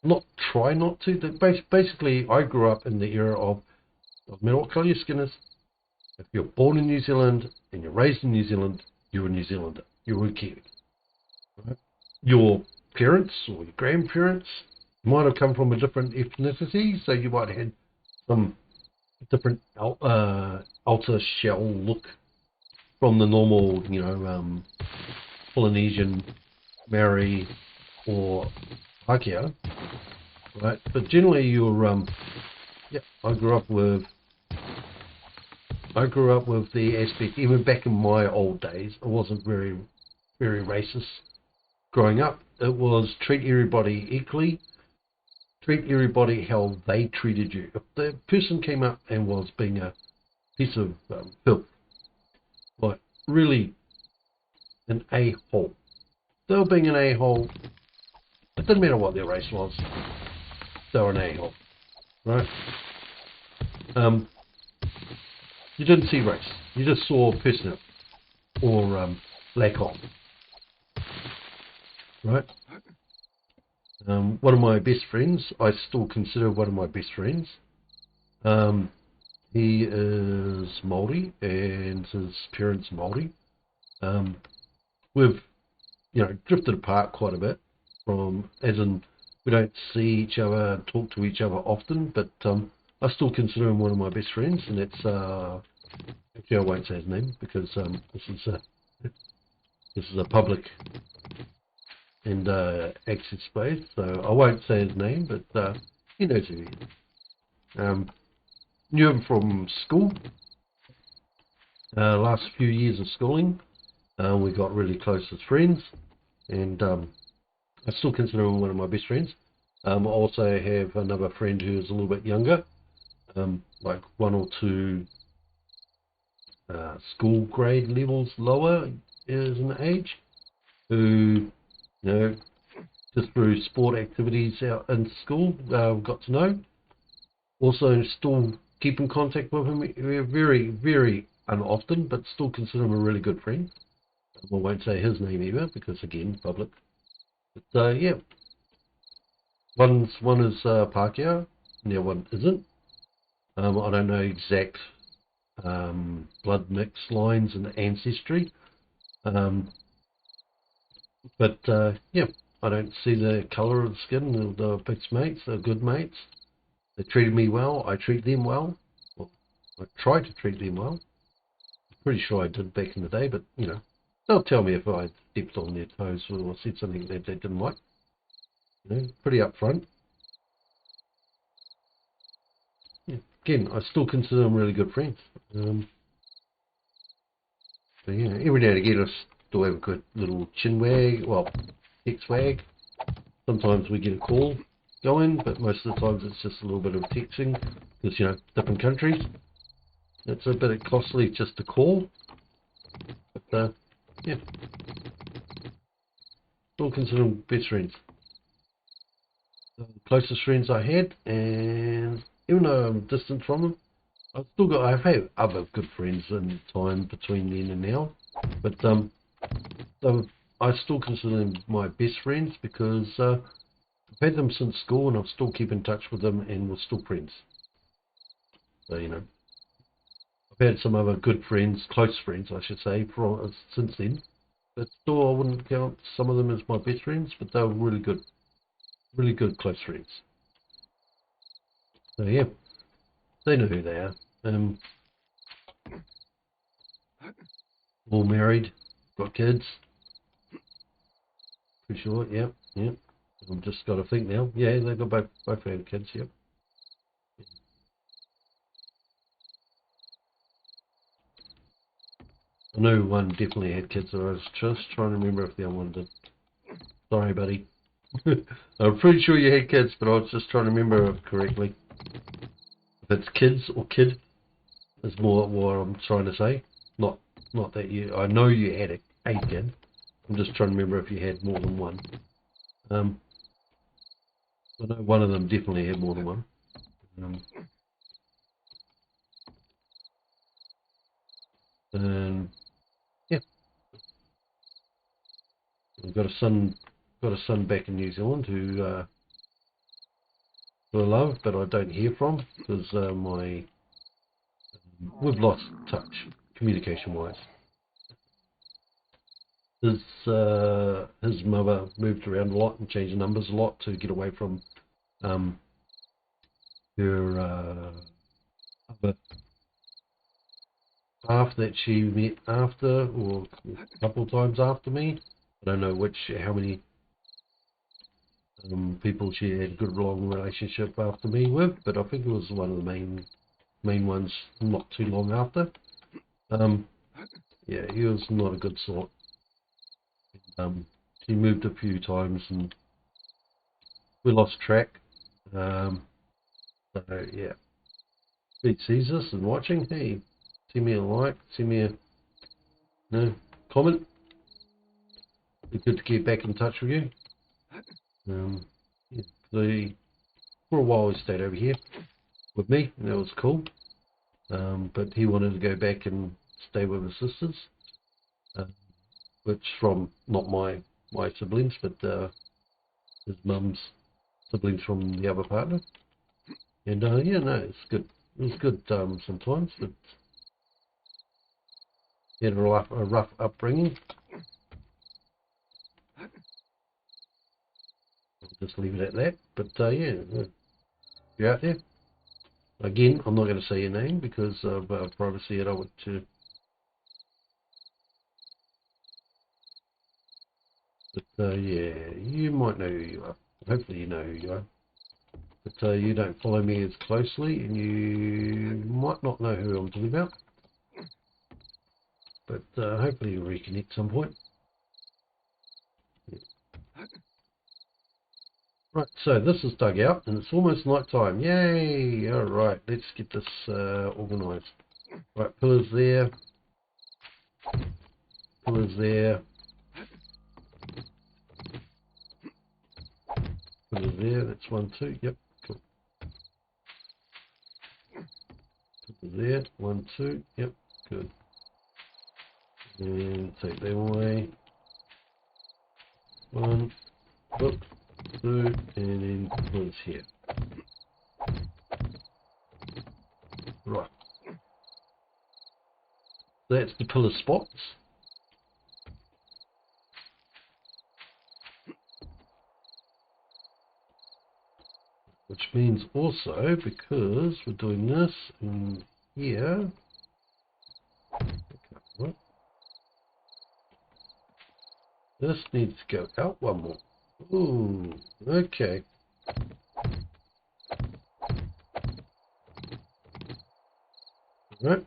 Not try not to. Basically, I grew up in the era of no matter what colour your skin is, if you're born in New Zealand and you're raised in New Zealand, you're a New Zealander. You're a Kiwi. Right? Your parents or your grandparents might have come from a different ethnicity, so you might have had some different outer shell look from the normal, you know, Polynesian, Maori, or Pākehā, right? But generally, you're yeah. I grew up with the aspect, even back in my old days. It wasn't very racist. Growing up, it was treat everybody equally, treat everybody how they treated you. If the person came up and was being a piece of filth, like really an a-hole, they were being an a-hole. It didn't matter what their race was. They were an a-hole, right? You didn't see race. You just saw personality or lack of, right? One of my best friends, I still consider one of my best friends. He is Māori and his parents Māori. We've, you know, drifted apart quite a bit from, as in, we don't see each other, talk to each other often, but I still consider him one of my best friends, and that's, actually I won't say his name because this is a public and access space, so I won't say his name, but he knows who he is. Knew him from school, last few years of schooling. We got really close as friends, and I still consider him one of my best friends. I also have another friend who is a little bit younger, like one or two school grade levels lower as an age, who, you know, just through sport activities out in school, got to know. Also still keep in contact with him very unoften, but still consider him a really good friend. I won't say his name either because again, public. But yeah, one is Pākehā, and the other one isn't. I don't know exact blood mix lines and ancestry, but yeah, I don't see the colour of the skin. They're best mates. They're good mates. They treated me well. I treat them well. Well, I try to treat them well. Pretty sure I did back in the day, but you know, they'll tell me if I stepped on their toes or said something that they didn't like. You know, pretty upfront. Yeah. Again, I still consider them really good friends. But yeah, every now and again I still have a good little chin wag, well, text wag. Sometimes we get a call going, but most of the times it's just a little bit of texting, because, you know, different countries. It's a bit costly just to call. But, yeah. Still consider them best friends. The closest friends I had, and even though I'm distant from them, I've had other good friends in time between then and now, but I still consider them my best friends because I've had them since school and I still keep in touch with them and we're still friends. So, you know, I've had some other good friends, close friends I should say, since then, but still I wouldn't count some of them as my best friends, but they were really good close friends. So yeah, they know who they are. All married, got kids. Pretty sure, yep. I've just got to think now. Yeah, they've got both had kids, yep. I know one definitely had kids, so I was just trying to remember if the other one did. Sorry, buddy. I'm pretty sure you had kids, but I was just trying to remember correctly. If it's kids or kid, is more what I'm trying to say. Not that you. I know you had a kid. I'm just trying to remember if you had more than one. I know one of them definitely had more than one. And yeah, I've got a son back in New Zealand who I love, but I don't hear from because we've lost touch communication wise. His mother moved around a lot and changed numbers a lot to get away from her other half that she met after, or a couple of times after me. I don't know how many people she had a good long relationship after me with, but I think it was one of the main ones not too long after. Yeah, he was not a good sort. She moved a few times and we lost track. So yeah, if he sees this and watching, hey, send me a like, send me a comment. Be good to get back in touch with you. Yeah, for a while he stayed over here with me, and that was cool. But he wanted to go back and stay with his sisters, which from not my siblings, but his mum's siblings from the other partner. And yeah, no, it's good. It was good sometimes, but he had a rough upbringing. I'll just leave it at that. But yeah, you're out there. Again, I'm not going to say your name because of privacy. I don't want to. But yeah, you might know who you are. Hopefully you know who you are. But you don't follow me as closely, and you might not know who I'm talking about. But hopefully you'll reconnect some point. Yeah. Right, so this is dug out, and it's almost night time. Yay! Alright, let's get this organised. Right, pillars there. Pillars there. Pillars there, that's 1, 2, yep, cool. Pillars there, 1, 2, yep, good. And take them away. 1, look, 2, and then pillars here. Right. That's the pillar spots. Which means also, because we're doing this in here, okay, this needs to go out one more. Ooh, okay. Alright.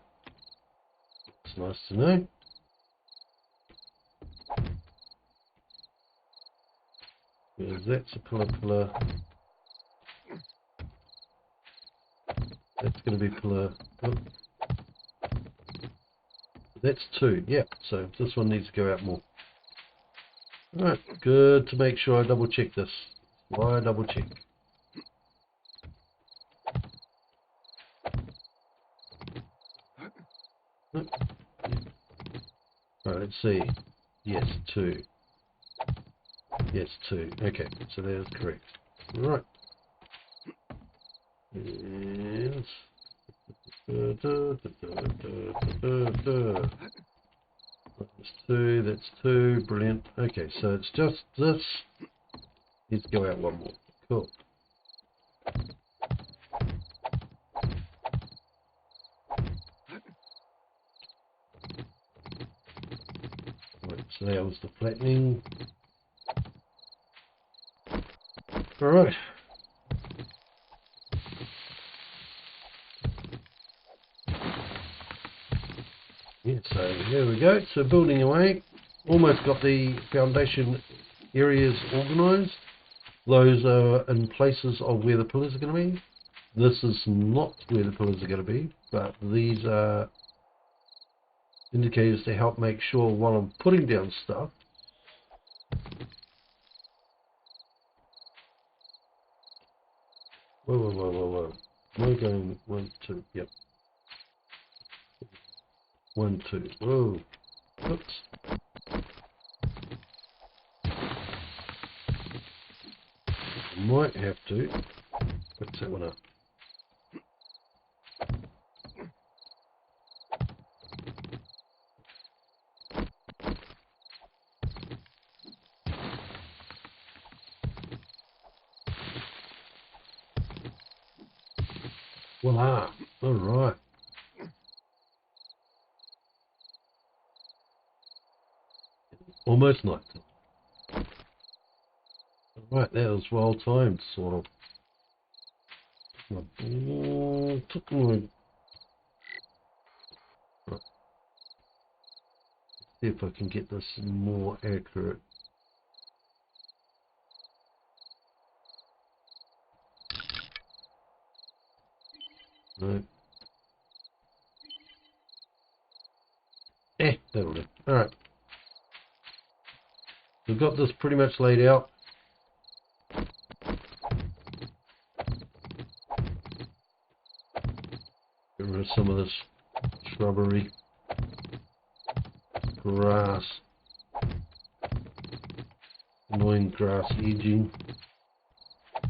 It's nice to know. Because that's a pillar. That's going to be pillar. Oh. That's 2, yeah. So this one needs to go out more. Alright, good to make sure I double check this. Why double check? Alright, let's see. Yes, 2. Yes, 2. Okay, so that is correct. Right. And that's 2, brilliant. Okay, so it's just this needs to go out one more. Cool. Right, so that was the flattening. Alright. Yeah, so there we go. So building away, almost got the foundation areas organised. Those are in places of where the pillars are going to be. This is not where the pillars are going to be, but these are indicators to help make sure while I'm putting down stuff. Whoa. Am I going 1, 2? Yep. 1, 2. Whoa. Oops. I might have to fix that one up. Voila. All right. Almost night. Right, that was well timed, sort of. Took me. Right. See if I can get this more accurate. No. That'll do. Alright. We've got this pretty much laid out. Get rid of some of this shrubbery, grass, annoying grass edging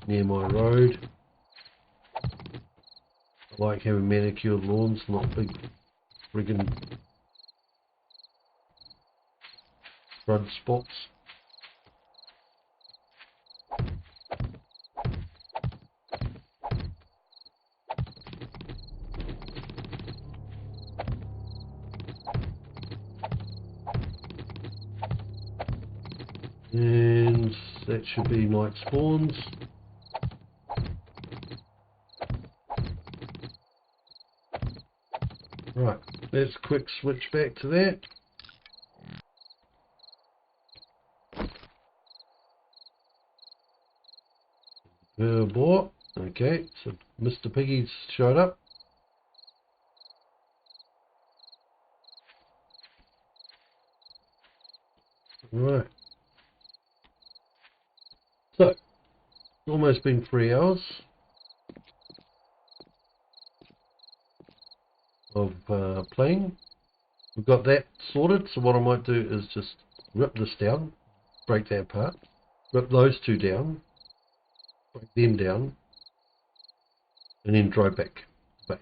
near my road. I like having manicured lawns, not big friggin' crud spots. And that should be night spawns. Right, let's quick switch back to that. Boar. Okay, so Mr. Piggy's showed up. Right. So, it's almost been 3 hours of playing. We've got that sorted, so what I might do is just rip this down, break that apart, rip those two down, break them down, and then drive back to base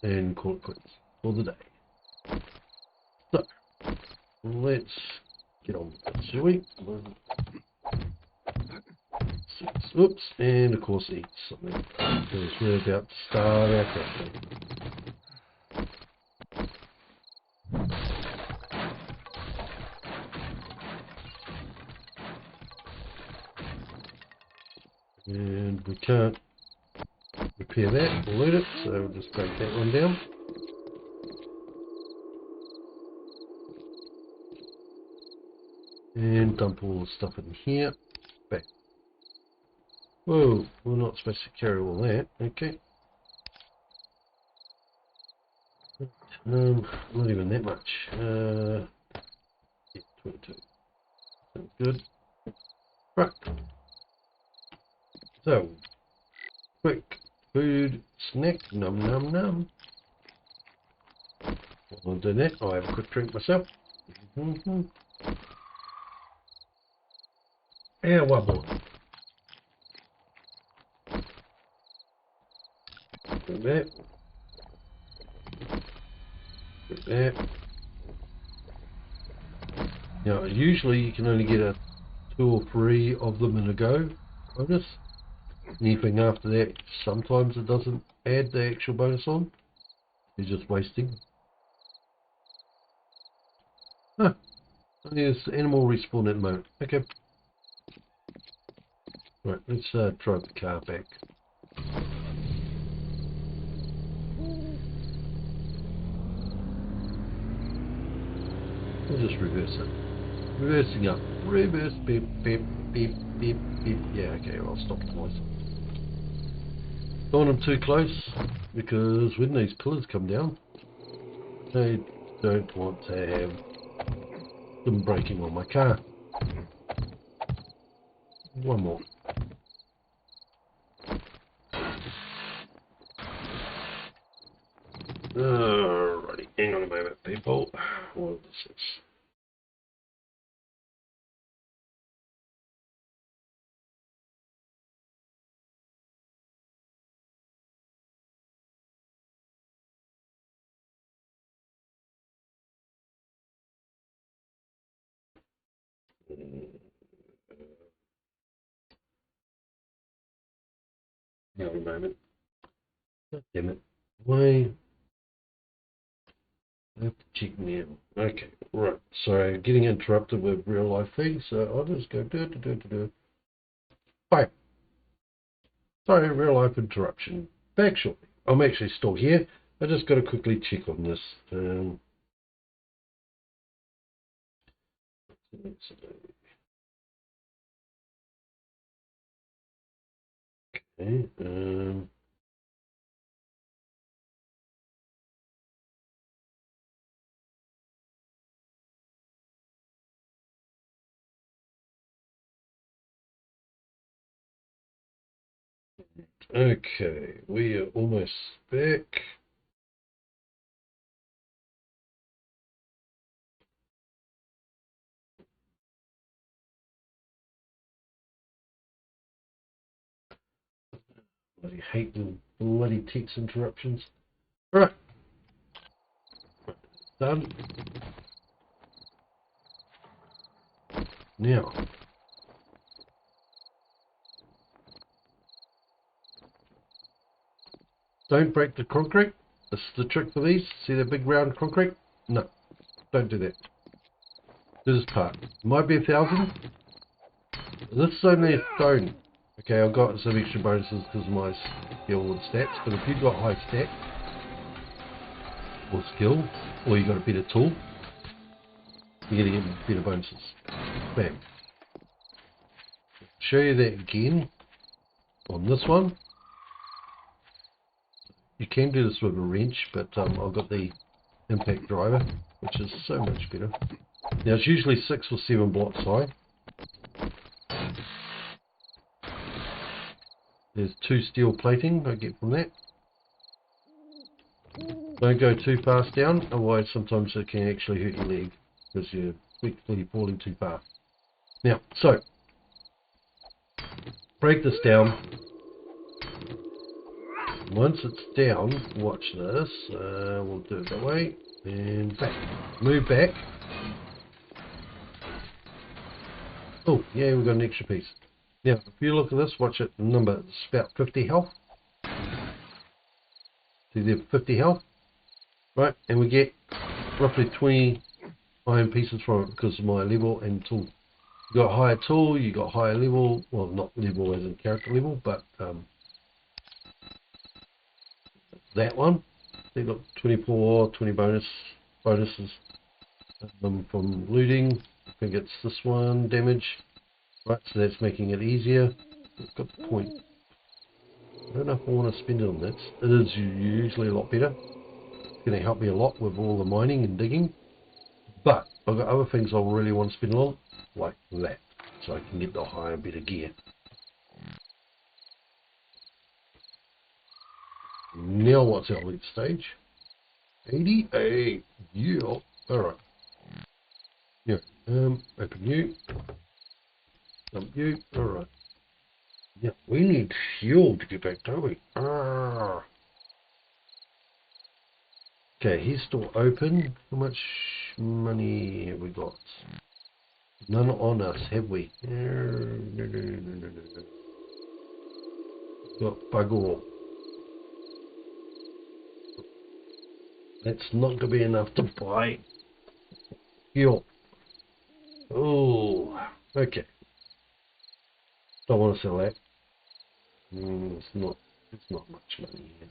and call it quits for the day. So, let's get on with it, shall we? 6, oops, and of course eat something, because we're about to start our crafting. And we can't repair that or loot it, so we'll just break that one down. And dump all the stuff in here. Back. Whoa, we're not supposed to carry all that. Okay. Not even that much. Yeah, 22. Sounds good. Right. So, quick food snack. Num num num. While I'm doing that, I'll have a quick drink myself. And one more. Like that. Like that. Now, usually you can only get 2 or 3 of them in a go bonus. Anything after that, sometimes it doesn't add the actual bonus on. You're just wasting. Huh. There's animal respawn at the moment. Okay. Right, let's drive the car back. We'll just reverse it. Reversing up. Reverse, beep, beep, beep, beep, beep. Yeah, okay, I'll stop the noise. Don't want them too close, because when these pillars come down, I don't want to have them breaking on my car. One more. Alrighty. Hang on a moment, people. What is this? Hang on a moment. God damn it. Why? I have to check now. Okay, right. Sorry, getting interrupted with real life things, so I'll just go do. Bye. Sorry, real life interruption. Back shortly. I'm actually still here. I just got to quickly check on this. Okay. Okay, we are almost back. I hate the bloody text interruptions. Right, done. Now, don't break the concrete. This is the trick for these. See the big round concrete? No, don't do that. Do this part. Might be 1,000. This is only a stone. Okay, I've got some extra bonuses because of my skill and stats, but if you've got high stat or skill, or you've got a better tool, you're going to get better bonuses. Bam. Show you that again on this one. You can do this with a wrench, but I've got the impact driver, which is so much better. Now it's usually 6 or 7 blocks high. There's 2 steel plating I get from that. Don't go too fast down, otherwise sometimes it can actually hurt your leg because you're quickly falling too far. Now, so break this down. Once it's down, watch this. We'll do it that way and back. Move back. Oh, yeah, we've got an extra piece. Now, if you look at this, watch it. Number, it's about 50 health. See there, 50 health. Right, and we get roughly 20 iron pieces from it because of my level and tool. You got higher tool, you got higher level. Well, not level as in character level, but that one. See, look, 24, 20 bonuses from looting. I think it's this one, damage. Right, so that's making it easier. It's got the point. I don't know if I want to spend it on that. It is usually a lot better. It's going to help me a lot with all the mining and digging. But I've got other things I really want to spend it on, like that, so I can get the higher, better gear. Now what's our lead stage? 88. Yeah. Alright. Yeah. Open you. Dump you. Alright. Yeah, we need fuel to get back, don't we? Ah. Okay, he's still open. How much money have we got? None on us, have we? No. Got bug all. That's not going to be enough to buy fuel. Oh, okay. Don't want to sell that. It's not much money here.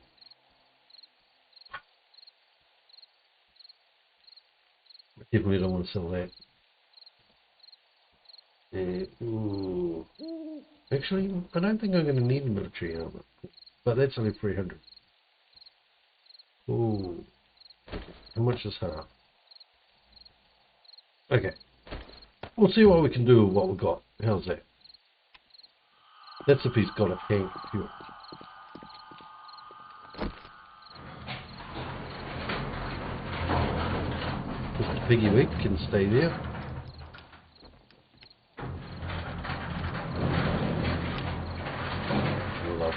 I definitely don't want to sell that. Ooh. Actually, I don't think I'm going to need a military armor, but that's only 300. Ooh. How much is half? Okay. We'll see what we can do with what we've got. How's that? That's if he's got a tank of fuel. Piggy Wig can stay there.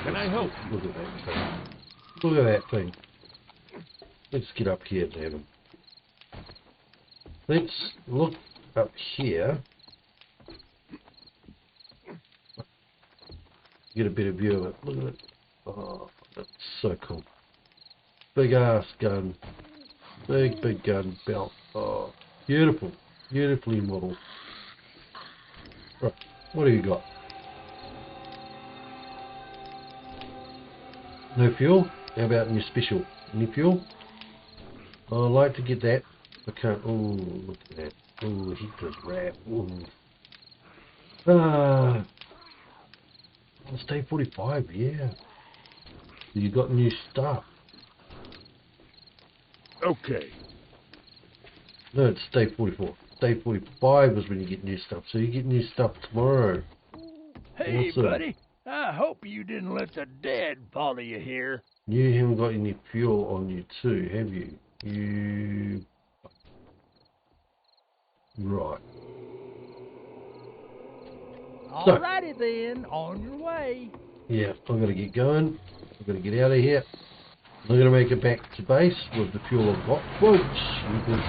Can I help? Look at that thing. Look at that thing. Let's get up here to have him. Let's look up here. Get a better view of it. Look at it. Oh, that's so cool. Big ass gun. Big gun belt. Oh, beautiful. Beautifully modelled. Right, what do you got? No fuel? How about your special? Any fuel? Oh, I'd like to get that. I can't. Oh, look at that. Oh, he does rap. Ah, it's day 45, yeah. You got new stuff. Okay. No, it's day 44. Day 45 is when you get new stuff. So you get new stuff tomorrow. Hey, Awesome. buddy. I hope you didn't let the dead follow you here. You haven't got any fuel on you too, have you? You... Right. Alrighty then, on your way. Yeah, I've got to get going. I've got to get out of here. I'm going to make it back to base with the fuel I've got. Whoa, jeepers.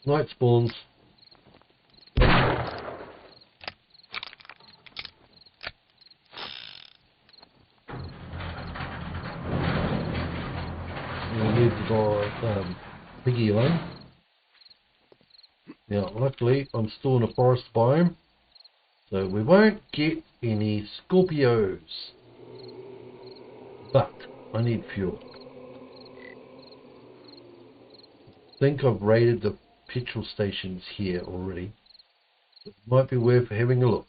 Night spawns. I need to buy piggy on. Now, luckily, I'm still in a forest biome, so we won't get any Scorpios. But I need fuel. I think I've raided the petrol stations here already. It might be worth having a look.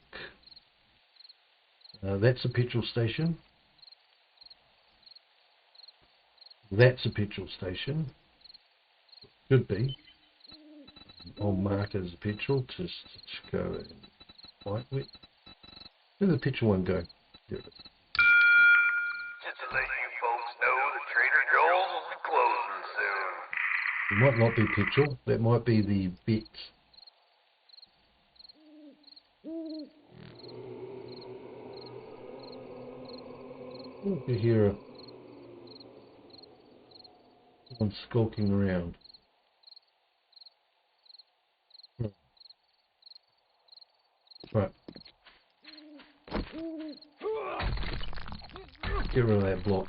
That's a petrol station. That's a petrol station. Should be. I'll mark it as a petrol. Just go and white wet. Where'd the petrol one go? There it is. Just to let you folks know, the Trader Joel's will be closing soon. It might not be petrol. That might be the vet. Oh, you hear someone skulking around. Right. Get rid of that block.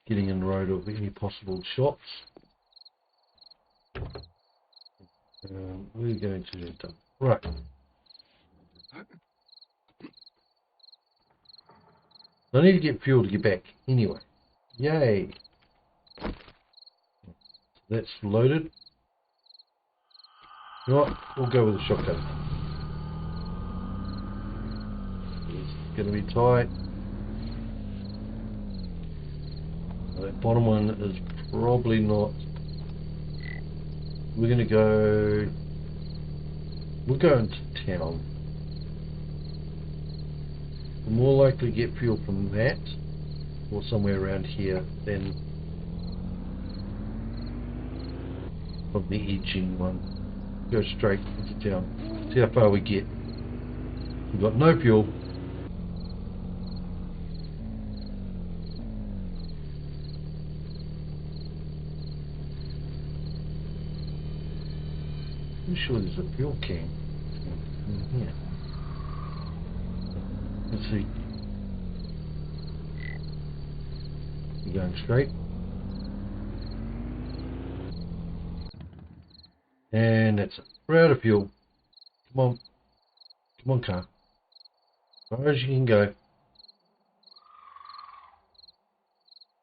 Getting in the road of any possible shots. We're going to do done. Right. I need to get fuel to get back anyway. Yay. That's loaded. You know what? We'll go with the shotgun. It's going to be tight. That bottom one is probably not. We're going to go. We'll go into town. We're more likely to get fuel from that, or somewhere around here, than from the edging one. Go straight into town. See how far we get. We've got no fuel. I'm sure there's a fuel can in here. Let's see. You're going straight. And that's it. We're out of fuel. Come on. Come on, car. As far as you can go.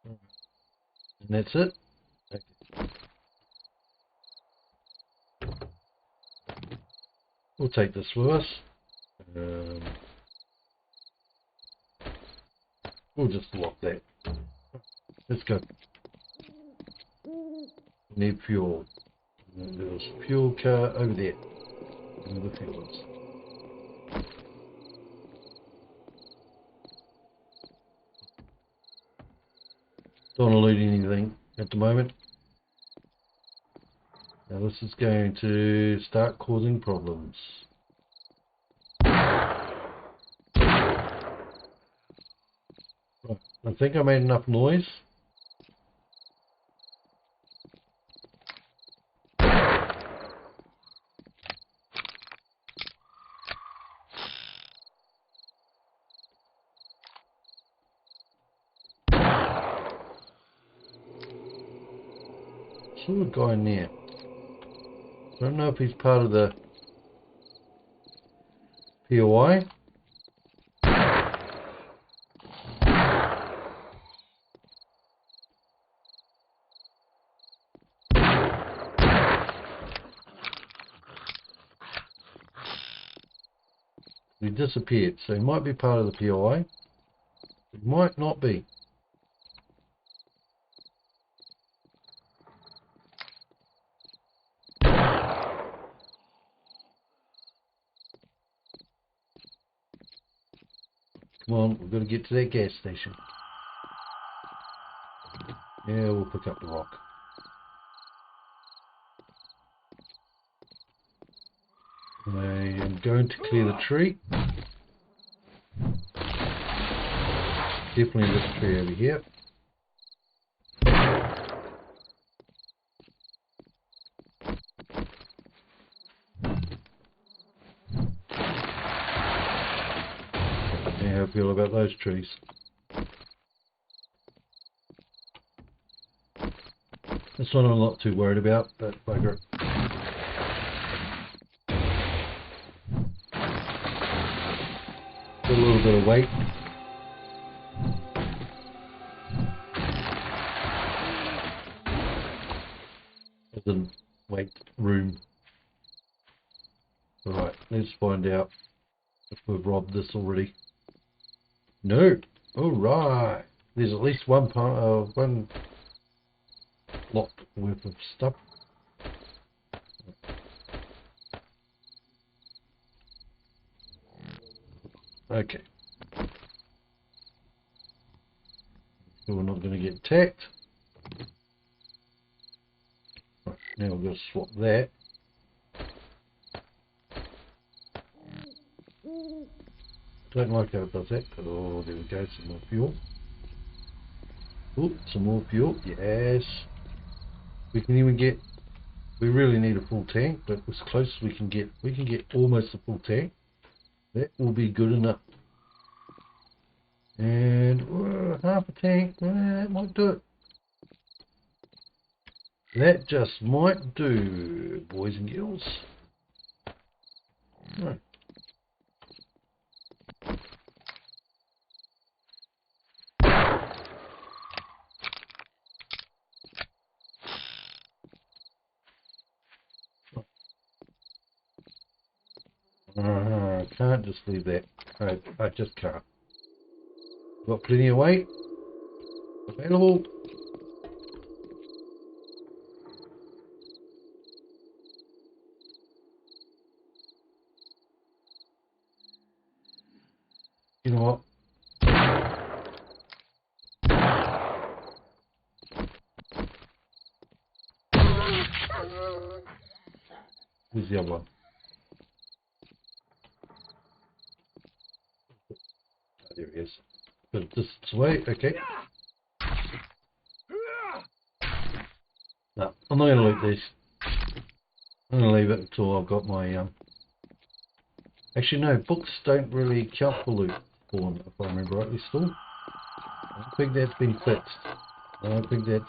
And that's it. Okay. We'll take this with us. We'll just lock that. Let's go. We need fuel. And there's a fuel car over there. Where the fuel is. Don't want to loot anything at the moment. Now this is going to start causing problems. Right, I think I made enough noise. Saw a guy in there. I don't know if he's part of the POI. He disappeared, so he might be part of the POI. He might not be. Come on, we've got to get to that gas station. Yeah, we'll pick up the rock. I am going to clear the tree. Definitely this tree over here. How I feel about those trees. That's one I'm not too worried about, but bugger it. Got a little bit of weight. Doesn't weight room. Alright, let's find out if we've robbed this already. No! Alright! There's at least one lot worth of stuff. Okay. So we're not going to get attacked. Right, now we've got to swap that. Don't like how it does that, but oh, there we go, some more fuel. Oh, some more fuel, yes. We can even get, we really need a full tank, but as close as we can get almost a full tank. That will be good enough. And half a tank, that might do it. That just might do, boys and girls. Right. I can't just leave that. I just can't. Got plenty of weight available. You know what? Where's the other one? Oh, there he is. But this way, okay. No, I'm not going to loot these. I'm going to leave it until I've got my Actually, no, books don't really count for loot spawn, if I remember rightly still. I don't think that's been fixed. I don't think that's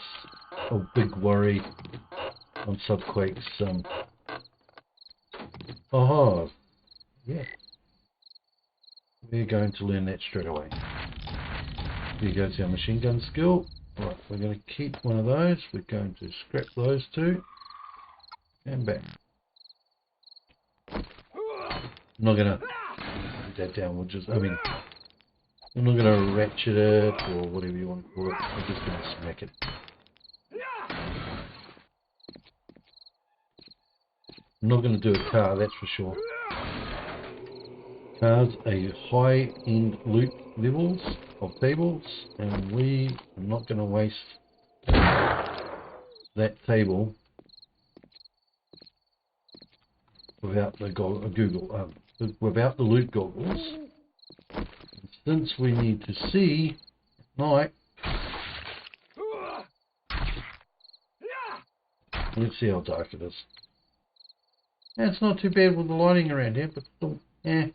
a big worry on Subquake's. Aha! Yeah. We're going to learn that straight away. Here goes our machine gun skill. Right, we're going to keep one of those. We're going to scrap those two. And back. I'm not going to put that down. We'll just, I'm not going to ratchet it or whatever you want to call it. I'm just going to smack it. I'm not going to do a car, that's for sure. Cars are high-end loot levels of tables, and we are not going to waste that table without the without the loot goggles. Since we need to see at night, let's see how dark it is. Yeah, it's not too bad with the lighting around here, but still, yeah.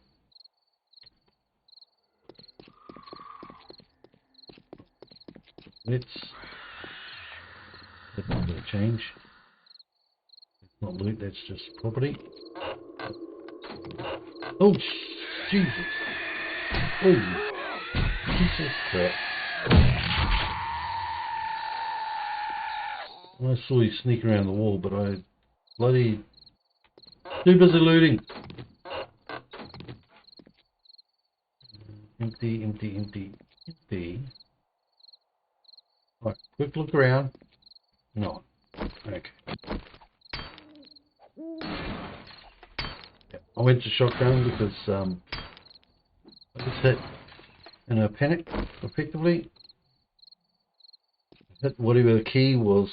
That's not going to change. It's not loot, that's just property. Oh, Jesus. Oh, Jesus crap. I saw you sneak around the wall, but I bloody too busy looting. Empty, empty, empty, empty. Right, quick look around. No. Okay. Yeah, I went to shotgun because I just hit in a panic, effectively. Hit whatever the key was,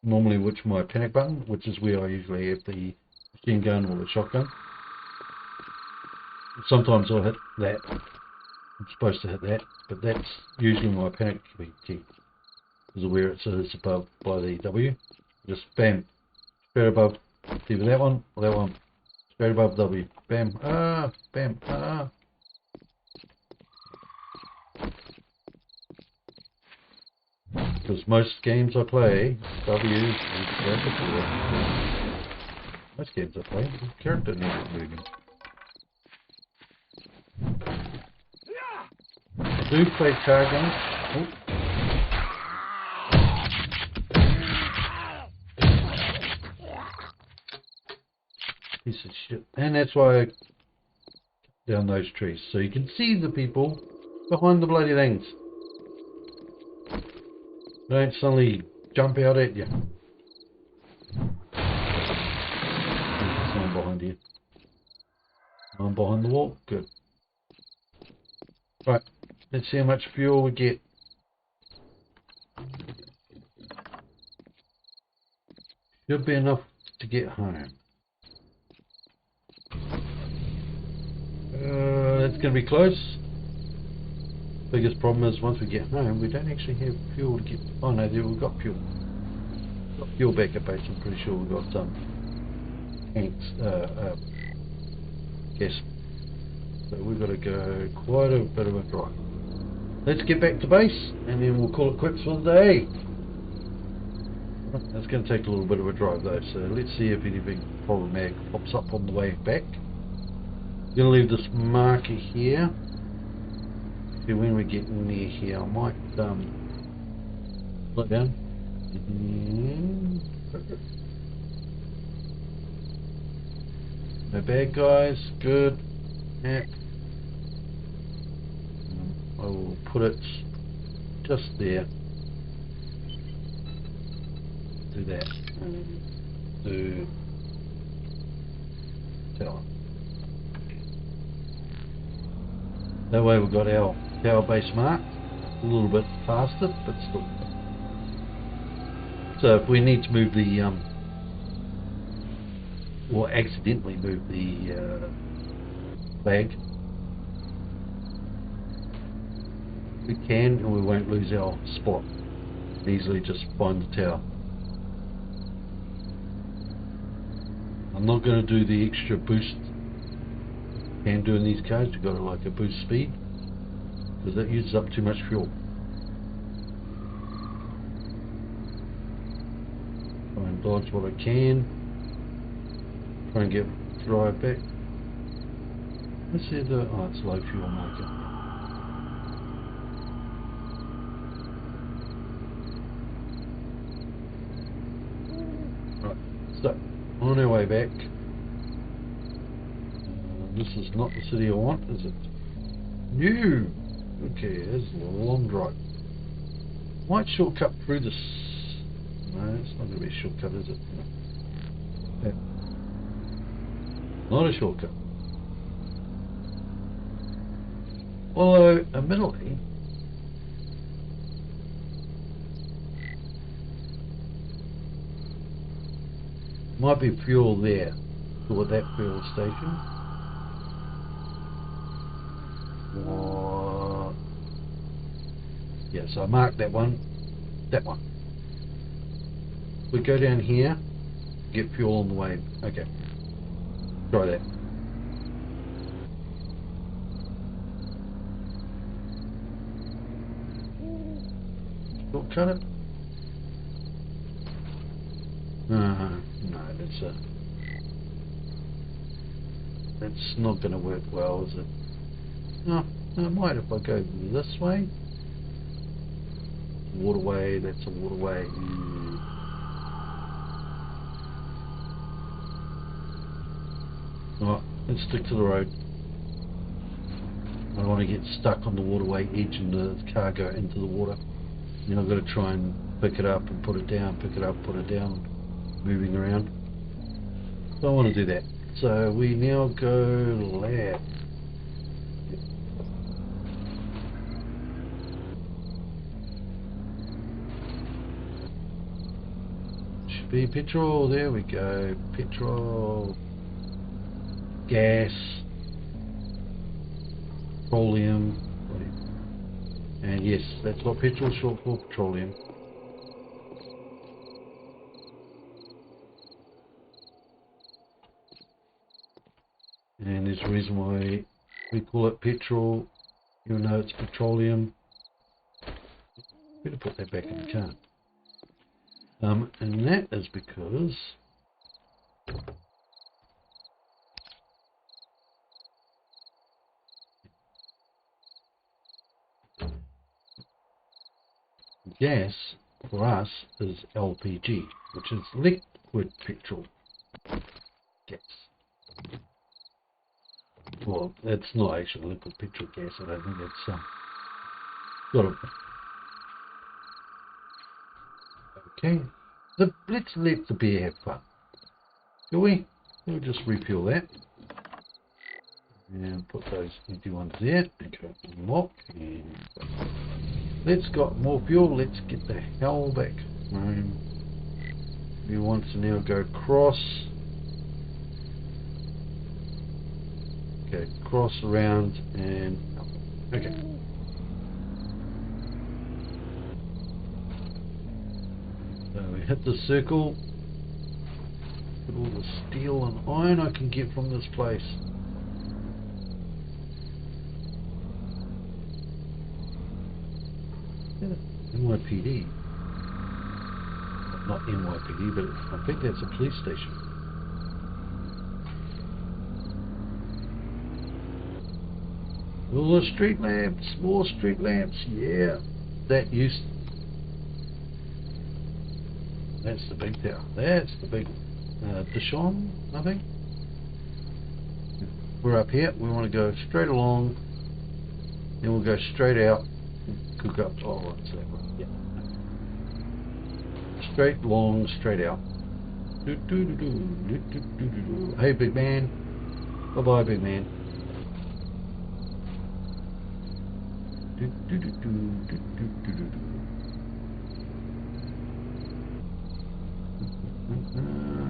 normally which my panic button, which is where I usually have the machine gun or the shotgun. Sometimes I'll hit that. I'm supposed to hit that, but that's usually my panic key. Because of where it is above by the W. Just bam, straight above. It's either that one or that one. Straight above W. Bam, bam, Because most games I play, W is before. Most games I play, the character needs moving. I do play car games. Oh. Piece of shit. And that's why I cut down those trees. So you can see the people behind the bloody things. Don't suddenly jump out at you. There's someone behind you. I'm behind the wall. Good. Right. Let's see how much fuel we get. Should be enough to get home. It's going to be close. Biggest problem is once we get home, we don't actually have fuel to get. Oh no, there we've got fuel. We've got fuel back at base. I'm pretty sure we've got some tanks, gas. So we've got to go quite a bit of a drive. Let's get back to base, and then we'll call it quits for the day. That's going to take a little bit of a drive though. So let's see if anything problematic pops up on the way back. I'm going to leave this marker here. So when we get near here, I might slow down. No bad guys, good. Yeah. I will put it just there. Do that. Do tower. That way we've got our tower base marked. A little bit faster, but still. So if we need to move the or accidentally move the flag, we can, and we won't lose our spot. Easily just find the tower. I'm not going to do the extra boost you can do in these cars. You've got to like a boost speed, because that uses up too much fuel. Try and dodge what I can. Try and get drive back. Let's see the, oh, it's low fuel marker. Right, so on our way back. This is not the city I want, is it? No! Okay, this is a long drive. Might shortcut through this. No, it's not going to be a shortcut, is it? No. Not a shortcut. Although, admittedly, Might be fuel there. So at that fuel station. Or yeah, so I marked that one. That one. We go down here, get fuel on the way. Okay. Try that. Shortcut it? No, that's not going to work well, is it? No, it might if I go this way. Waterway, that's a waterway. Alright, let's stick to the road. I don't want to get stuck on the waterway edge and the car go into the water. Then I've got to try and pick it up and put it down, pick it up, put it down, moving around. So I want to do that. So we now go left. Should be petrol, there we go. Petrol, gas, petroleum, and yes, that's what petrol is short for, petroleum. And there's a reason why we call it petrol, even though it's petroleum. Better put that back in the car. And that is because gas for us is LPG, which is liquid petrol gas. Well, that's not actually liquid petrol gas. I don't think it's got a. Okay, let's let the bear have fun, shall we? We'll just refuel that and put those empty ones there. Okay, unlock, and let's got more fuel. Let's get the hell back home. We want to now go cross. Okay, cross around and okay. So we hit the circle. Look at all the steel and iron I can get from this place. Yeah, NYPD. Not NYPD, but I think that's a police station. All the street lamps, more street lamps, yeah. That used. That's the big tower. That's the big Dishon, I think. We're up here. We want to go straight along. Then we'll go straight out. Cook up. Oh, what's that one? Yeah. Straight along, straight out. Hey, big man. Bye bye, big man.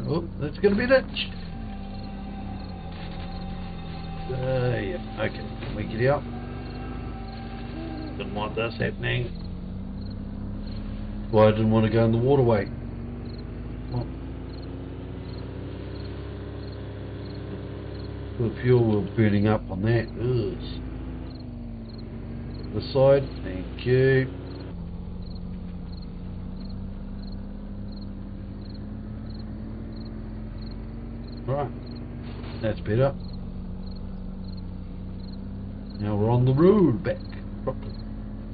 Oh, that's going to be that. Yeah, okay. Can we get out? Didn't want this happening. Well, I didn't want to go in the waterway. Well, the fuel was burning up on that. Ugh. The side, thank you. Right, that's better. Now we're on the road back properly.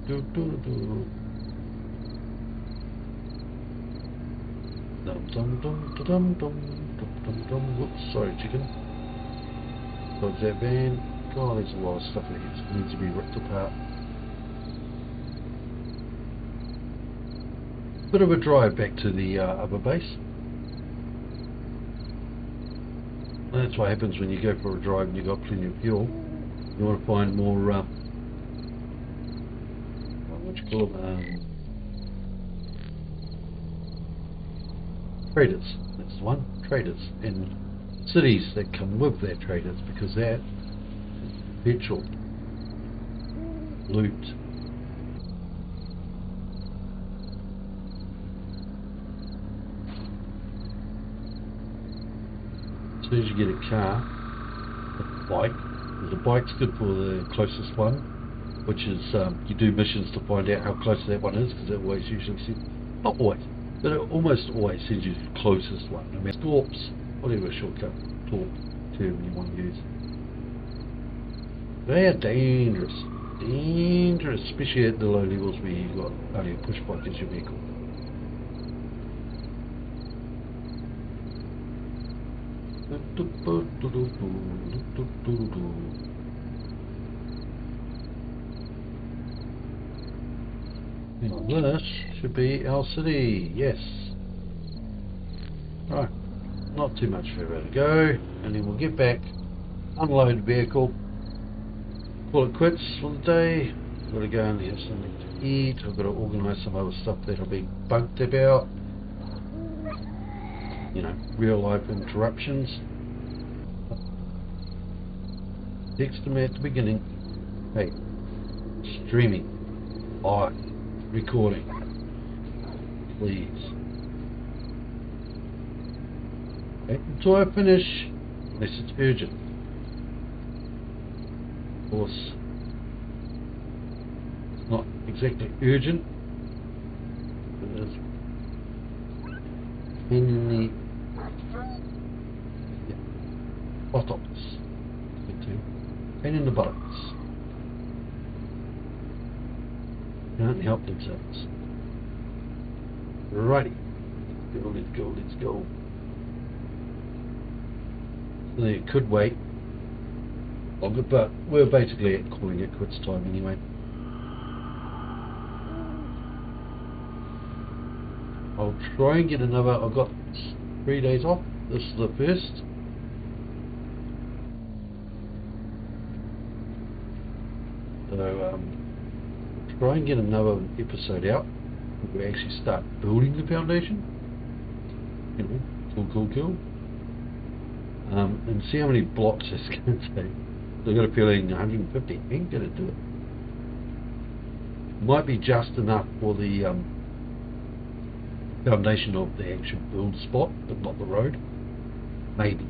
Dum dum dum dum dum dum dum. Whoops, sorry, chicken. Dodge that van. God, there's a lot of stuff that needs to be ripped apart. Bit of a drive back to the other base. And that's what happens when you go for a drive and you've got plenty of fuel. You want to find more, what you call them, traders. That's the one, traders and cities that come with their traders, because that perpetual loot. As soon as you get a car, a bike, because a bike's good for the closest one, which is you do missions to find out how close that one is, because it always usually says, not always, but it almost always sends you the closest one. No matter torps, whatever shortcut torp term you want to use. They are dangerous, dangerous, especially at the low levels where you've got only a push bike as your vehicle. Now this should be our city, yes. Right, not too much further to go, and then we'll get back, unload the vehicle, call it quits for the day. I've got to go and have something to eat. I've got to organise some other stuff that I've been bugged about. You know, real life interruptions. Text them at the beginning. Hey, streaming, live, recording, please. Okay, until I finish, unless it's urgent. Of course, it's not exactly urgent. It is in the buttocks. Pain in the buttocks. Can't help themselves. Righty. Let's go, let's go. So they could wait longer, but we're basically at calling it quits time anyway. I'll try and get another. I've got 3 days off. This is the first. So try and get another episode out. We actually start building the foundation. You know, cool. And see how many blocks it's going to take. I've got a feeling 150 ain't going to do it. Might be just enough for the foundation of the actual build spot, but not the road. Maybe.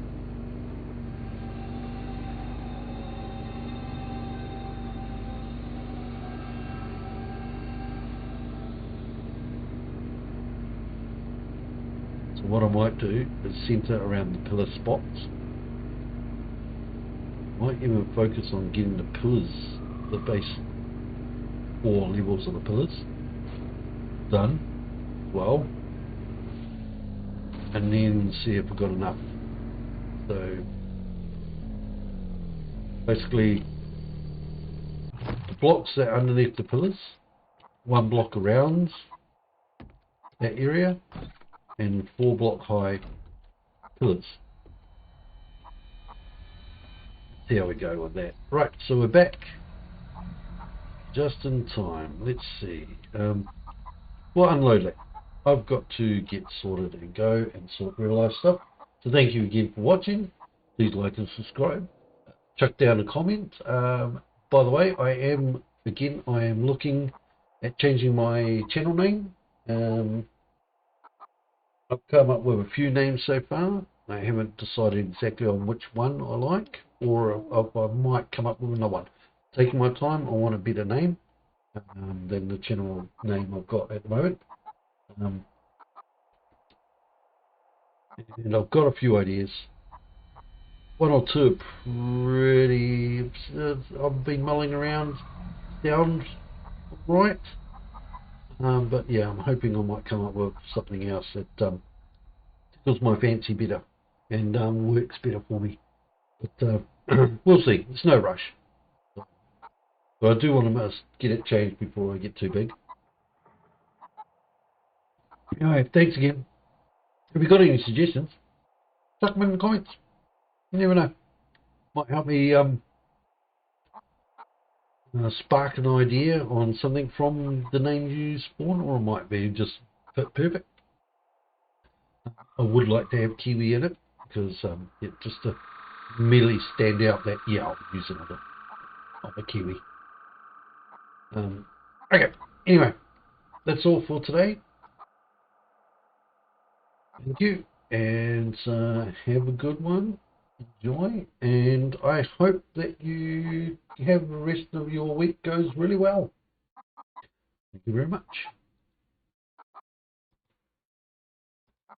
So what I might do is centre around the pillar spots. Might even focus on getting the pillars, the base 4 levels of the pillars done well, and then see if we've got enough. So basically the blocks that are underneath the pillars, 1 block around that area, and 4 block high pillars. See how we go with that. Right, so we're back just in time. Let's see. We'll unload that. I've got to get sorted and go and sort real life stuff. So thank you again for watching. Please like and subscribe. Chuck down a comment. By the way, I am looking at changing my channel name. I've come up with a few names so far. I haven't decided exactly on which one I like, or I might come up with another one. Taking my time, I want a better name than the channel name I've got at the moment. And I've got a few ideas. 1 or 2 are pretty... I've been mulling around, sound right. But yeah, I'm hoping I might come up with something else that tickles my fancy better and works better for me. But we'll see. It's no rush. But I do want to get it changed before I get too big. Anyway, thanks again. If you've got any suggestions, chuck them in the comments. You never know. Might help me spark an idea on something from the names you spawn, or it might be just fit perfect. I would like to have kiwi in it because it just to immediately stand out that I'll be using of a kiwi. Okay, anyway, that's all for today. Thank you, and have a good one. Enjoy, and I hope that you have the rest of your week goes really well. Thank you very much.